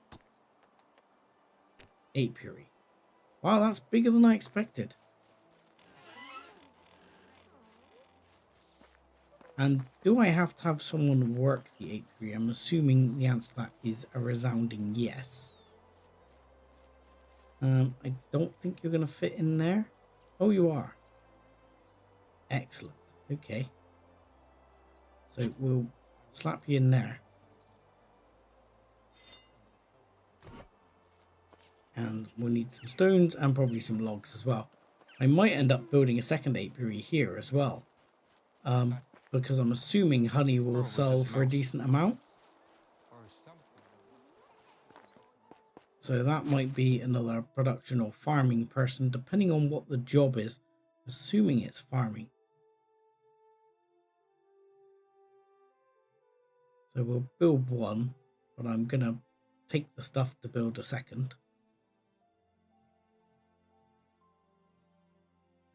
[SPEAKER 1] apiary. Wow, that's bigger than I expected. And do I have to have someone work the apiary? I'm assuming the answer to that is a resounding yes. I don't think you're going to fit in there. Oh, you are. Excellent. Okay. So we'll slap you in there. And we'll need some stones and probably some logs as well. I might end up building a second apiary here as well. Because I'm assuming honey will sell for a decent amount. So that might be another production or farming person, depending on what the job is. Assuming it's farming. So we'll build one, but I'm going to take the stuff to build a second.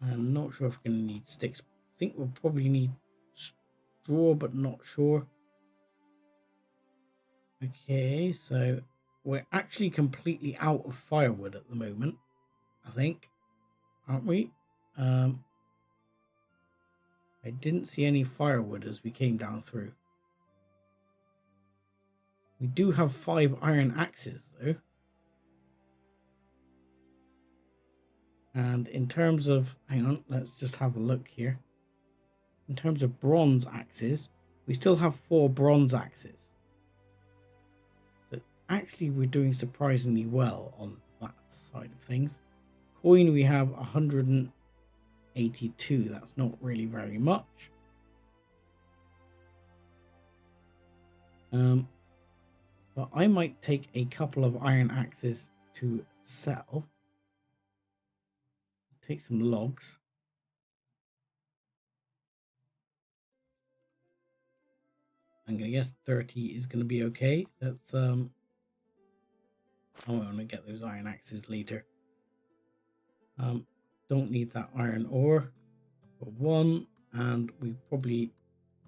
[SPEAKER 1] I'm not sure if we're going to need sticks. I think we'll probably need straw, but not sure. Okay, so we're actually completely out of firewood at the moment, I think. Aren't we? I didn't see any firewood as we came down through. We do have 5 iron axes, though. And in terms of, hang on, let's just have a look here. In terms of bronze axes, we still have 4 bronze axes. So actually we're doing surprisingly well on that side of things. Coin we have 182, that's not really very much. But I might take a couple of iron axes to sell. Take some logs. I'm gonna guess 30 is gonna be okay. That's I want to get those iron axes later. Don't need that iron ore for 1, and we probably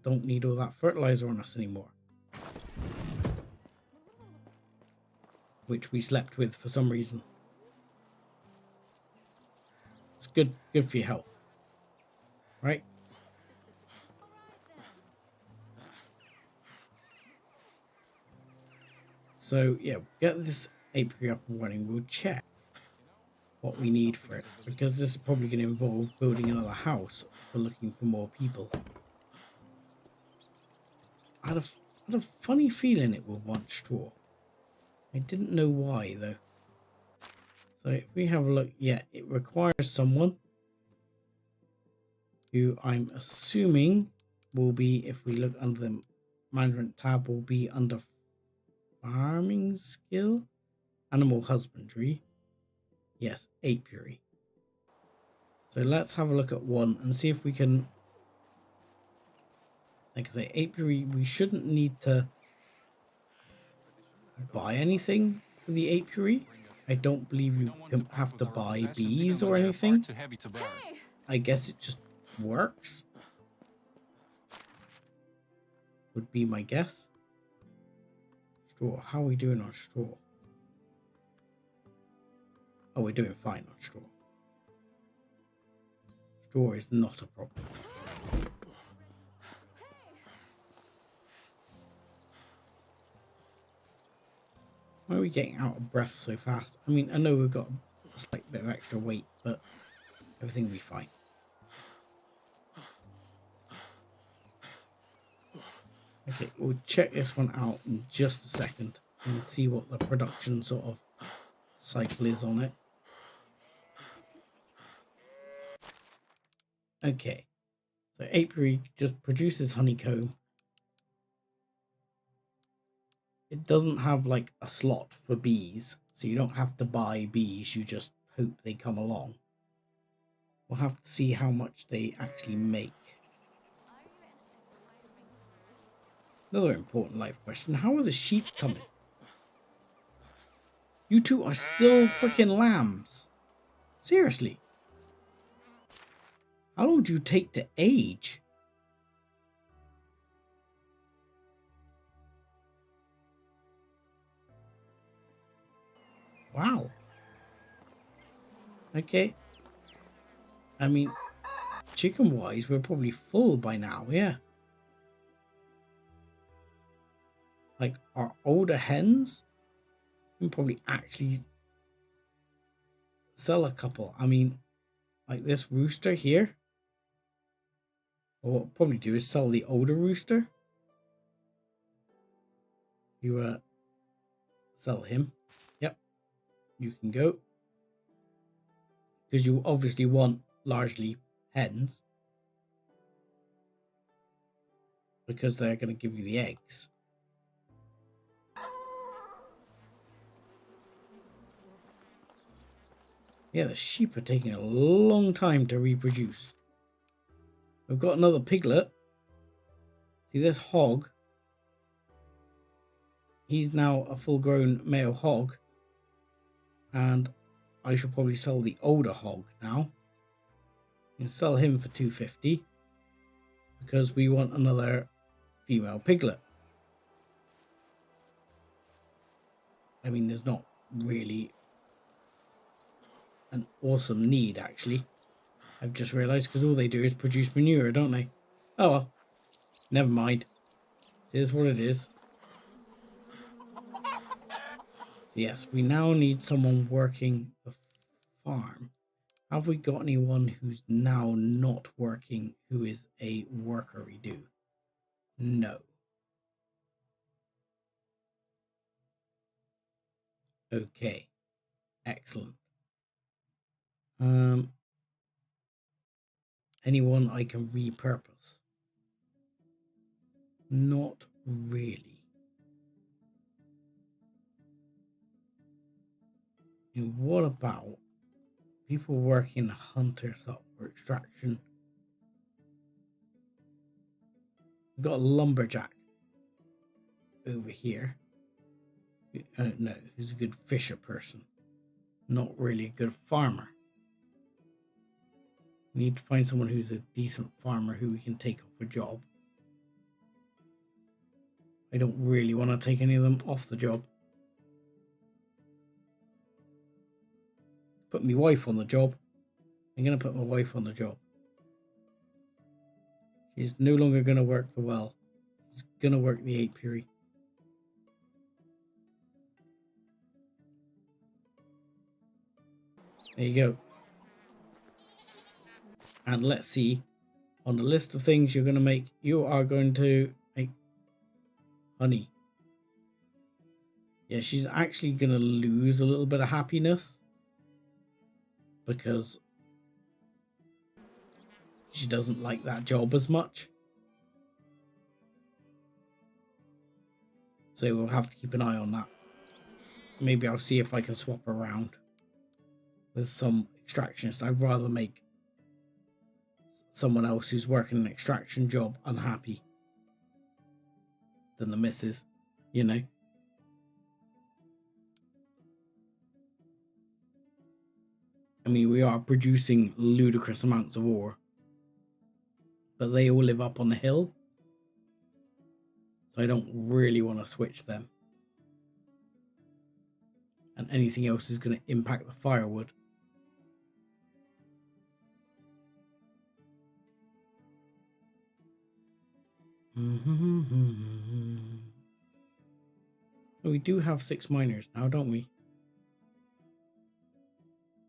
[SPEAKER 1] don't need all that fertilizer on us anymore. Which we slept with for some reason. It's good for your health. Right? So yeah, get this apiary up and running. We'll check what we need for it, because this is probably going to involve building another house for looking for more people. I had a funny feeling it will want straw. I didn't know why though. So if we have a look, yeah, it requires someone who I'm assuming will be, if we look under the management tab, will be under farming skill, animal husbandry. Yes, apiary. So let's have a look at one and see if we can, like I say, apiary, we shouldn't need to buy anything for the apiary. I don't believe you have to buy bees or anything. I guess it just works. Would be my guess. Straw. How are we doing on straw? Oh, we're doing fine on straw. Straw is not a problem. Why are we getting out of breath so fast? I mean, I know we've got a slight bit of extra weight, but everything will be fine. Okay, we'll check this one out in just a second and see what the production sort of cycle is on it. Okay, so apiary just produces honeycomb. It doesn't have like a slot for bees, so you don't have to buy bees, you just hope they come along. We'll have to see how much they actually make. Another important life question, how are the sheep coming? You two are still freaking lambs. Seriously. How long do you take to age? Wow. Okay. I mean, chicken-wise, we're probably full by now, yeah. Like, our older hens can probably actually sell a couple. I mean, like this rooster here. What we'll probably do is sell the older rooster. You sell him. Yep. You can go. Because you obviously want largely hens. Because they're going to give you the eggs. Yeah, the sheep are taking a long time to reproduce. We've got another piglet. See this hog? He's now a full-grown male hog. And I should probably sell the older hog now. And sell him for $250. Because we want another female piglet. I mean, there's not really an awesome need, actually. I've just realised, because all they do is produce manure, don't they? Oh well. Never mind. It is what it is. Yes, we now need someone working the farm. Have we got anyone who's now not working who is a worker we do? No. Okay. Excellent. Anyone I can repurpose? Not really. And what about people working Hunter's Hut or Extraction? We've got a lumberjack over here. No, who's a good fisher person. Not really a good farmer. We need to find someone who's a decent farmer who we can take off a job. I don't really want to take any of them off the job. Put my wife on the job. I'm going to put my wife on the job. She's no longer going to work the well. She's going to work the apiary. There you go. And let's see, on the list of things you're going to make, you are going to make honey. Yeah, she's actually going to lose a little bit of happiness because she doesn't like that job as much. So we'll have to keep an eye on that. Maybe I'll see if I can swap around with some extractionists. I'd rather make someone else who's working an extraction job unhappy than the missus, you know. I mean, we are producing ludicrous amounts of ore. but they all live up on the hill. So I don't really want to switch them. And anything else is going to impact the firewood. We do have 6 miners now, don't we?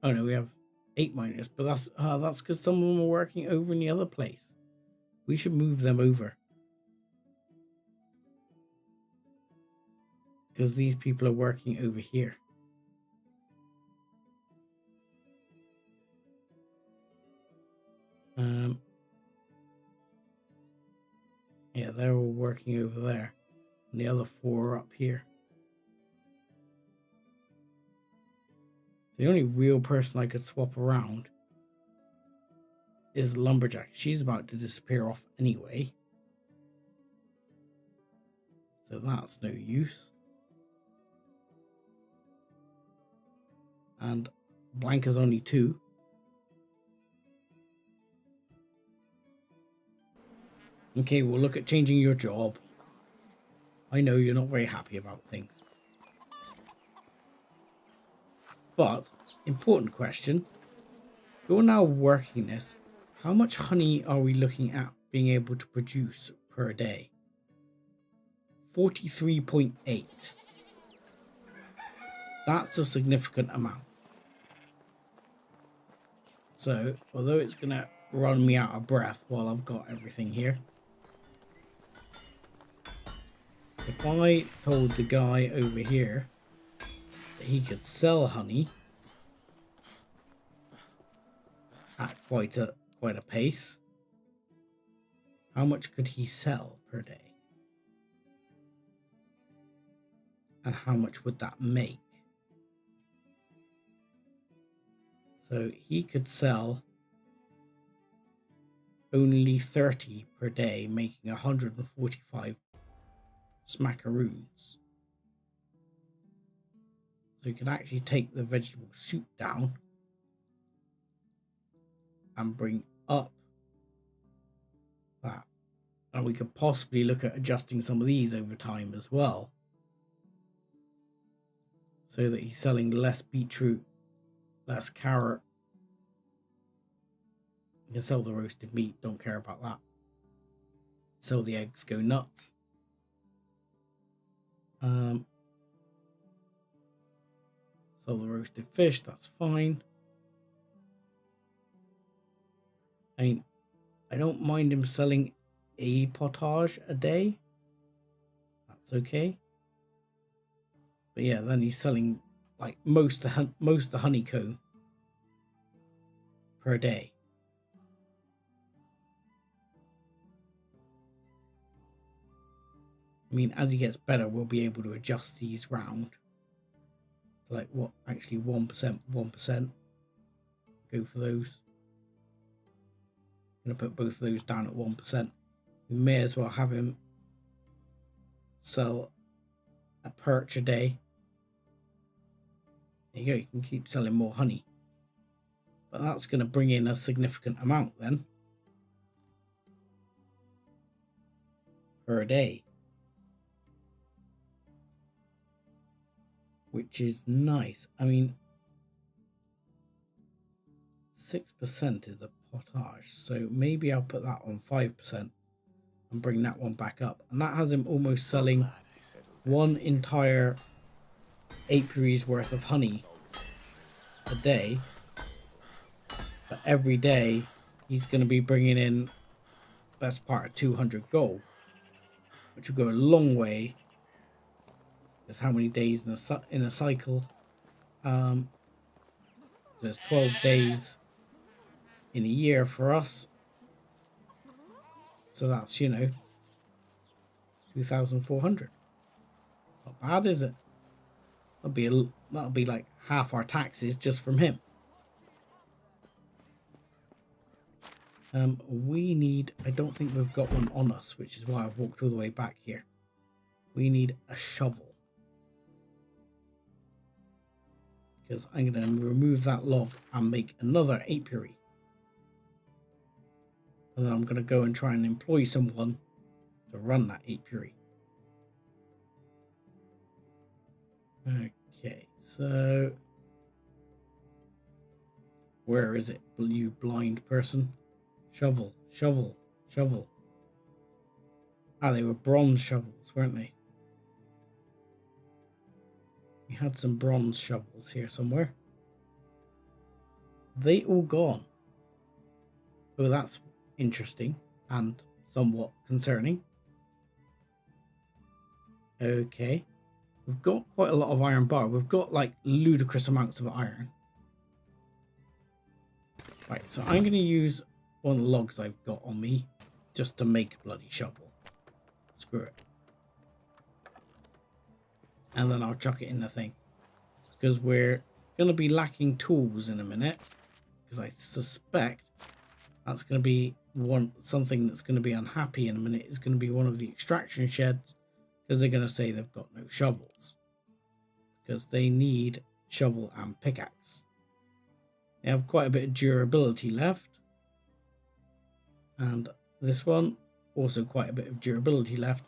[SPEAKER 1] Oh no, we have 8 miners, but that's because some of them are working over in the other place. We should move them over. Because these people are working over here. Yeah, they're all working over there. And the other 4 are up here. The only real person I could swap around is Lumberjack. She's about to disappear off anyway. So that's no use. And Blanca's only 2. Okay, we'll look at changing your job. I know you're not very happy about things. But, important question. You're now working this. How much honey are we looking at being able to produce per day? 43.8. That's a significant amount. So, although it's going to run me out of breath while I've got everything here. If I told the guy over here that he could sell honey at quite a pace, how much could he sell per day? And how much would that make? So he could sell only 30 per day, making 145 smackaroons. So you can actually take the vegetable soup down and bring up that. And we could possibly look at adjusting some of these over time as well. So that he's selling less beetroot, less carrot. You can sell the roasted meat, don't care about that. Sell the eggs, go nuts. Sell the roasted fish, that's fine. I don't mind him selling a potage a day. That's okay. But yeah, then he's selling like most of the honeycomb per day. I mean, as he gets better, we'll be able to adjust these round. Like what? Actually, 1%. Go for those. I'm going to put both of those down at 1%. We may as well have him sell a perch a day. There you go, you can keep selling more honey. But that's going to bring in a significant amount then. Per day. Which is nice. I mean, 6% is a potage. So maybe I'll put that on 5% and bring that one back up. And that has him almost selling one entire apiary's worth of honey a day. But every day he's going to be bringing in best part of 200 gold, which will go a long way. There's how many days in a cycle? There's 12 days in a year for us. So that's, 2,400. Not bad, is it? That'll be like half our taxes just from him. We need, I don't think we've got one on us, which is why I've walked all the way back here. We need a shovel. Because I'm going to remove that log and make another apiary. And then I'm going to go and try and employ someone to run that apiary. Okay, so where is it, you blind person? Shovel, shovel, shovel. Ah, they were bronze shovels, weren't they? We had some bronze shovels here somewhere. They all gone. Oh, that's interesting and somewhat concerning. Okay. We've got quite a lot of iron bar. We've got like ludicrous amounts of iron. Right, so I'm going to use one of the logs I've got on me just to make a bloody shovel. Screw it. And then I'll chuck it in the thing. Because we're going to be lacking tools in a minute. Because I suspect that's going to be something that's going to be unhappy in a minute. Is going to be one of the extraction sheds. Because they're going to say they've got no shovels. Because they need shovel and pickaxe. They have quite a bit of durability left. And this one, also quite a bit of durability left.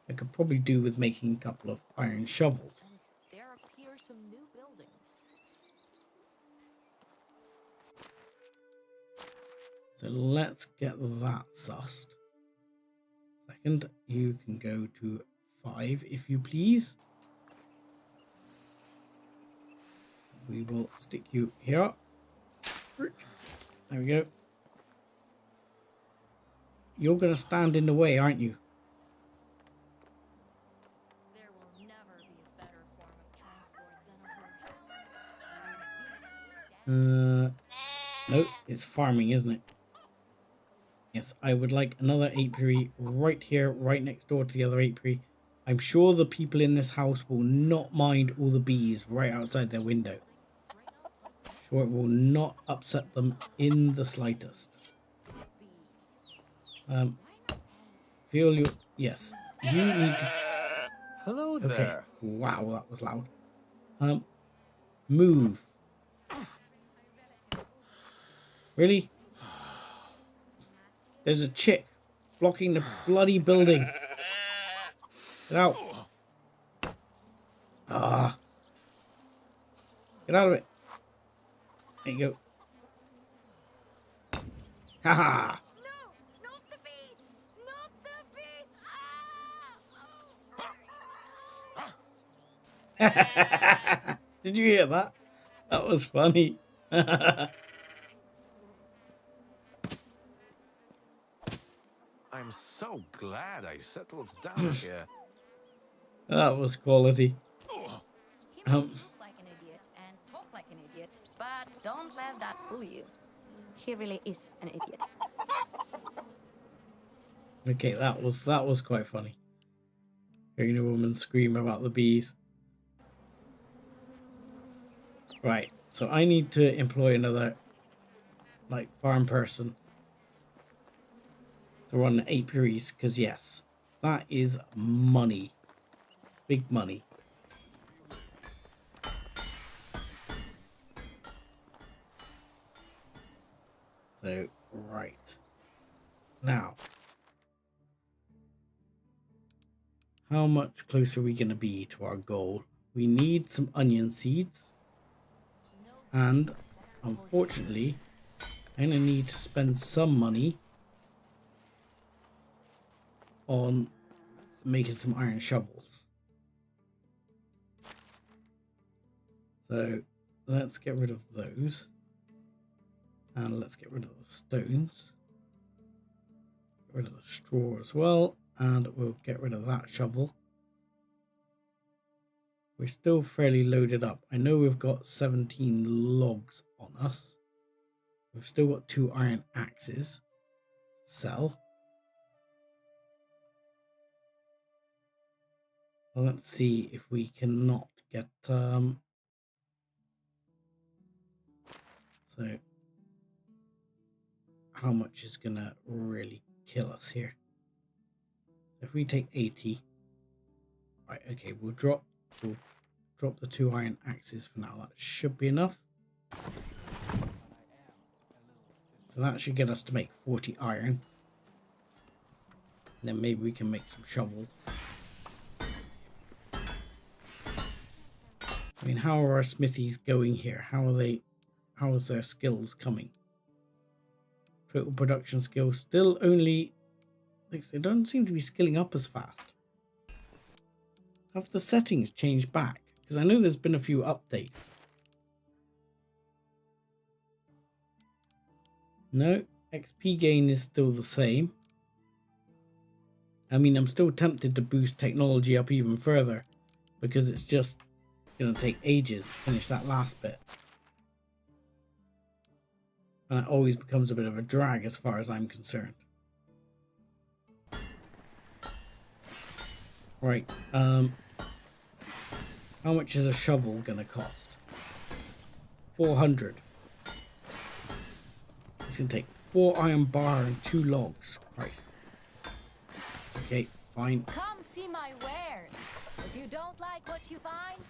[SPEAKER 1] I could probably do with making a couple of iron shovels.
[SPEAKER 7] There appear some new buildings.
[SPEAKER 1] So let's get that sussed. Second, you can go to 5 if you please. We will stick you here. There we go. You're going to stand in the way, aren't you?
[SPEAKER 7] There will never be a better form of transport than a horse.
[SPEAKER 1] No, it's farming, isn't it? Yes, I would like another apiary right here, right next door to the other apiary. I'm sure the people in this house will not mind all the bees right outside their window. Sure, it will not upset them in the slightest. Feel you. Yes, you need to.
[SPEAKER 3] Hello
[SPEAKER 1] Okay.
[SPEAKER 3] there.
[SPEAKER 1] Wow, that was loud. Move. Really? There's a chick blocking the bloody building. Get out. Ah. Get out of it. There you go. Haha.
[SPEAKER 2] No, not the bees! Not the bees! Ah!
[SPEAKER 1] Did you hear that? That was funny.
[SPEAKER 8] I'm so glad I settled down here.
[SPEAKER 1] That was quality.
[SPEAKER 2] He may look like an idiot and talk like an idiot, but don't let that fool you. He really is an idiot.
[SPEAKER 1] Okay, that was quite funny. Hearing a woman scream about the bees. Right, so I need to employ another like farm person to run the apiaries, because yes, that is money. Big money. So, right. Now, how much closer are we going to be to our goal? We need some onion seeds. And, unfortunately, I'm going to need to spend some money on making some iron shovels. So, let's get rid of those. And let's get rid of the stones. Get rid of the straw as well. And we'll get rid of that shovel. We're still fairly loaded up. I know we've got 17 logs on us. We've still got 2 iron axes. Sell. Well, let's see if we cannot get... So... how much is gonna really kill us here? If we take 80, right? Okay, we'll drop the 2 iron axes for now. That should be enough. So that should get us to make 40 iron. And then maybe we can make some shovels. I mean, how are our smithies going here? How is their skills coming? Total production skills still only, they don't seem to be skilling up as fast. Have the settings changed back? Because I know there's been a few updates. No, XP gain is still the same. I mean, I'm still tempted to boost technology up even further because it's just going to take ages to finish that last bit. And it always becomes a bit of a drag as far as I'm concerned. Right, how much is a shovel going to cost? 400. It's going to take 4 iron bar and 2 logs. Christ. Okay, fine.
[SPEAKER 4] Come see my wares. If you don't like what you find,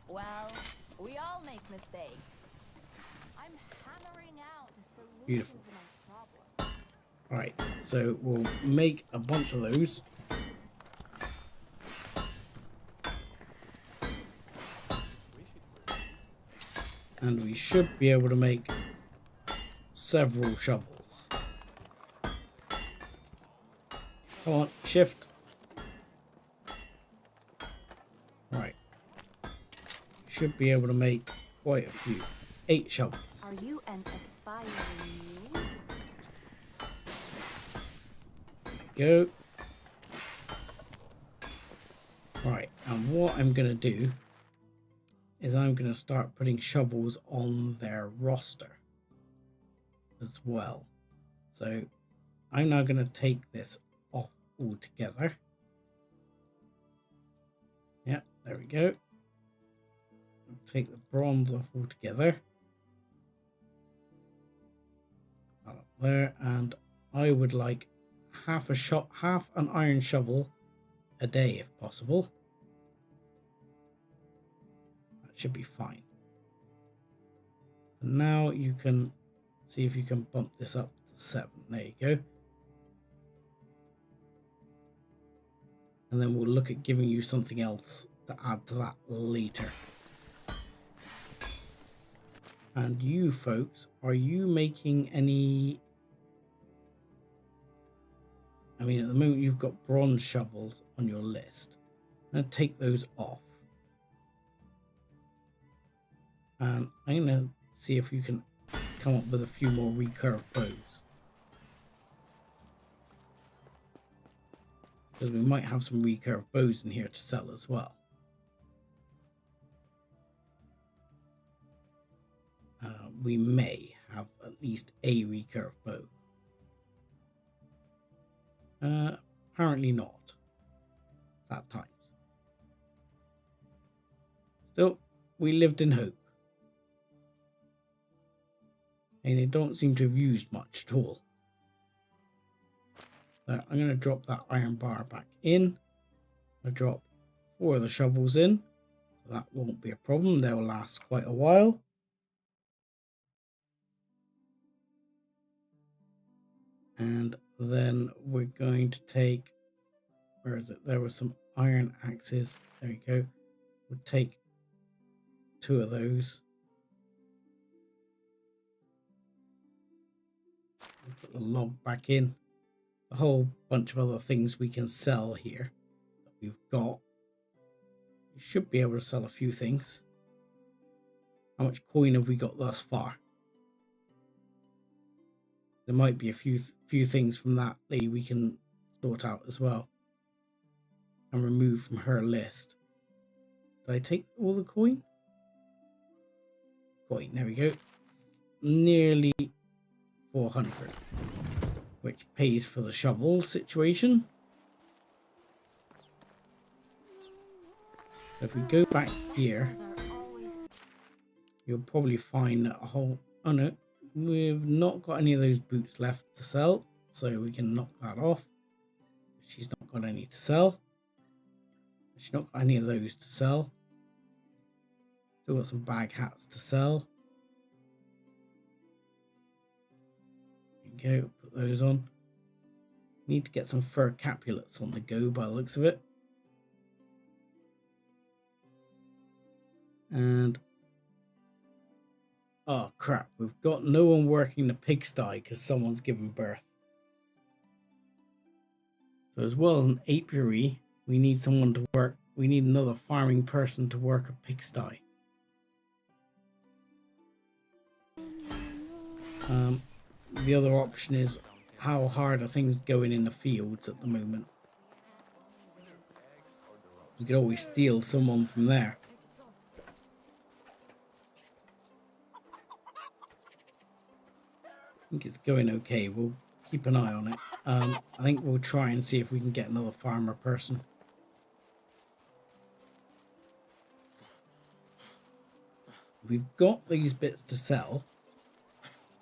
[SPEAKER 4] well, we all make mistakes. I'm hammering out a solution
[SPEAKER 1] Beautiful.
[SPEAKER 4] to my problem.
[SPEAKER 1] Alright, so we'll make a bunch of those. And we should be able to make several shovels. Come on, shift. Right. Should be able to make quite a few. 8 shovels.
[SPEAKER 4] Are you an aspiring mule?
[SPEAKER 1] Go. Right, and what I'm going to do is I'm going to start putting shovels on their roster as well. So I'm now going to take this off altogether. Yeah, there we go. I'll take the bronze off altogether. Up there, and I would like half an iron shovel a day if possible. That should be fine. And now you can see if you can bump this up to 7. There you go. And then we'll look at giving you something else to add to that later. And you folks, are you making any... I mean, at the moment you've got bronze shovels on your list. I'm going to take those off. And I'm going to see if you can come up with a few more recurve bows. Because we might have some recurve bows in here to sell as well. We may have at least a recurve bow. Apparently not. At times. Still, we lived in hope. And they don't seem to have used much at all. So I'm going to drop that iron bar back in. I'll drop 4 of the shovels in. So that won't be a problem. They'll last quite a while. And then we're going to take, where is it? There were some iron axes. There you go. We'll take 2 of those. We'll put the log back in. A whole bunch of other things we can sell here that we've got. We should be able to sell a few things. How much coin have we got thus far? There might be a few things from that lady we can sort out as well and remove from her list. Did I take all the coin? Coin, there we go. Nearly 400, which pays for the shovel situation. So if we go back here, you'll probably find a whole... Oh no. We've not got any of those boots left to sell, so we can knock that off. She's not got any to sell. She's not got any of those to sell. Still got some bag hats to sell. Go, put those on. Need to get some fur capulets on the go by the looks of it. And oh crap, we've got no one working the pigsty because someone's given birth. So as well as an apiary, we need someone to work. We need another farming person to work a pigsty. The other option is how hard are things going in the fields at the moment. We could always steal someone from there. I think it's going okay. We'll keep an eye on it. I think we'll try and see if we can get another farmer person. We've got these bits to sell.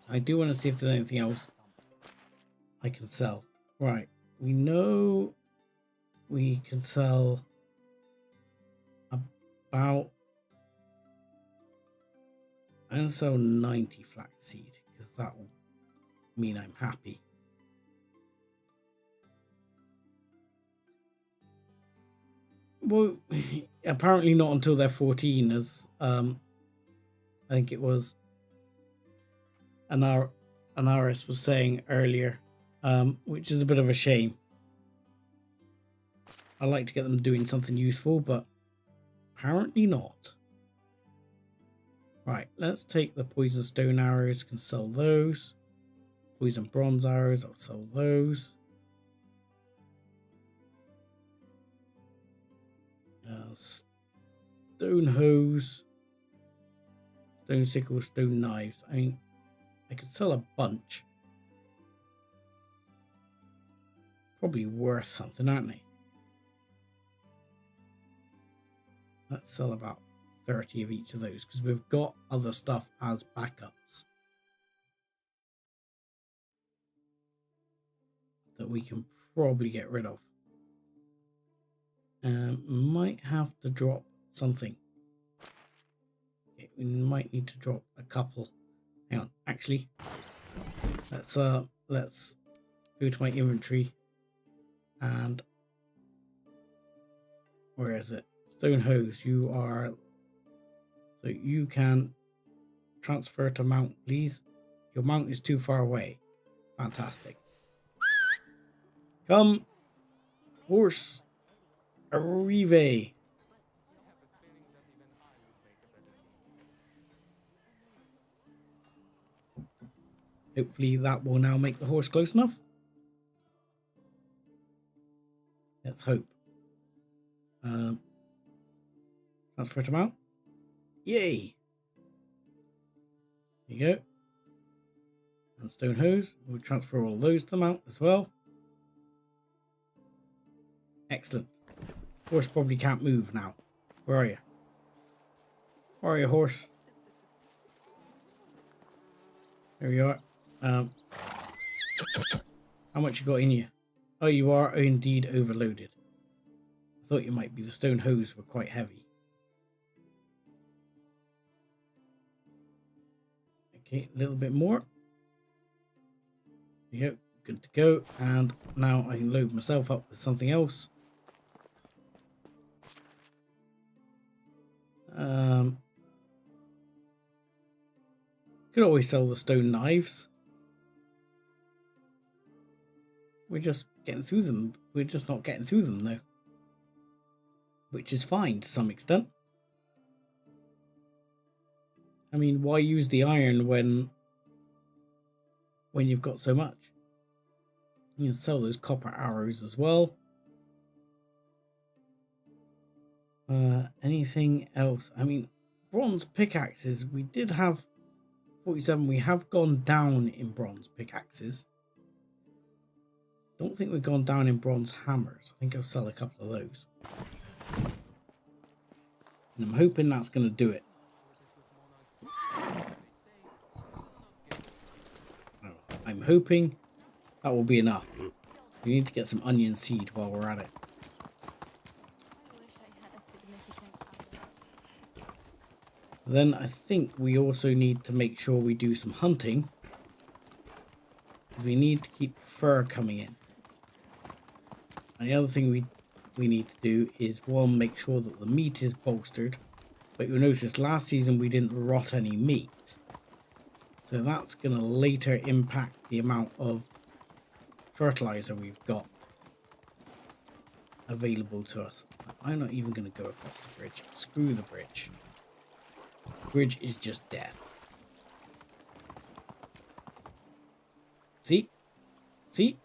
[SPEAKER 1] I do want to see if there's anything else I can sell. Right, we know we can sell about... I'm going to sell 90 flaxseed because that will mean I'm happy. Well, apparently not until they're 14, as I think it was Anaris was saying earlier, which is a bit of a shame. I like to get them doing something useful, but apparently not. Right, let's take the poison stone arrows, can sell those. Poison bronze arrows, I'll sell those. Stone hose, stone sickle, stone knives. I mean, I could sell a bunch. Probably worth something, aren't they? Let's sell about 30 of each of those because we've got other stuff as backups that we can probably get rid of. Might have to drop something. Okay, we might need to drop a couple. Hang on, actually, let's go to my inventory and where is it? Stone hose. You are, so you can transfer to mount, please. Your mount is too far away. Fantastic. Come, horse. Arrive. Hopefully that will now make the horse close enough. Let's hope. Transfer to mount. Yay! There you go. And stone hose. We'll transfer all those to mount as well. Excellent. Horse probably can't move now. Where are you? Where are you, horse? There you are. How much you got in you? Oh, you are indeed overloaded. I thought you might be. The stone hose were quite heavy. Okay, a little bit more. There you go. Good to go. And now I can load myself up with something else. Could always sell the stone knives. We're just getting through them. We're just not getting through them though. Which is fine to some extent. I mean, why use the iron when you've got so much? You can sell those copper arrows as well. Anything else? I mean, bronze pickaxes. We did have 47. We have gone down in bronze pickaxes. Don't think we've gone down in bronze hammers. I think I'll sell a couple of those. And I'm hoping that's going to do it. I'm hoping that will be enough. We need to get some onion seed while we're at it. Then I think we also need to make sure we do some hunting. because we need to keep fur coming in. And the other thing we need to do is, one, make sure that the meat is bolstered. But you'll notice last season we didn't rot any meat. So that's going to later impact the amount of fertilizer we've got available to us. I'm not even going to go across the bridge. Screw the bridge. The bridge is just death. See? See?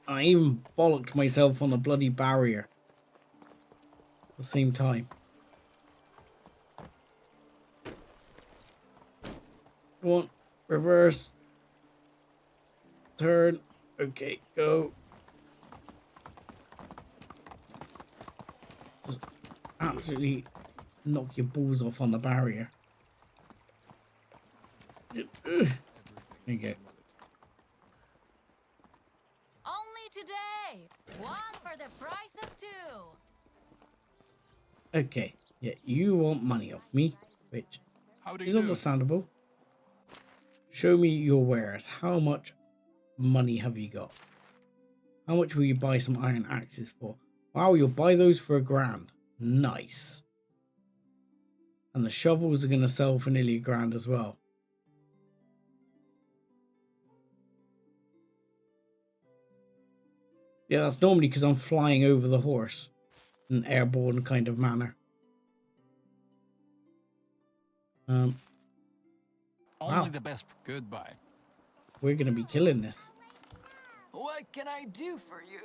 [SPEAKER 1] I even bollocked myself on the bloody barrier at the same time. Go on, reverse, turn, okay, go. Just absolutely knock your balls off on the barrier. There you go.
[SPEAKER 4] Only today! One for the price of two!
[SPEAKER 1] Okay, yeah, you want money off me, which is understandable. Show me your wares. How much money have you got? How much will you buy some iron axes for? Wow, you'll buy those for $1,000. Nice. And the shovels are going to sell for nearly $1,000 as well. Yeah, that's normally because I'm flying over the horse in an airborne kind of manner.
[SPEAKER 5] Only the best. Goodbye.
[SPEAKER 1] We're going to be killing this.
[SPEAKER 4] What can I do for you?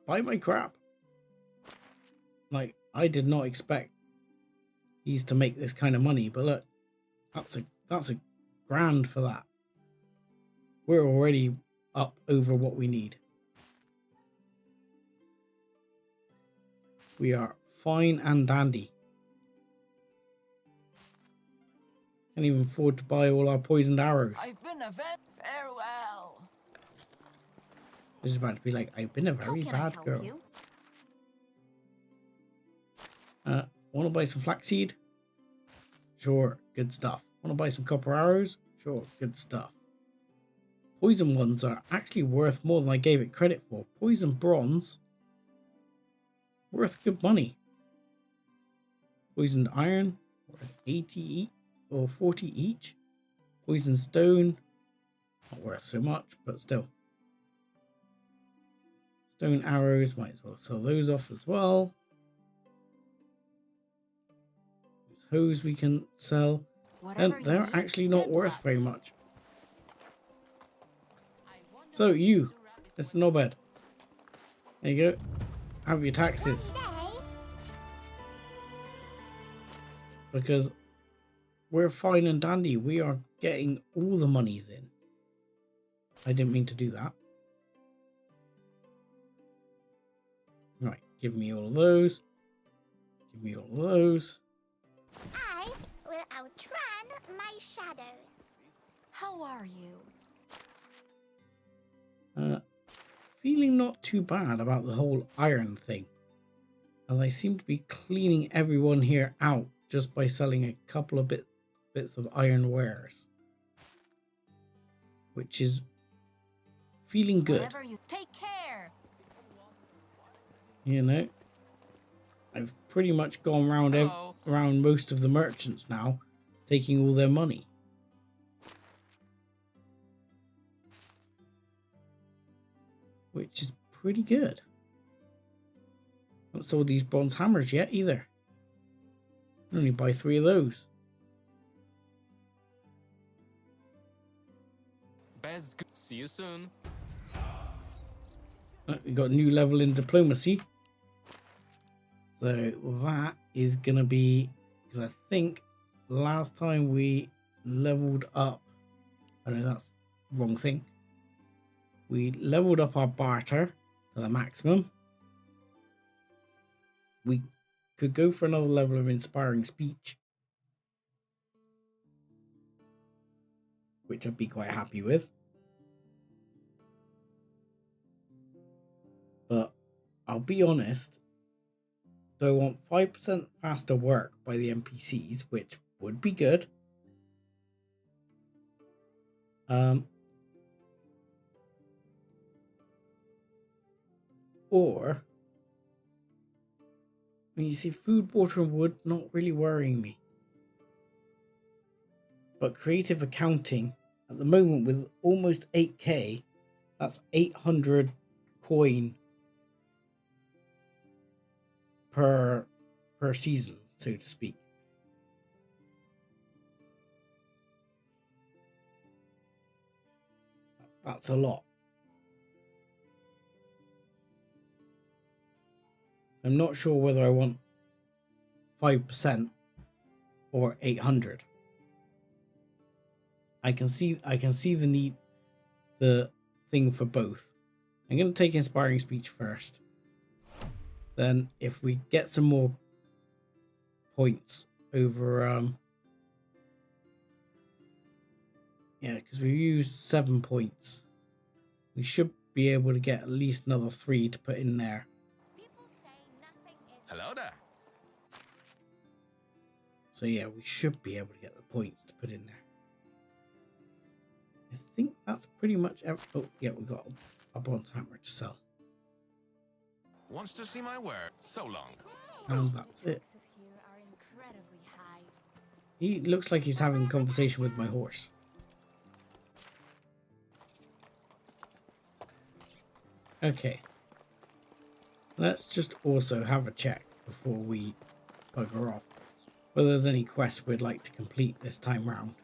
[SPEAKER 1] Buy my crap. Like, I did not expect these to make this kind of money, but look, that's a $1,000 for that. We're already up over what we need. We are fine and dandy. Can't even afford to buy all our poisoned arrows.
[SPEAKER 4] I've been a vet. Farewell.
[SPEAKER 1] This is about to be like, I've been a very bad girl. Want to buy some flaxseed? Sure, good stuff. Want to buy some copper arrows? Sure, good stuff. Poison ones are actually worth more than I gave it credit for. Poison bronze, worth good money. Poisoned iron, worth 80 each or 40 each. Poison stone, not worth so much, but still. Stone arrows, might as well sell those off as well. Hose we can sell, and they're actually not worth very much. So you, Mr. Nobed, there you go. Have your taxes, because we're fine and dandy. We are getting all the monies in. I didn't mean to do that. Right, give me all of those. Give me all of those.
[SPEAKER 6] I will outrun my shadow.
[SPEAKER 7] How are you?
[SPEAKER 1] Feeling not too bad about the whole iron thing, as I seem to be cleaning everyone here out just by selling a couple of bits of iron wares, which is feeling good.
[SPEAKER 4] Whatever you take care.
[SPEAKER 1] You know, I've pretty much gone around most of the merchants now, taking all their money. Which is pretty good. Haven't sold these bronze hammers yet either. I only buy 3 of those.
[SPEAKER 9] Best. See you soon.
[SPEAKER 1] We got a new level in diplomacy. So that is going to be, because I think last time we leveled up, I know that's the wrong thing. We leveled up our barter to the maximum. We could go for another level of inspiring speech, which I'd be quite happy with. But I'll be honest, do I want 5% faster work by the NPCs, which would be good. Or when you see food, water, and wood, not really worrying me. But creative accounting at the moment with almost 8k, that's 800 coin per season, so to speak. That's a lot. I'm not sure whether I want 5% or 800. I can see the need, the thing for both. I'm going to take inspiring speech first. Then if we get some more points over yeah, because we used 7 points, we should be able to get at least another 3 to put in there.
[SPEAKER 8] Hello there.
[SPEAKER 1] So yeah, we should be able to get the points to put in there. I think that's pretty much oh yeah, we got a bronze hammer to sell.
[SPEAKER 8] Wants to see my work? So long.
[SPEAKER 1] And that's it. He looks like he's having a conversation with my horse. Okay. Let's just also have a check before we bugger off whether there's any quests we'd like to complete this time round.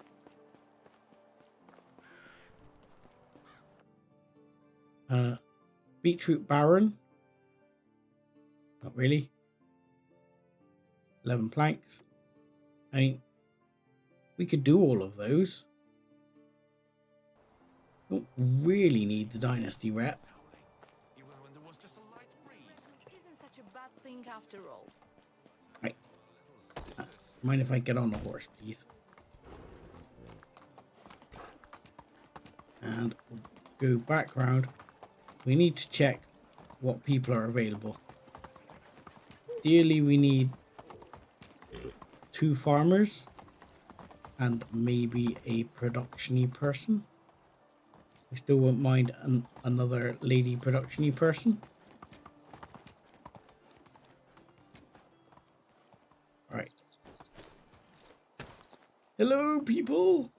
[SPEAKER 1] Beetroot Baron. Not really. 11 planks. I mean, we could do all of those. Don't really need the Dynasty rep.
[SPEAKER 8] Even when there was just a light breeze.
[SPEAKER 7] Isn't such a bad thing after all.
[SPEAKER 1] Right. Mind if I get on the horse, please? And we'll go back round. We need to check what people are available. Ideally, we need 2 farmers and maybe a production-y person. I still won't mind another lady production-y person. Alright. Hello, people!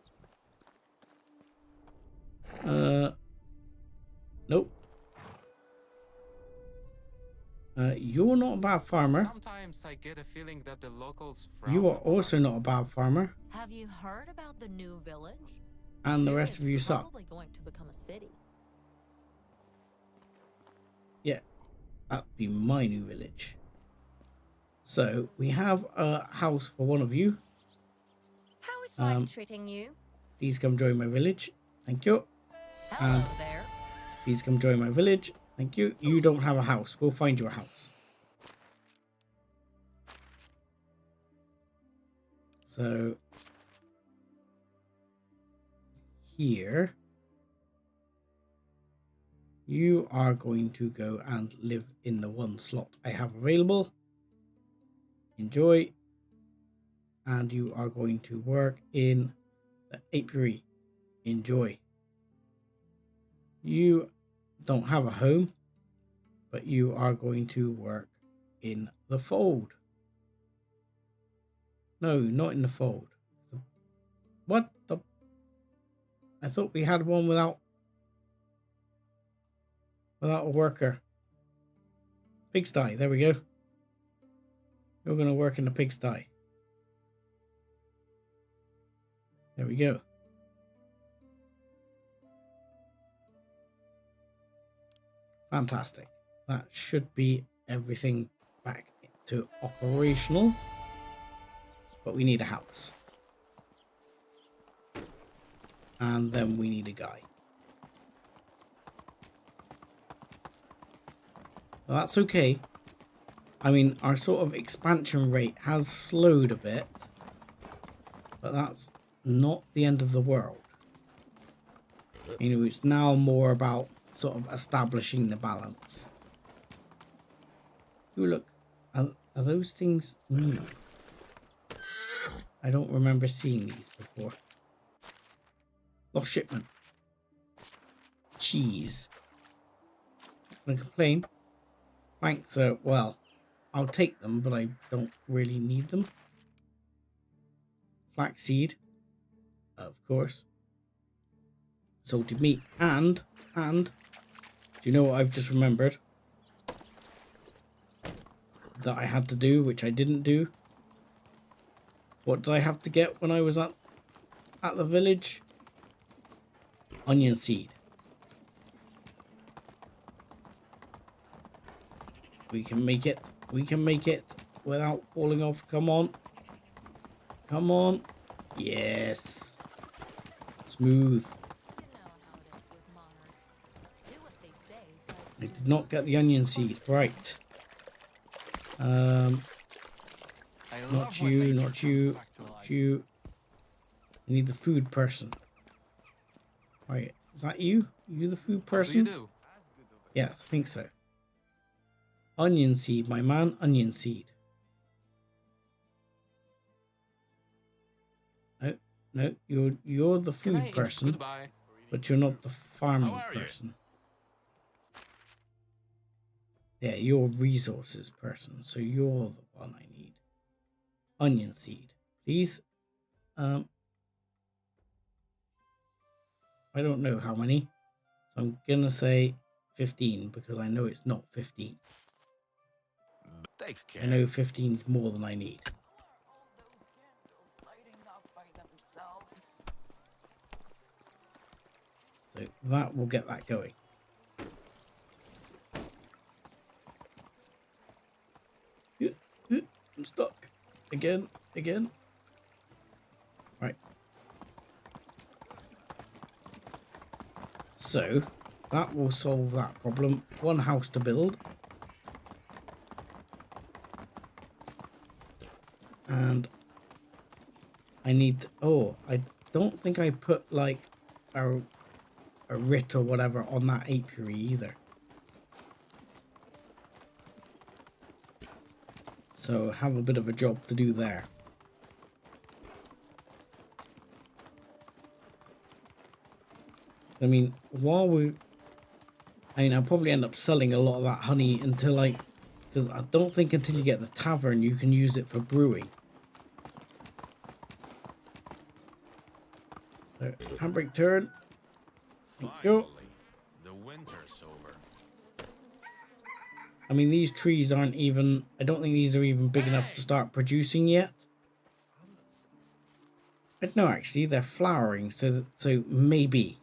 [SPEAKER 1] Nope. You're not a bad farmer.
[SPEAKER 9] Sometimes I get a feeling that the locals
[SPEAKER 1] You are also not a bad farmer.
[SPEAKER 2] Have you heard about the new village?
[SPEAKER 1] And the rest of you suck.
[SPEAKER 2] Probably going to become a city.
[SPEAKER 1] Yeah, that'd be my new village. So we have a house for one of you.
[SPEAKER 2] How is life treating you?
[SPEAKER 1] Please come join my village. Thank you.
[SPEAKER 2] Hello there.
[SPEAKER 1] Please come join my village. Thank you. You don't have a house. We'll find you a house. So here you are going to go and live in the 1 slot I have available. Enjoy. And you are going to work in the apiary. Enjoy. You don't have a home, but you are going to work in the fold. No, not in the fold. What the? I thought we had one without a worker. Pigsty, there we go. You're going to work in the pigsty. There we go. Fantastic. That should be everything back to operational. But we need a house. And then we need a guy. Well, that's okay. I mean, our sort of expansion rate has slowed a bit. But that's not the end of the world. You know, it's now more about sort of establishing the balance. Ooh, look. Are those things new? I don't remember seeing these before. Lost shipment. cheese. I'm gonna complain. Planks are, well, I'll take them, but I don't really need them. Flaxseed, of course. Salted meat, and, do you know what I've just remembered? That I had to do, which I didn't do. What did I have to get when I was at the village? Onion seed. We can make it. We can make it without falling off. Come on. Come on. Yes. Smooth.
[SPEAKER 4] You know how it is with monarchs. Do what they say, but
[SPEAKER 1] I did not get the onion seed. Right.
[SPEAKER 5] I
[SPEAKER 1] Not
[SPEAKER 5] love when
[SPEAKER 1] you,
[SPEAKER 5] nature
[SPEAKER 1] not
[SPEAKER 5] comes
[SPEAKER 1] you,
[SPEAKER 5] back to
[SPEAKER 1] not
[SPEAKER 5] life.
[SPEAKER 1] you. I need the food person. Right. Is that you? You the food
[SPEAKER 5] What do you
[SPEAKER 1] person?
[SPEAKER 5] do?
[SPEAKER 1] Yes, I think so. Onion seed, my man. Onion seed. No, you're the
[SPEAKER 5] Can I
[SPEAKER 1] food person,
[SPEAKER 5] Goodbye.
[SPEAKER 1] but you're not the farming
[SPEAKER 8] How are you?
[SPEAKER 1] person. Yeah, you're resources person, so you're the one I need. Onion seed, please. I don't know how many, so I'm gonna say 15 because I know it's not 15.
[SPEAKER 8] Take care.
[SPEAKER 1] I know 15 is more than I need. So that will get that going. I'm stuck. Again. Right. So that will solve that problem. One house to build. And I need, I don't think I put like a writ or whatever on that apiary either. So have a bit of a job to do there. I mean, I'll probably end up selling a lot of that honey until because I don't think until you get the tavern you can use it for brewing. So, handbrake turn. Thank you.
[SPEAKER 8] Finally, the winter's over.
[SPEAKER 1] I mean, these trees aren't even, I don't think these are even big enough to start producing yet. But no, actually, they're flowering, so maybe.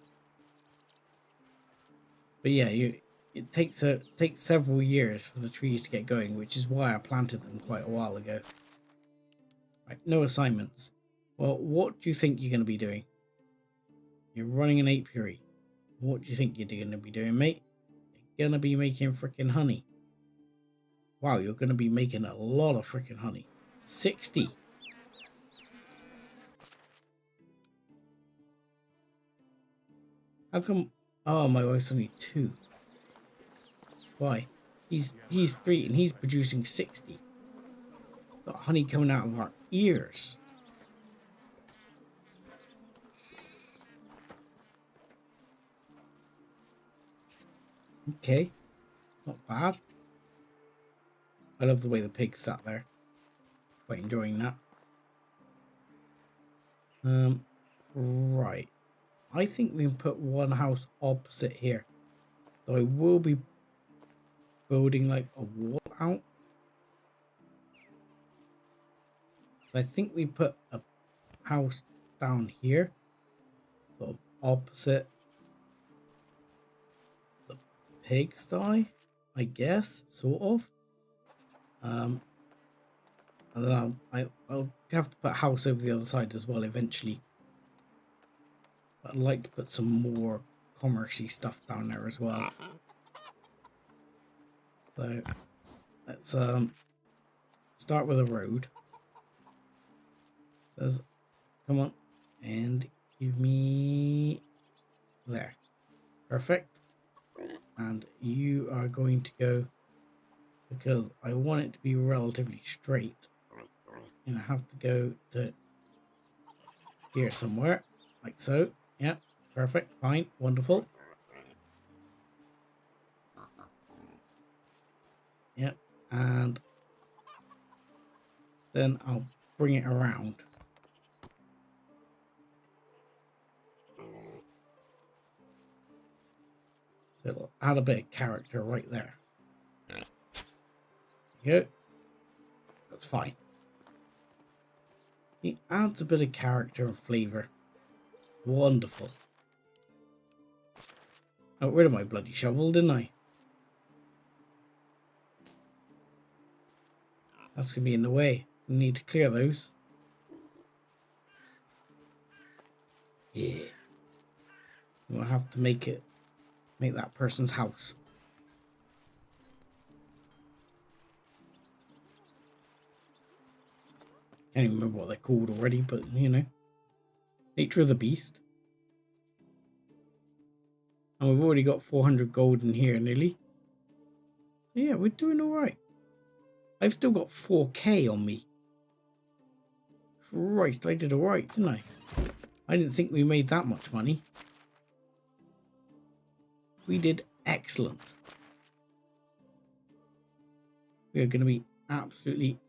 [SPEAKER 1] But yeah, it takes several years for the trees to get going, which is why I planted them quite a while ago. Right, no assignments. Well, what do you think you're going to be doing? You're running an apiary. What do you think you're going to be doing, mate? You're going to be making freaking honey. Wow, you're going to be making a lot of freaking honey. 60. How come? Oh, my wife's only 2. Why? He's 3 and he's producing 60. Got honey coming out of our ears. Okay, not bad. I love the way the pig sat there. Quite enjoying that. Right. I think we can put one house opposite here. So I will be building like a wall out. So I think we put a house down here. Sort of opposite the pigsty, I guess, sort of. And then I'll have to put a house over the other side as well eventually. But I'd like to put some more commerce-y stuff down there as well. So let's start with a road. Says, come on, and give me there. Perfect. And you are going to go, because I want it to be relatively straight, and I have to go to here somewhere, like so. Yeah, perfect, fine, wonderful. Yep. And then I'll bring it around. So it'll add a bit of character right there. There you go. That's fine. It adds a bit of character and flavour. Wonderful. I got rid of my bloody shovel, didn't I? That's going to be in the way. We need to clear those. Yeah. We'll have to make that person's house. Can't even remember what they're called already, but you know. Nature of the beast. And we've already got 400 gold in here nearly. So yeah, we're doing alright. I've still got 4k on me. Christ, I did alright, didn't I? I didn't think we made that much money. We did excellent. We are going to be absolutely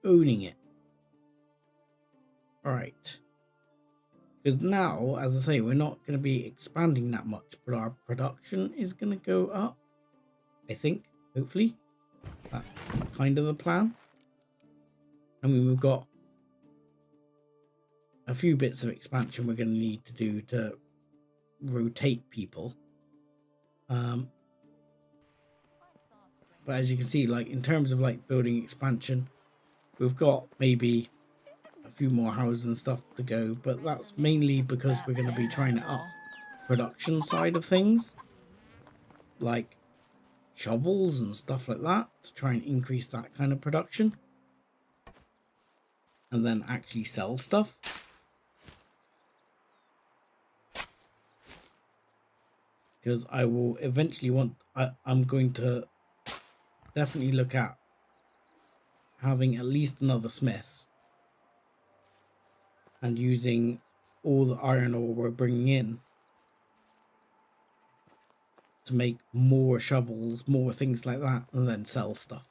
[SPEAKER 1] owning it. Alright. Because now, as I say, we're not going to be expanding that much, but our production is going to go up. I think, hopefully. That's kind of the plan. I mean, we've got a few bits of expansion we're going to need to do to rotate people. But as you can see, like in terms of like building expansion, we've got maybe a few more houses and stuff to go, but that's mainly because we're going to be trying to up production side of things, like shovels and stuff like that, to try and increase that kind of production and then actually sell stuff. Because I will eventually I'm going to definitely look at having at least another smiths and using all the iron ore we're bringing in to make more shovels, more things like that, and then sell stuff.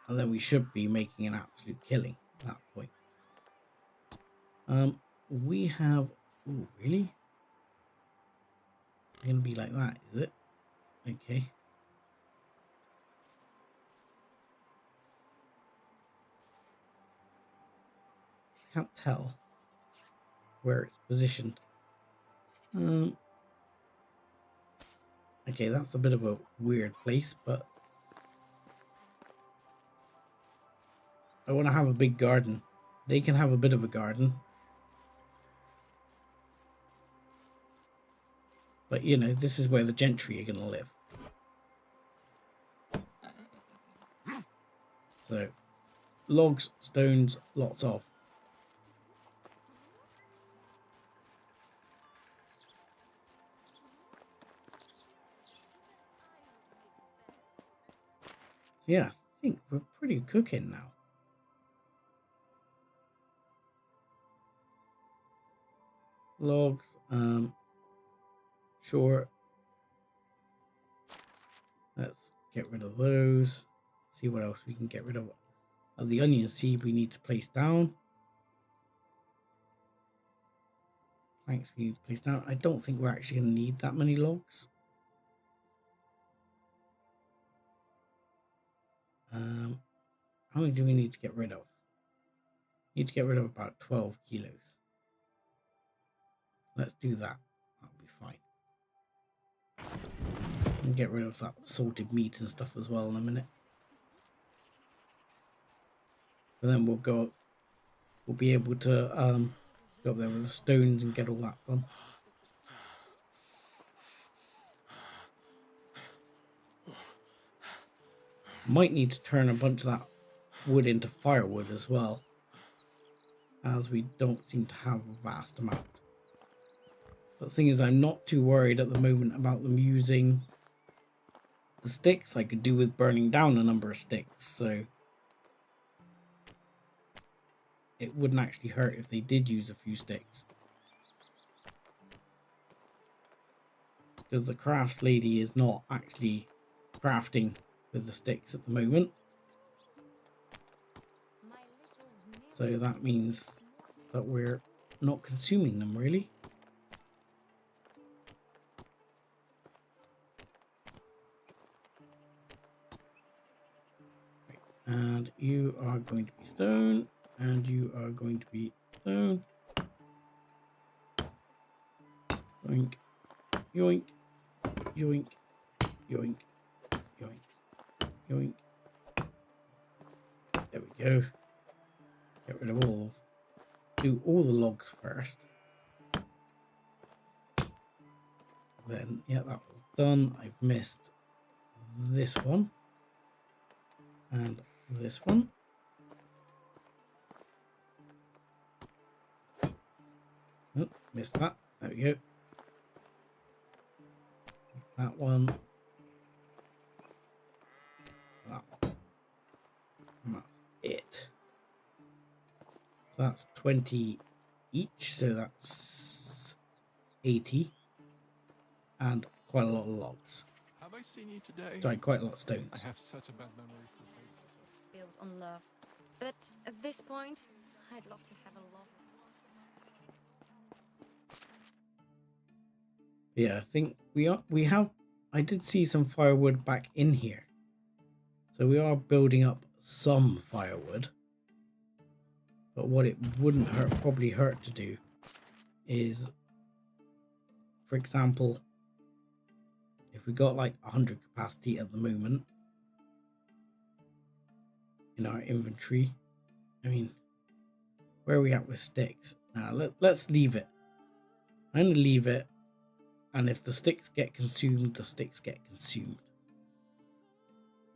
[SPEAKER 1] And then we should be making an absolute killing at that point. We have... Ooh, really? It's going to be like that, is it? Okay. Can't tell where it's positioned. Okay, that's a bit of a weird place, but I want to have a big garden. They can have a bit of a garden. But, you know, this is where the gentry are going to live. So, logs, stones, lots of. Yeah, I think we're pretty cooking now. Logs, sure. Let's get rid of those. See what else we can get rid of. The onion seed we need to place down. Planks we need to place down. I don't think we're actually going to need that many logs. How many do we need to get rid of? Need to get rid of about 12 kilos. Let's do that. That'll be fine. And get rid of that salted meat and stuff as well in a minute. And then we'll be able to go up there with the stones and get all that done. Might need to turn a bunch of that wood into firewood as well, as we don't seem to have a vast amount. But the thing is, I'm not too worried at the moment about them using the sticks. I could do with burning down a number of sticks, so it wouldn't actually hurt if they did use a few sticks. Because the crafts lady is not actually crafting with the sticks at the moment. So that means that we're not consuming them really. Right. And you are going to be stone, and you are going to be stone. Yoink, yoink, yoink, yoink, yoink, yoink. There we go. Get rid of do all the logs first. Then, yeah, that was done. I've missed this one. And this one. Oh, missed that. There we go. That one. That one. And that's it. So that's 20 each, so that's 80. And quite a lot of logs.
[SPEAKER 8] Have I seen you today?
[SPEAKER 1] Sorry, quite a lot of stones.
[SPEAKER 9] I have such a bad memory for faces.
[SPEAKER 2] Built on love. But at this point, I'd love to have a love.
[SPEAKER 1] Yeah, I think I did see some firewood back in here. So we are building up some firewood. But what it wouldn't probably hurt to do is, for example, if we got like 100 capacity at the moment in our inventory, I mean, where are we at with sticks? Now let's leave it. I'm going to leave it, and if the sticks get consumed, the sticks get consumed.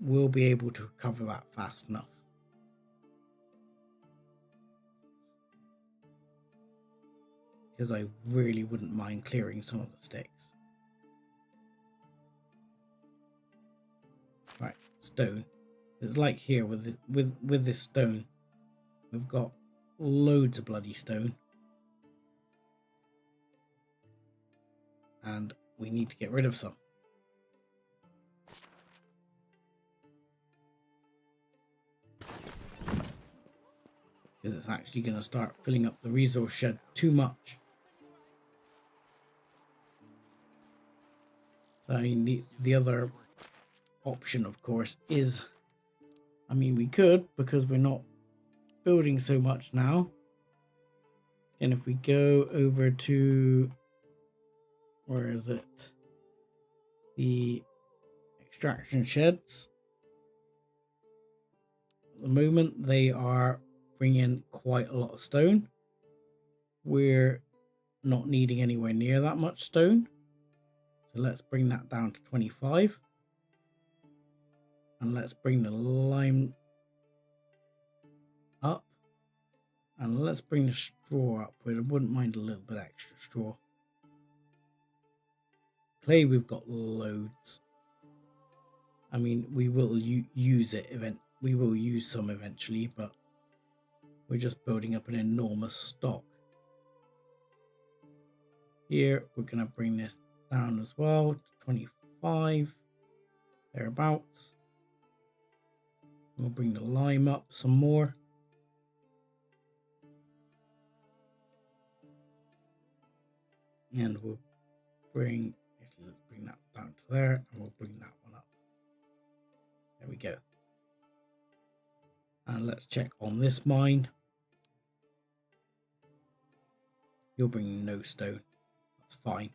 [SPEAKER 1] We'll be able to recover that fast enough. Because I really wouldn't mind clearing some of the sticks. Right, stone. It's like here with this stone, we've got loads of bloody stone, and we need to get rid of some. Because it's actually going to start filling up the resource shed too much. I mean, the other option, of course, is, I mean, we could, because we're not building so much now. And if we go over to, where is it? The extraction sheds. At the moment, they are bringing quite a lot of stone. We're not needing anywhere near that much stone. So let's bring that down to 25. And let's bring the lime up. And let's bring the straw up. I wouldn't mind a little bit extra straw. Clay, we've got loads. I mean, we will use it we will use some eventually, but we're just building up an enormous stock. Here, we're going to bring this down as well to 25, thereabouts. We'll bring the lime up some more. And we'll bring, let's bring that down to there, and we'll bring that one up. There we go. And let's check on this mine. You'll bring no stone. That's fine.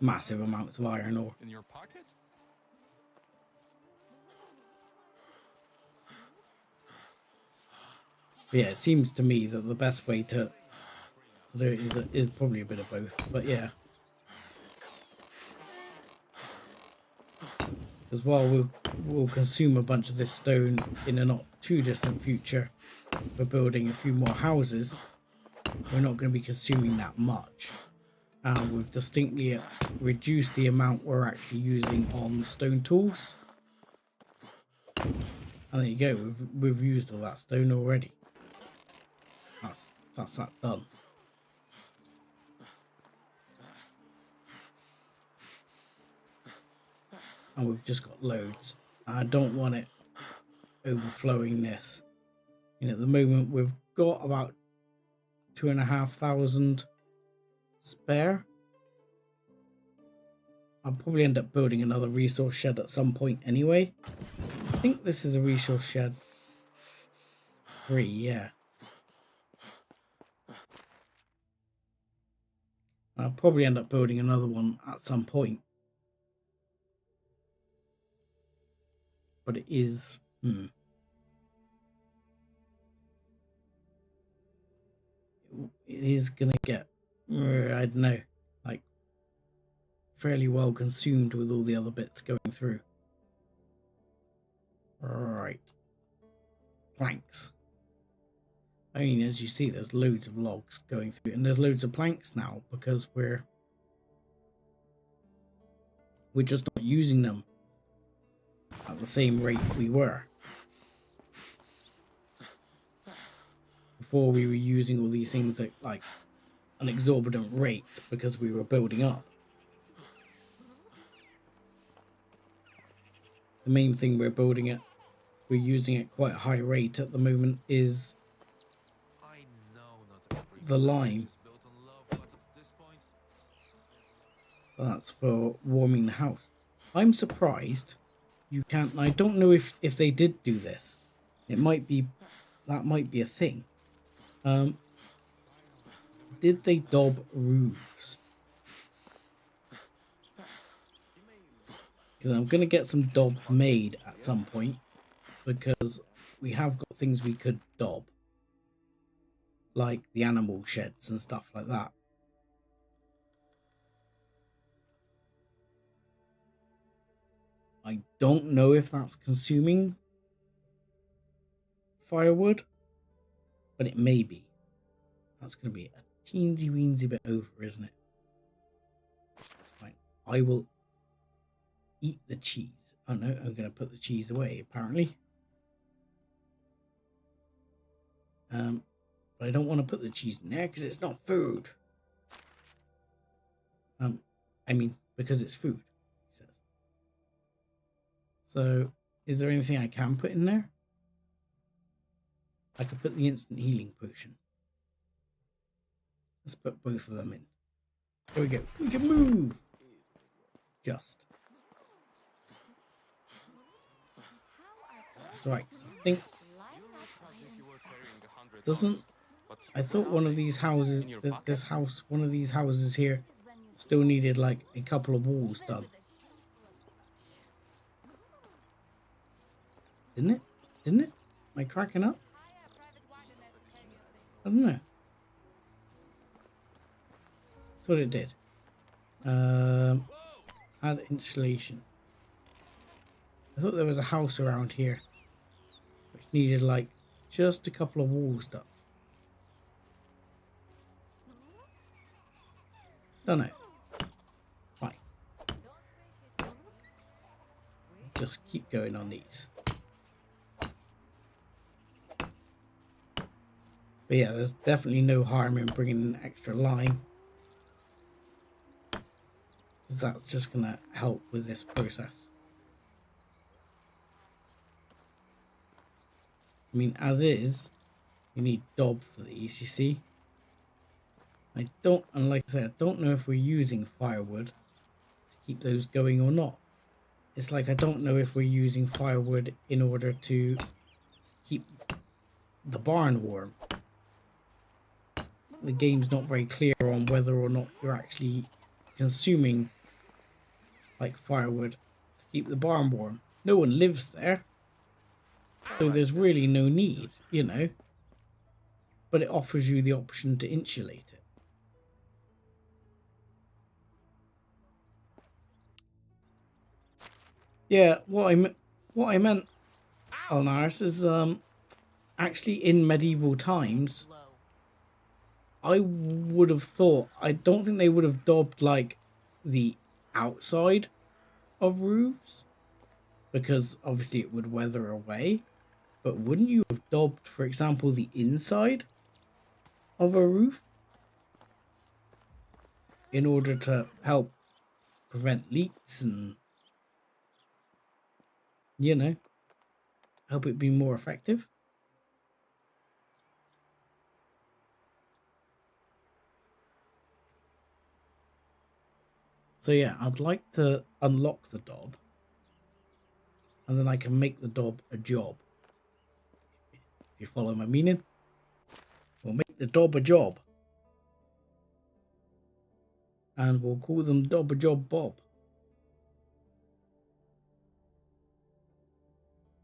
[SPEAKER 1] Massive amounts of iron ore.
[SPEAKER 9] In your pocket?
[SPEAKER 1] But yeah, it seems to me that the best way to do it is probably a bit of both. But yeah. Because while we'll consume a bunch of this stone in a not too distant future for building a few more houses, we're not going to be consuming that much. And we've distinctly reduced the amount we're actually using on stone tools. And there you go, we've used all that stone already. That's that done. and we've just got loads. I don't want it overflowing this. You know, at the moment we've got about 2,500 spare. I'll probably end up building another resource shed at some point anyway. I think this is a resource shed 3, yeah. I'll probably end up building another one at some point. But it is... It is going to get, I don't know, like, fairly well consumed with all the other bits going through. Right. Planks. I mean, as you see, there's loads of logs going through, and there's loads of planks now because we're just not using them at the same rate we were. Before we were using all these things at like an exorbitant rate because we were building up. The main thing we're using at quite a high rate at the moment is the lime. That's for warming the house. I'm surprised you can't. I don't know if they did do this. It might be, that might be a thing. Did they daub roofs? Because I'm going to get some daub made at some point, because we have got things we could daub, like the animal sheds and stuff like that. I don't know if that's consuming firewood, but it may be. That's going to be a teensy weensy bit over, isn't it? That's fine. I will eat the cheese. Oh no, I'm going to put the cheese away, apparently. But I don't want to put the cheese in there because it's not food. I mean, because it's food, he says. So, is there anything I can put in there? I could put the instant healing potion. Let's put both of them in. There we go. We can move! Just. That's right. I think... Doesn't... I thought one of these houses... This house... One of these houses here still needed like a couple of walls done. Didn't it? Didn't it? Am I cracking up? I don't know. Thought it did. Add insulation. I thought there was a house around here which needed like just a couple of walls done. Don't know. Fine. Just keep going on these. But yeah, there's definitely no harm in bringing in extra lime. Because that's just going to help with this process. I mean, as is, you need daub for the ECC. And like I said, I don't know if we're using firewood to keep those going or not. It's like I don't know if we're using firewood in order to keep the barn warm. The game's not very clear on whether or not you're actually consuming like firewood to keep the barn warm. No one lives there, so there's really no need, you know, but it offers you the option to insulate it. Yeah, what I meant, Alnaris, is actually in medieval times, I would have thought, I don't think they would have daubed like the outside of roofs, because obviously it would weather away, but wouldn't you have daubed, for example, the inside of a roof in order to help prevent leaks and you know, help it be more effective. So yeah, I'd like to unlock the Dob, and then I can make the Dob a job. If you follow my meaning, we'll make the Dob a job. And we'll call them Dob a Job Bob.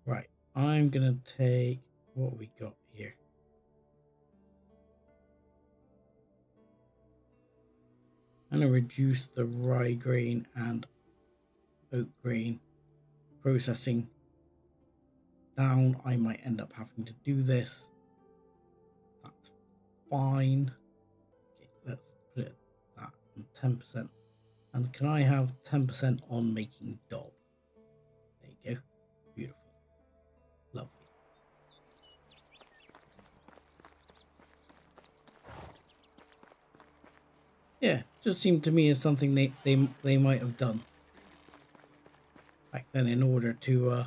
[SPEAKER 1] Right, I'm gonna take what we got here. I'm gonna reduce the rye grain and oat grain processing down. I might end up having to do this. That's fine. Okay, let's put it that on 10%. And can I have 10% on making Dob? There you go. Beautiful. Lovely. Yeah, just seemed to me as something they might have done back then in order to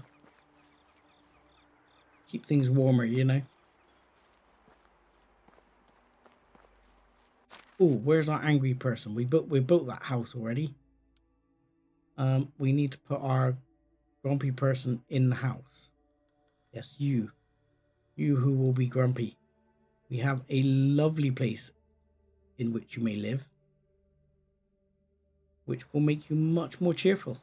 [SPEAKER 1] keep things warmer, you know. Oh, where's our angry person? We built that house already. We need to put our grumpy person in the house. Yes, you who will be grumpy. We have a lovely place in which you may live, which will make you much more cheerful.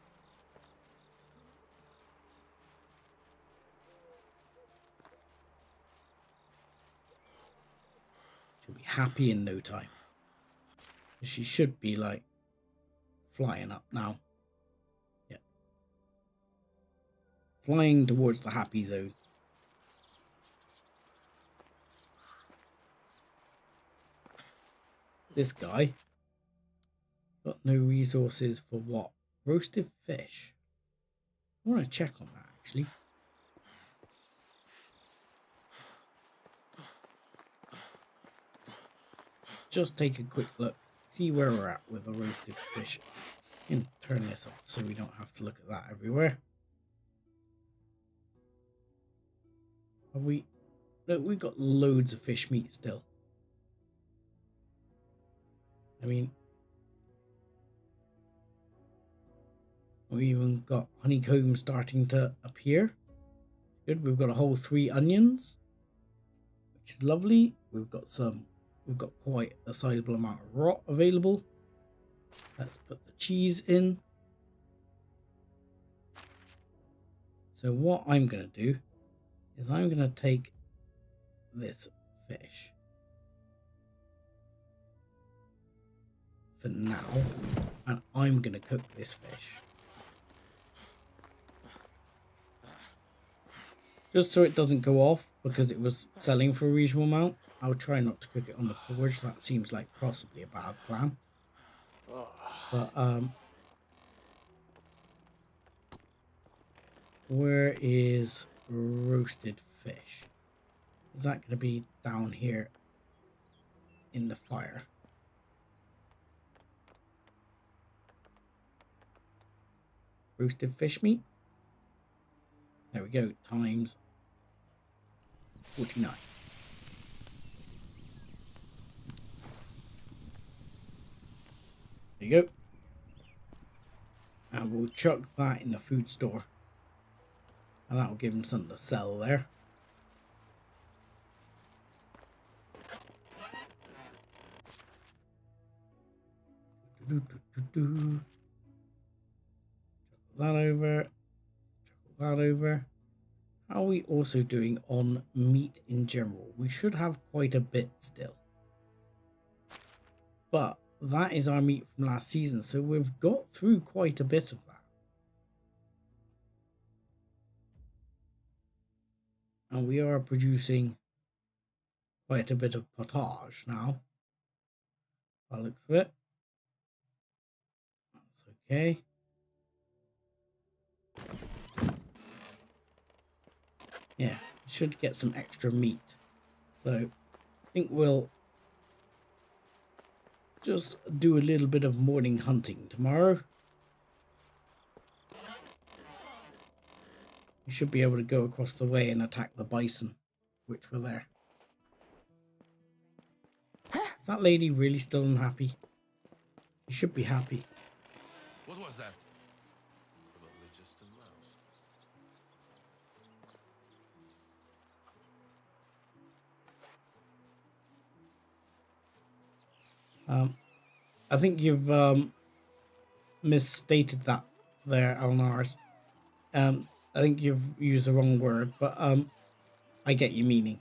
[SPEAKER 1] She'll be happy in no time. She should be like flying up now. Yeah. Flying towards the happy zone. This guy got no resources for what? Roasted fish. I want to check on that actually. Just take a quick look, see where we're at with the roasted fish. And turn this off so we don't have to look at that everywhere. Have we? Look, we've got loads of fish meat still. I mean, we even got honeycomb starting to appear. Good, we've got a whole 3 onions, which is lovely. We've got quite a sizable amount of rot available. Let's put the cheese in. So what I'm going to do is I'm going to take this fish for now, and I'm going to cook this fish. Just so it doesn't go off because it was selling for a reasonable amount. I'll try not to cook it on the forge. That seems like possibly a bad plan. But where is roasted fish? Is that going to be down here in the fire? Roasted fish meat. There we go. Times 49. There you go. And we'll chuck that in the food store. And that will give him something to sell there. Chuckle that over. Chuckle that over. How are we also doing on meat in general? We should have quite a bit still. But that is our meat from last season, so we've got through quite a bit of that. And we are producing quite a bit of potage now. By the looks of it. That's okay. Yeah, should get some extra meat. So I think we'll just do a little bit of morning hunting tomorrow. we should be able to go across the way and attack the bison, which were there. Is that lady really still unhappy? You should be happy.
[SPEAKER 8] What was that? Probably just a mouse.
[SPEAKER 1] I think you've misstated that there, Alnars. I think you've used the wrong word, but I get your meaning.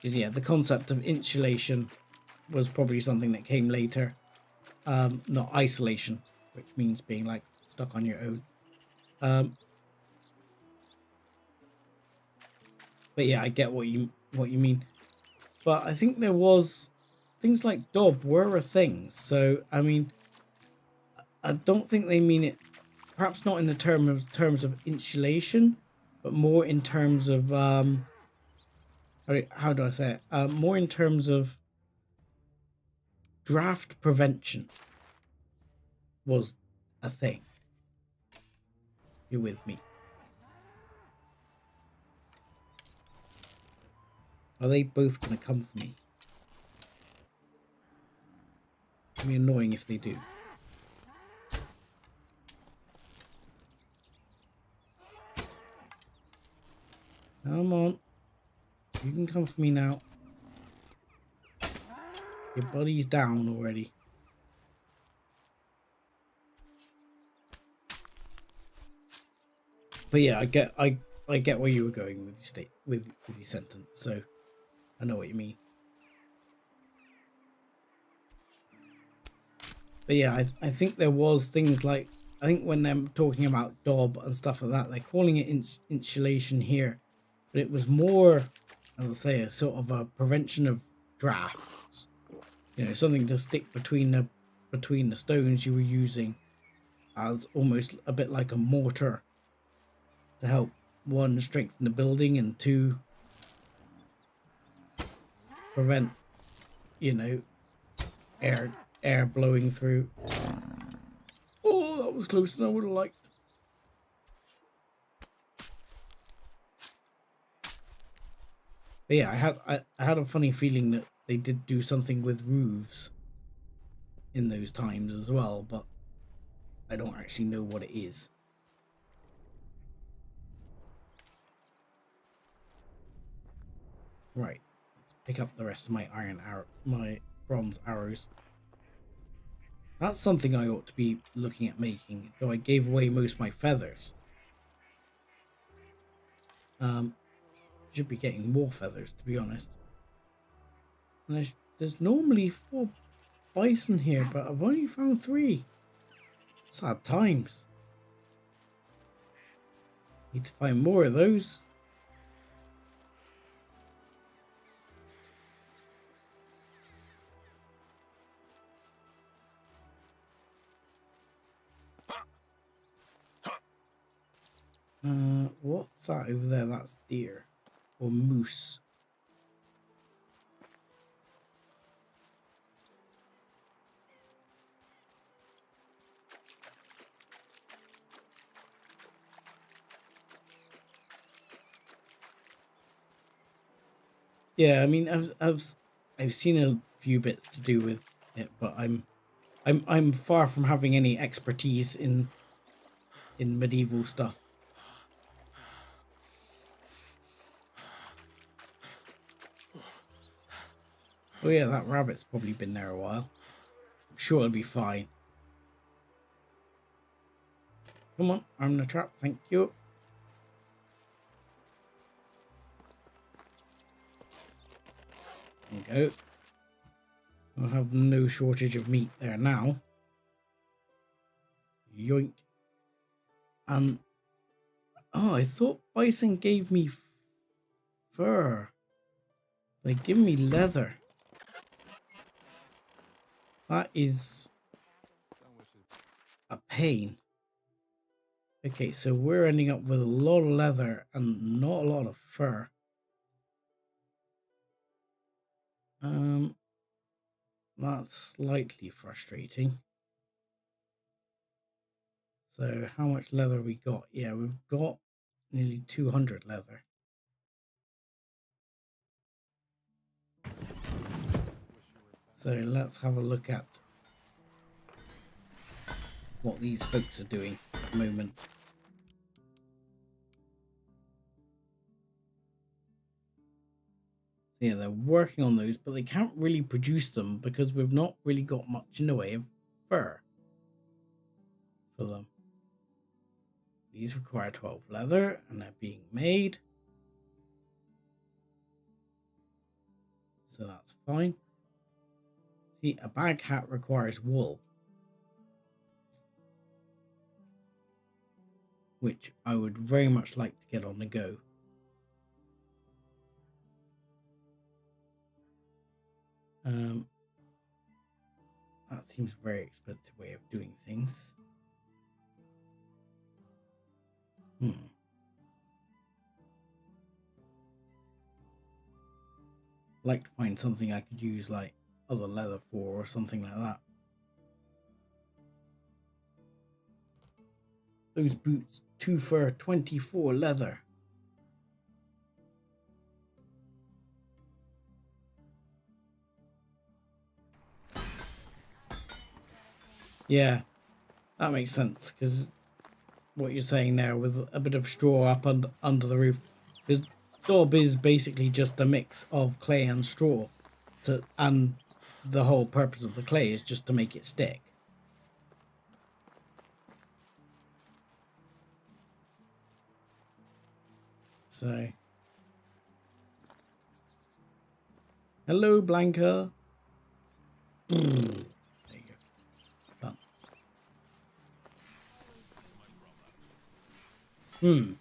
[SPEAKER 1] Yeah, the concept of insulation was probably something that came later, not isolation, which means being like stuck on your own. But yeah, I get what you mean. But I think there was things like Dob were a thing. So I mean, I don't think they mean it. Perhaps not in the terms of insulation, but more in terms of how do I say it? More in terms of draft prevention was a thing. You're with me? Are they both going to come for me? It'd be annoying if they do. Come on. You can come for me now. Your body's down already. But yeah, I get where you were going with your with your sentence, so I know what you mean. But yeah, I think there was things like, I think when they're talking about Dob and stuff like that, they're calling it insulation here, but it was more, as I say, a sort of a prevention of drafts. You know, something to stick between the stones you were using, as almost a bit like a mortar, to help, one, strengthen the building, and two, prevent, you know, air blowing through. Oh, that was closer than I would have liked. But yeah, I had a funny feeling that they did do something with roofs in those times as well, but I don't actually know what it is. Right, let's pick up the rest of my my bronze arrows. That's something I ought to be looking at making, though I gave away most of my feathers. Should be getting more feathers, to be honest. And there's normally 4 bison here, but I've only found 3. Sad times. Need to find more of those. What's that over there? That's deer or moose. Yeah, I mean, I've seen a few bits to do with it, but I'm far from having any expertise in medieval stuff. Oh yeah, that rabbit's probably been there a while. I'm sure it'll be fine. Come on, I'm in the trap, thank you. There we go. We'll have no shortage of meat there now. Yoink. And oh, I thought bison gave me fur. They give me leather. That is a pain. Okay, so we're ending up with a lot of leather and not a lot of fur. That's slightly frustrating. So how much leather we got? Yeah, we've got nearly 200 leather. So let's have a look at what these folks are doing at the moment. So yeah, they're working on those, but they can't really produce them because we've not really got much in the way of fur for them. These require 12 leather and they're being made. So that's fine. See, a bag hat requires wool, which I would very much like to get on the go. That seems a very expensive way of doing things. Like to find something I could use like other leather for or something like that. Those boots, 2 fur, 24 leather. Yeah, that makes sense, because what you're saying now with a bit of straw up under the roof, because daub is basically just a mix of clay and straw, and the whole purpose of the clay is just to make it stick. So, hello, Blanca. There you go. Done.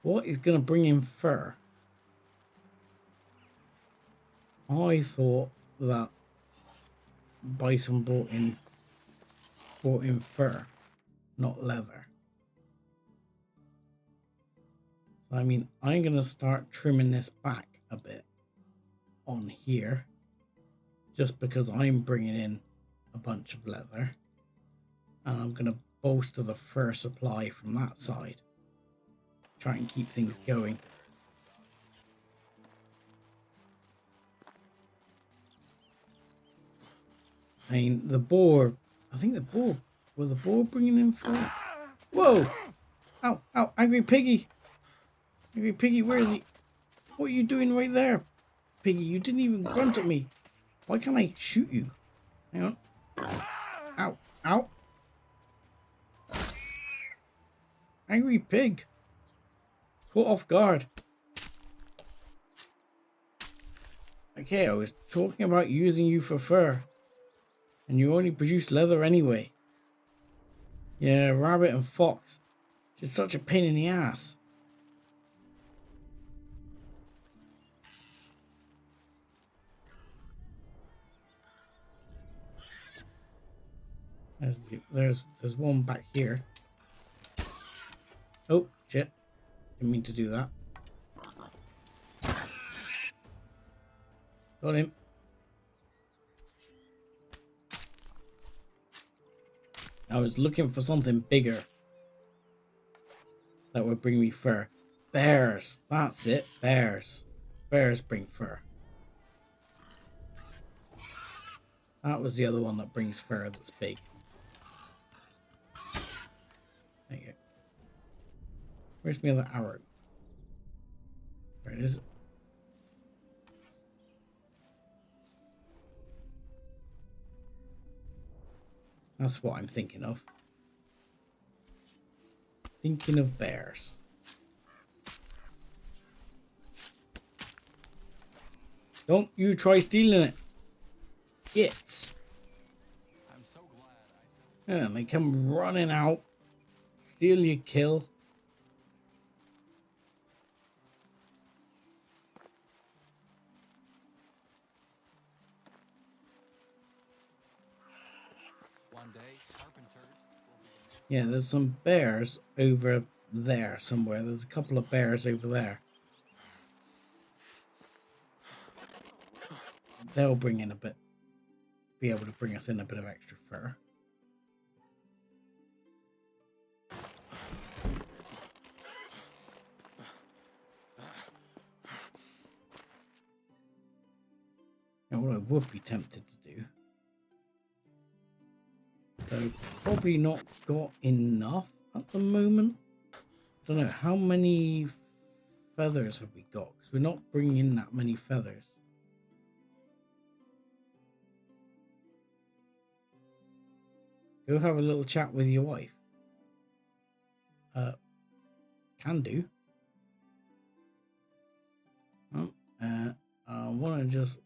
[SPEAKER 1] What is going to bring in fur? I thought that bison brought in fur, not leather. So, I mean, I'm going to start trimming this back a bit on here, just because I'm bringing in a bunch of leather, and I'm going to bolster the fur supply from that side. Try and keep things going. I mean, the boar, I think the boar, was the boar bringing in fur? Whoa! Ow, ow, Angry Piggy! Angry Piggy, where is he? What are you doing right there? Piggy, you didn't even grunt at me. Why can't I shoot you? Hang on. Ow, ow. Angry Pig. Caught off guard. Okay, I was talking about using you for fur, and you only produce leather anyway. Yeah, rabbit and fox. It's such a pain in the ass. There's one back here. Oh, shit. Didn't mean to do that. Got him. I was looking for something bigger that would bring me fur. Bears. That's it. Bears. Bears bring fur. That was the other one that brings fur that's big. There you go. Where's my other arrow? Where is it? That's what I'm thinking of. Thinking of bears. Don't you try stealing it. It's.
[SPEAKER 8] I'm so glad
[SPEAKER 1] Yeah, they come running out. Steal your kill. Yeah, there's some bears over there somewhere. There's a couple of bears over there. They'll bring in a bit, be able to bring us in a bit of extra fur. what I would be tempted to do. So probably not got enough at the moment. Don't know how many feathers have we got, because we're not bringing in that many feathers. Go have a little chat with your wife. Can do. Oh, I want to just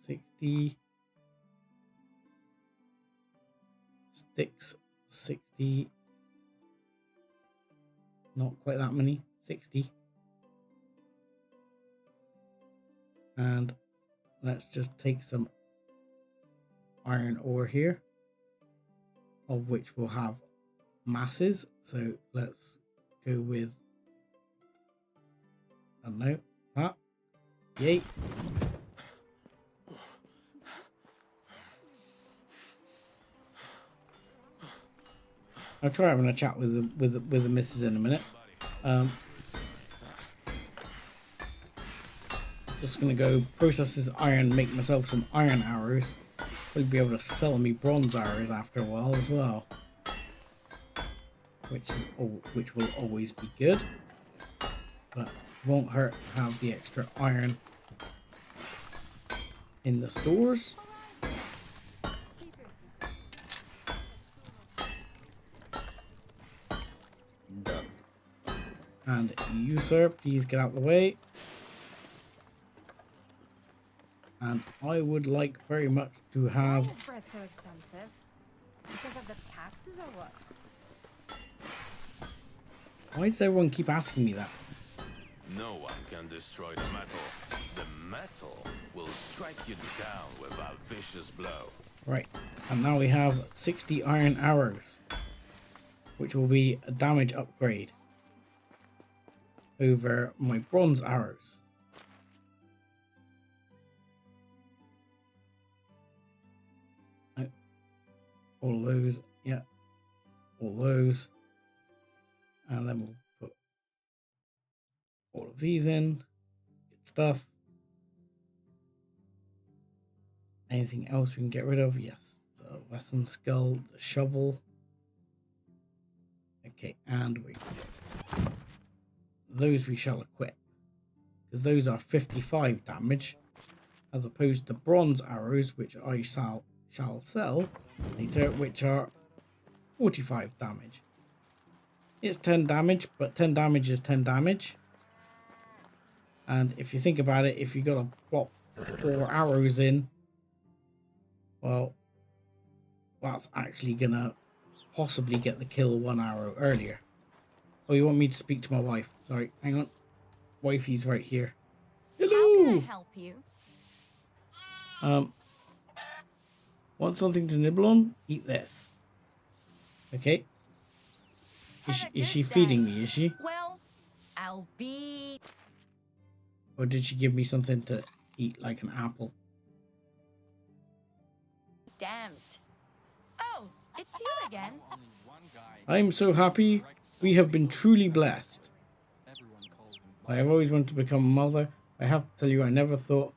[SPEAKER 1] 60 sticks, 60. Not quite that many, 60. And let's just take some iron ore here, of which we'll have masses. So let's go with, I don't know, that. Yay. I'll try having a chat with the missus in a minute. Just gonna go process this iron, make myself some iron arrows. We'll be able to sell me bronze arrows after a while as well, which will always be good, but won't hurt to have the extra iron in the stores. Done. And you, sir, please get out of the way. And I would like very much to have...
[SPEAKER 4] Why is bread so expensive? Because of the taxes or what?
[SPEAKER 1] Why does everyone keep asking me that?
[SPEAKER 8] No one can destroy the metal. The metal will strike you down with a vicious blow.
[SPEAKER 1] Right, and now we have 60 iron arrows, which will be a damage upgrade over my bronze arrows. All those, yeah, all those, and then we'll put all of these in. Good stuff. Anything else we can get rid of? Yes, the western skull, the shovel. Okay, and those we shall equip, because those are 55 damage, as opposed to bronze arrows, which I shall sell later, which are 45 damage. It's 10 damage, but 10 damage is 10 damage. And if you think about it, if you got to plop 4 arrows in, well, that's actually gonna possibly get the kill 1 arrow earlier. Oh, you want me to speak to my wife? Sorry, hang on. Wifey's right here. Hello.
[SPEAKER 2] How can I help you?
[SPEAKER 1] Want something to nibble on? Eat this. Okay. Is she feeding me, is she?
[SPEAKER 2] Well, I'll be...
[SPEAKER 1] Or did she give me something to eat, like an apple?
[SPEAKER 2] damned. Oh, it's you again.
[SPEAKER 1] I'm so happy. We have been truly blessed. I have always wanted to become a mother. I have to tell you, I never thought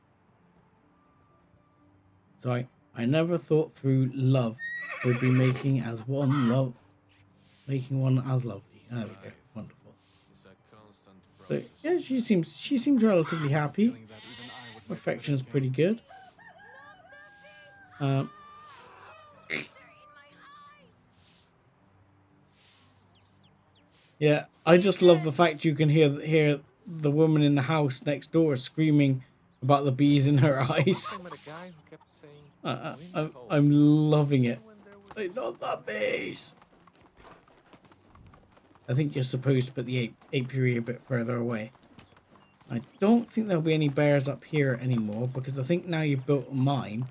[SPEAKER 1] through love would be making one as lovely. There we go. Wonderful. So yeah, she seems relatively happy. Affection's pretty good. Yeah, I just love the fact you can hear the woman in the house next door screaming about the bees in her eyes. I'm loving it. Like, not the bees. I think you're supposed to put the apiary a bit further away. I don't think there'll be any bears up here anymore, because I think now you've built a mine,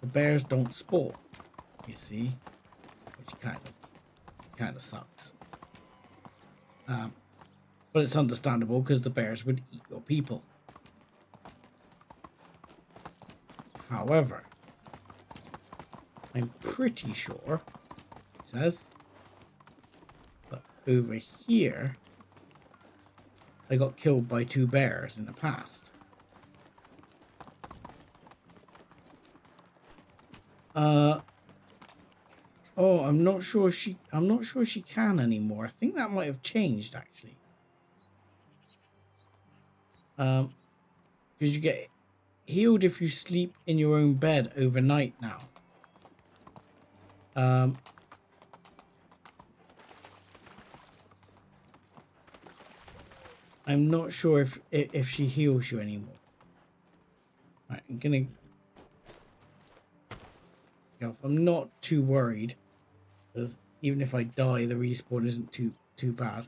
[SPEAKER 1] the bears don't spawn. You see, which kind of sucks. But it's understandable because the bears would eat your people. However, I'm pretty sure, it says, that over here, I got killed by 2 bears in the past. Oh, I'm not sure she can anymore. I think that might have changed actually. Because you get healed if you sleep in your own bed overnight now. I'm not sure if she heals you anymore. Right, I'm gonna go off. I'm not too worried, because even if I die, the respawn isn't too bad.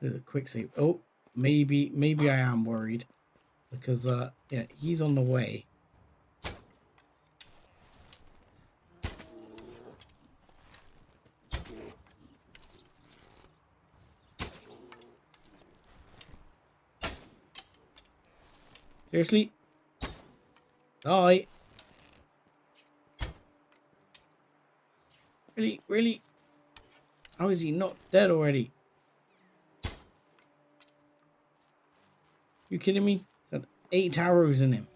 [SPEAKER 1] Do the quick save. Oh, maybe I am worried, because yeah, he's on the way. Seriously? Die. Really? How is he not dead already? You kidding me? He's had 8 arrows in him.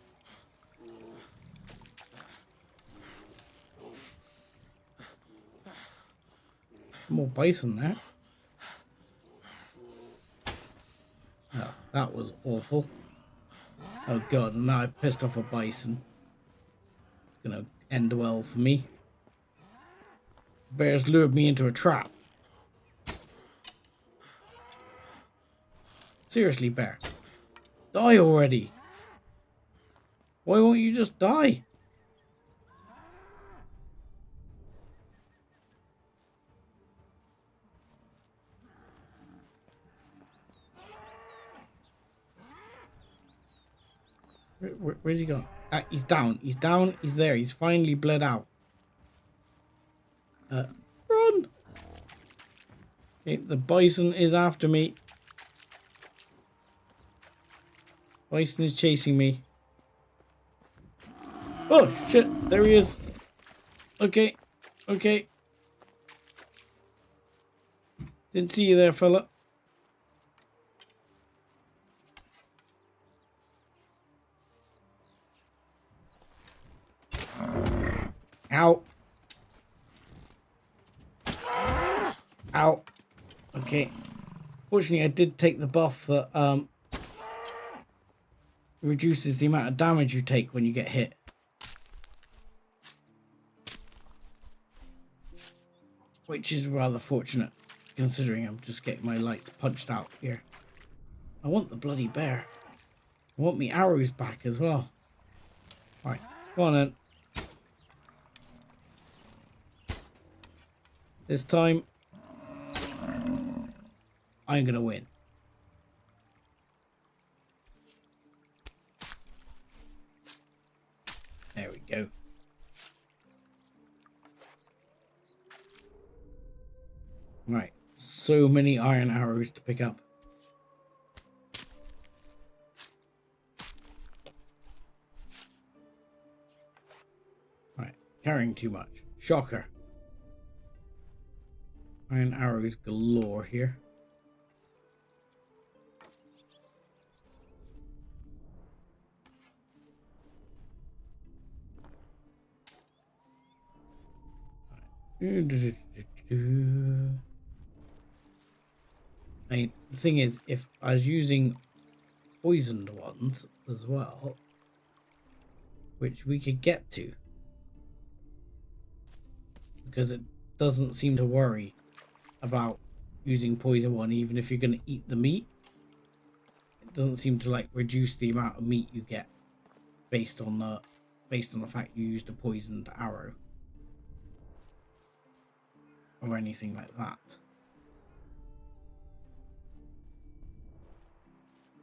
[SPEAKER 1] More bison there. Oh, that was awful. Oh god, now I've pissed off a bison. It's gonna end well for me. Bears lured me into a trap. Seriously, bear. Die already. Why won't you just die? Where's he gone? He's down. He's down. He's there. He's finally bled out. Run! Okay, the bison is after me. Bison is chasing me. Oh, shit. There he is. Okay. Okay. Didn't see you there, fella. Ow. Ow. Okay. Fortunately, I did take the buff that reduces the amount of damage you take when you get hit. Which is rather fortunate, considering I'm just getting my lights punched out here. I want the bloody bear. I want me arrows back as well. Alright, go on then. This time, I'm going to win. There we go. Right, so many iron arrows to pick up. Right, carrying too much. Shocker. Iron arrows galore here. The thing is, if I was using poisoned ones as well, which we could get to, because it doesn't seem to worry about using poison one, even if you're going to eat the meat. It doesn't seem to like reduce the amount of meat you get based on the fact you used a poisoned arrow or anything like that.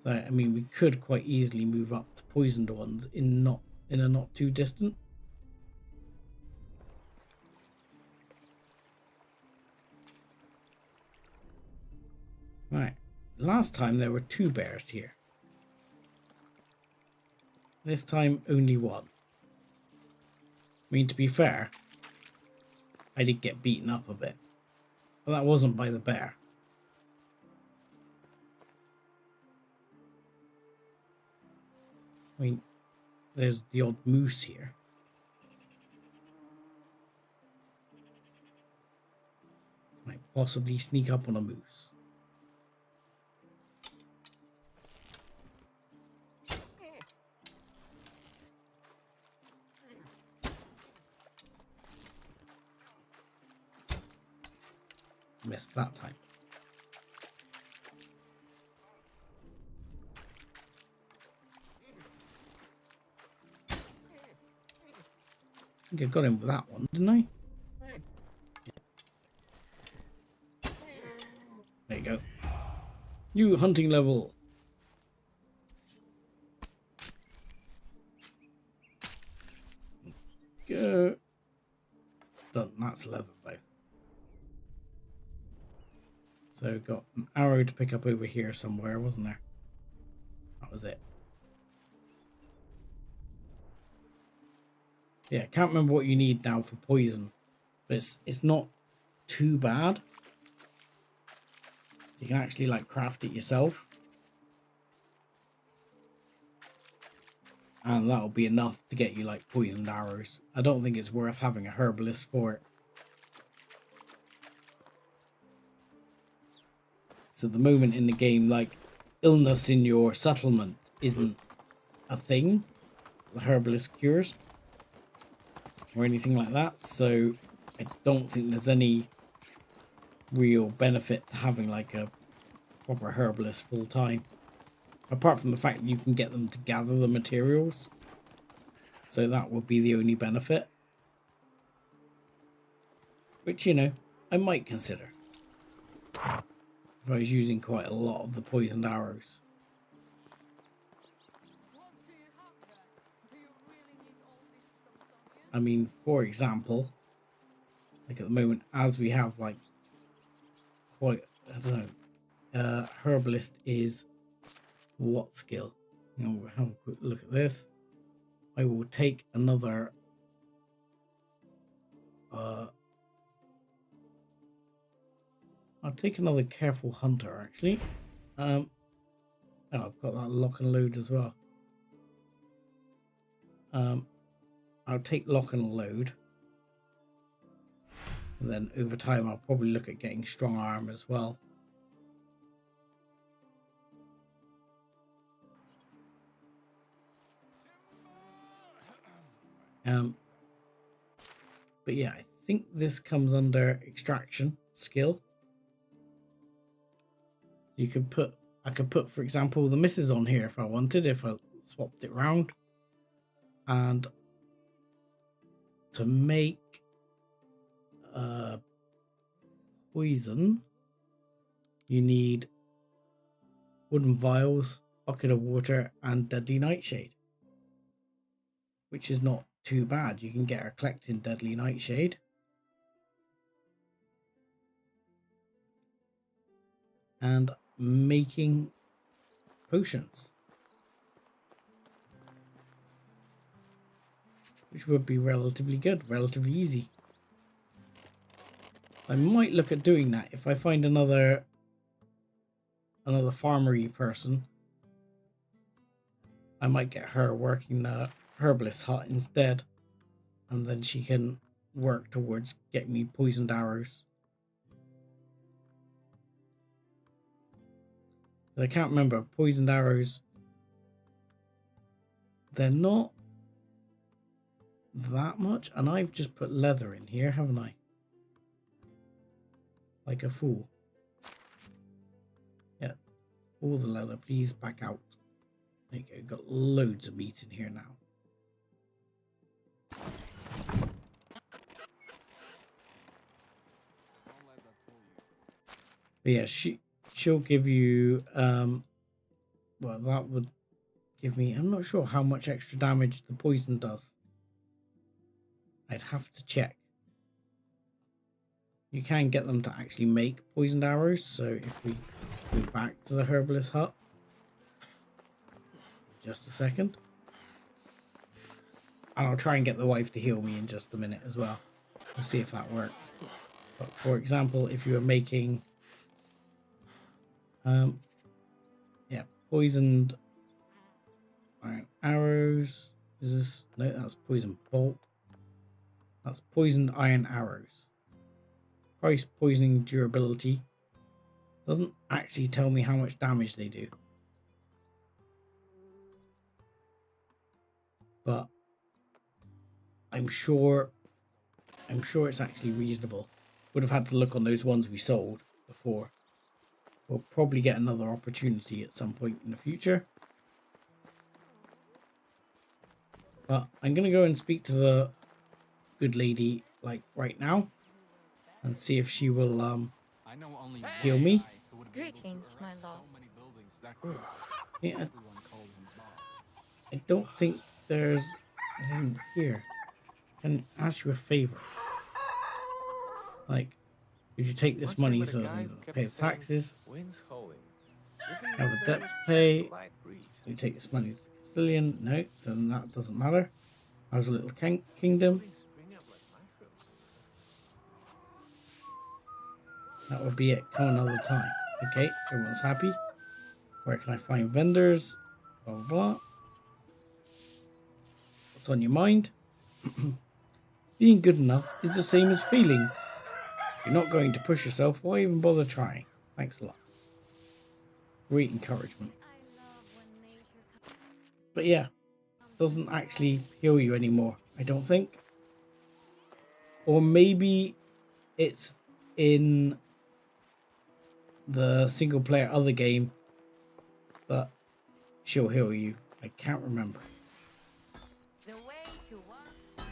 [SPEAKER 1] So I mean, we could quite easily move up to poisoned ones in a not too distant. Right, last time there were 2 bears here. This time only 1. I mean, to be fair, I did get beaten up a bit, but that wasn't by the bear. I mean, there's the odd moose here. possibly sneak up on a moose. Missed that time. I think I got him with that one, didn't I? There you go. New hunting level. Go. Done. That's leather though. So got an arrow to pick up over here somewhere, wasn't there? That was it. Yeah, can't remember what you need now for poison, but it's not too bad. You can actually like craft it yourself, and that'll be enough to get you like poisoned arrows. I don't think it's worth having a herbalist for it. So at the moment in the game, like illness in your settlement isn't a thing. The herbalist cures or anything like that. So I don't think there's any real benefit to having like a proper herbalist full time. Apart from the fact that you can get them to gather the materials. So that would be the only benefit. Which, you know, I might consider. If I was using quite a lot of the poisoned arrows. I mean, for example, like at the moment, as we have like quite, I don't know, herbalist is what skill? You know, we'll have a quick look at this. I will take another I'll take another careful hunter actually. Oh, I've got that lock and load as well. I'll take lock and load. And then over time I'll probably look at getting strong arm as well. But yeah, I think this comes under extraction skill. You could put, I could put, for example, the misses on here if I wanted, if I swapped it round. And to make poison, you need wooden vials, bucket of water, and deadly nightshade, which is not too bad. You can get her collecting deadly nightshade. And making potions, which would be relatively good, relatively easy. I might look at doing that if I find another farmery person. I might get her working the herbalist hut instead, and then she can work towards getting me poisoned arrows. I can't remember, poisoned arrows, they're not that much, and I've just put leather in here, haven't I? Like a fool. Yeah, all the leather, please back out. There you go, got loads of meat in here now. But yeah, she'll give you well, that would give me, I'm not sure how much extra damage the poison does. I'd have to check. You can get them to actually make poisoned arrows, so if we go back to the herbalist hut, just a second, and I'll try and get the wife to heal me in just a minute as well. We'll see if that works. But for example, if you were making yeah, poisoned iron arrows, is this, no, that's poison bolt, that's poisoned iron arrows. price, poisoning, durability. Doesn't actually tell me how much damage they do. But I'm sure it's actually reasonable. Would have had to look on those ones we sold before. We'll probably get another opportunity at some point in the future. But I'm going to go and speak to the good lady like right now and see if she will heal me.
[SPEAKER 2] Greetings, my lord.
[SPEAKER 1] Yeah, I don't think there's anything here. Can I ask you a favor? Like, could you take this money so that I can pay the taxes? Have a debt to pay. You take this money to Castilian? No, then that doesn't matter. How's a little kingdom? That would be it. Come another time. Okay, everyone's happy. Where can I find vendors? Blah, blah, blah. What's on your mind? Being good enough is the same as feeling. If you're not going to push yourself, why even bother trying? Thanks a lot. Great encouragement. But yeah, doesn't actually heal you anymore, I don't think. Or maybe it's in the single player other game that she'll heal you. I can't remember.
[SPEAKER 2] The way to one is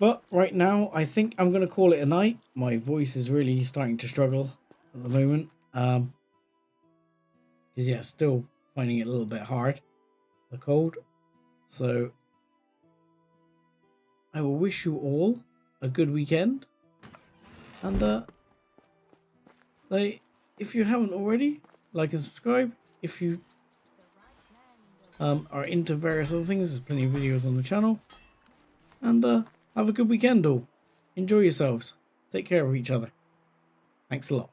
[SPEAKER 1] But right now, I think I'm going to call it a night. My voice is really starting to struggle at the moment. Because yeah, still finding it a little bit hard, the cold. So I will wish you all a good weekend. And if you haven't already, like and subscribe. If you are into various other things, there's plenty of videos on the channel. And have a good weekend all. Enjoy yourselves. Take care of each other. Thanks a lot.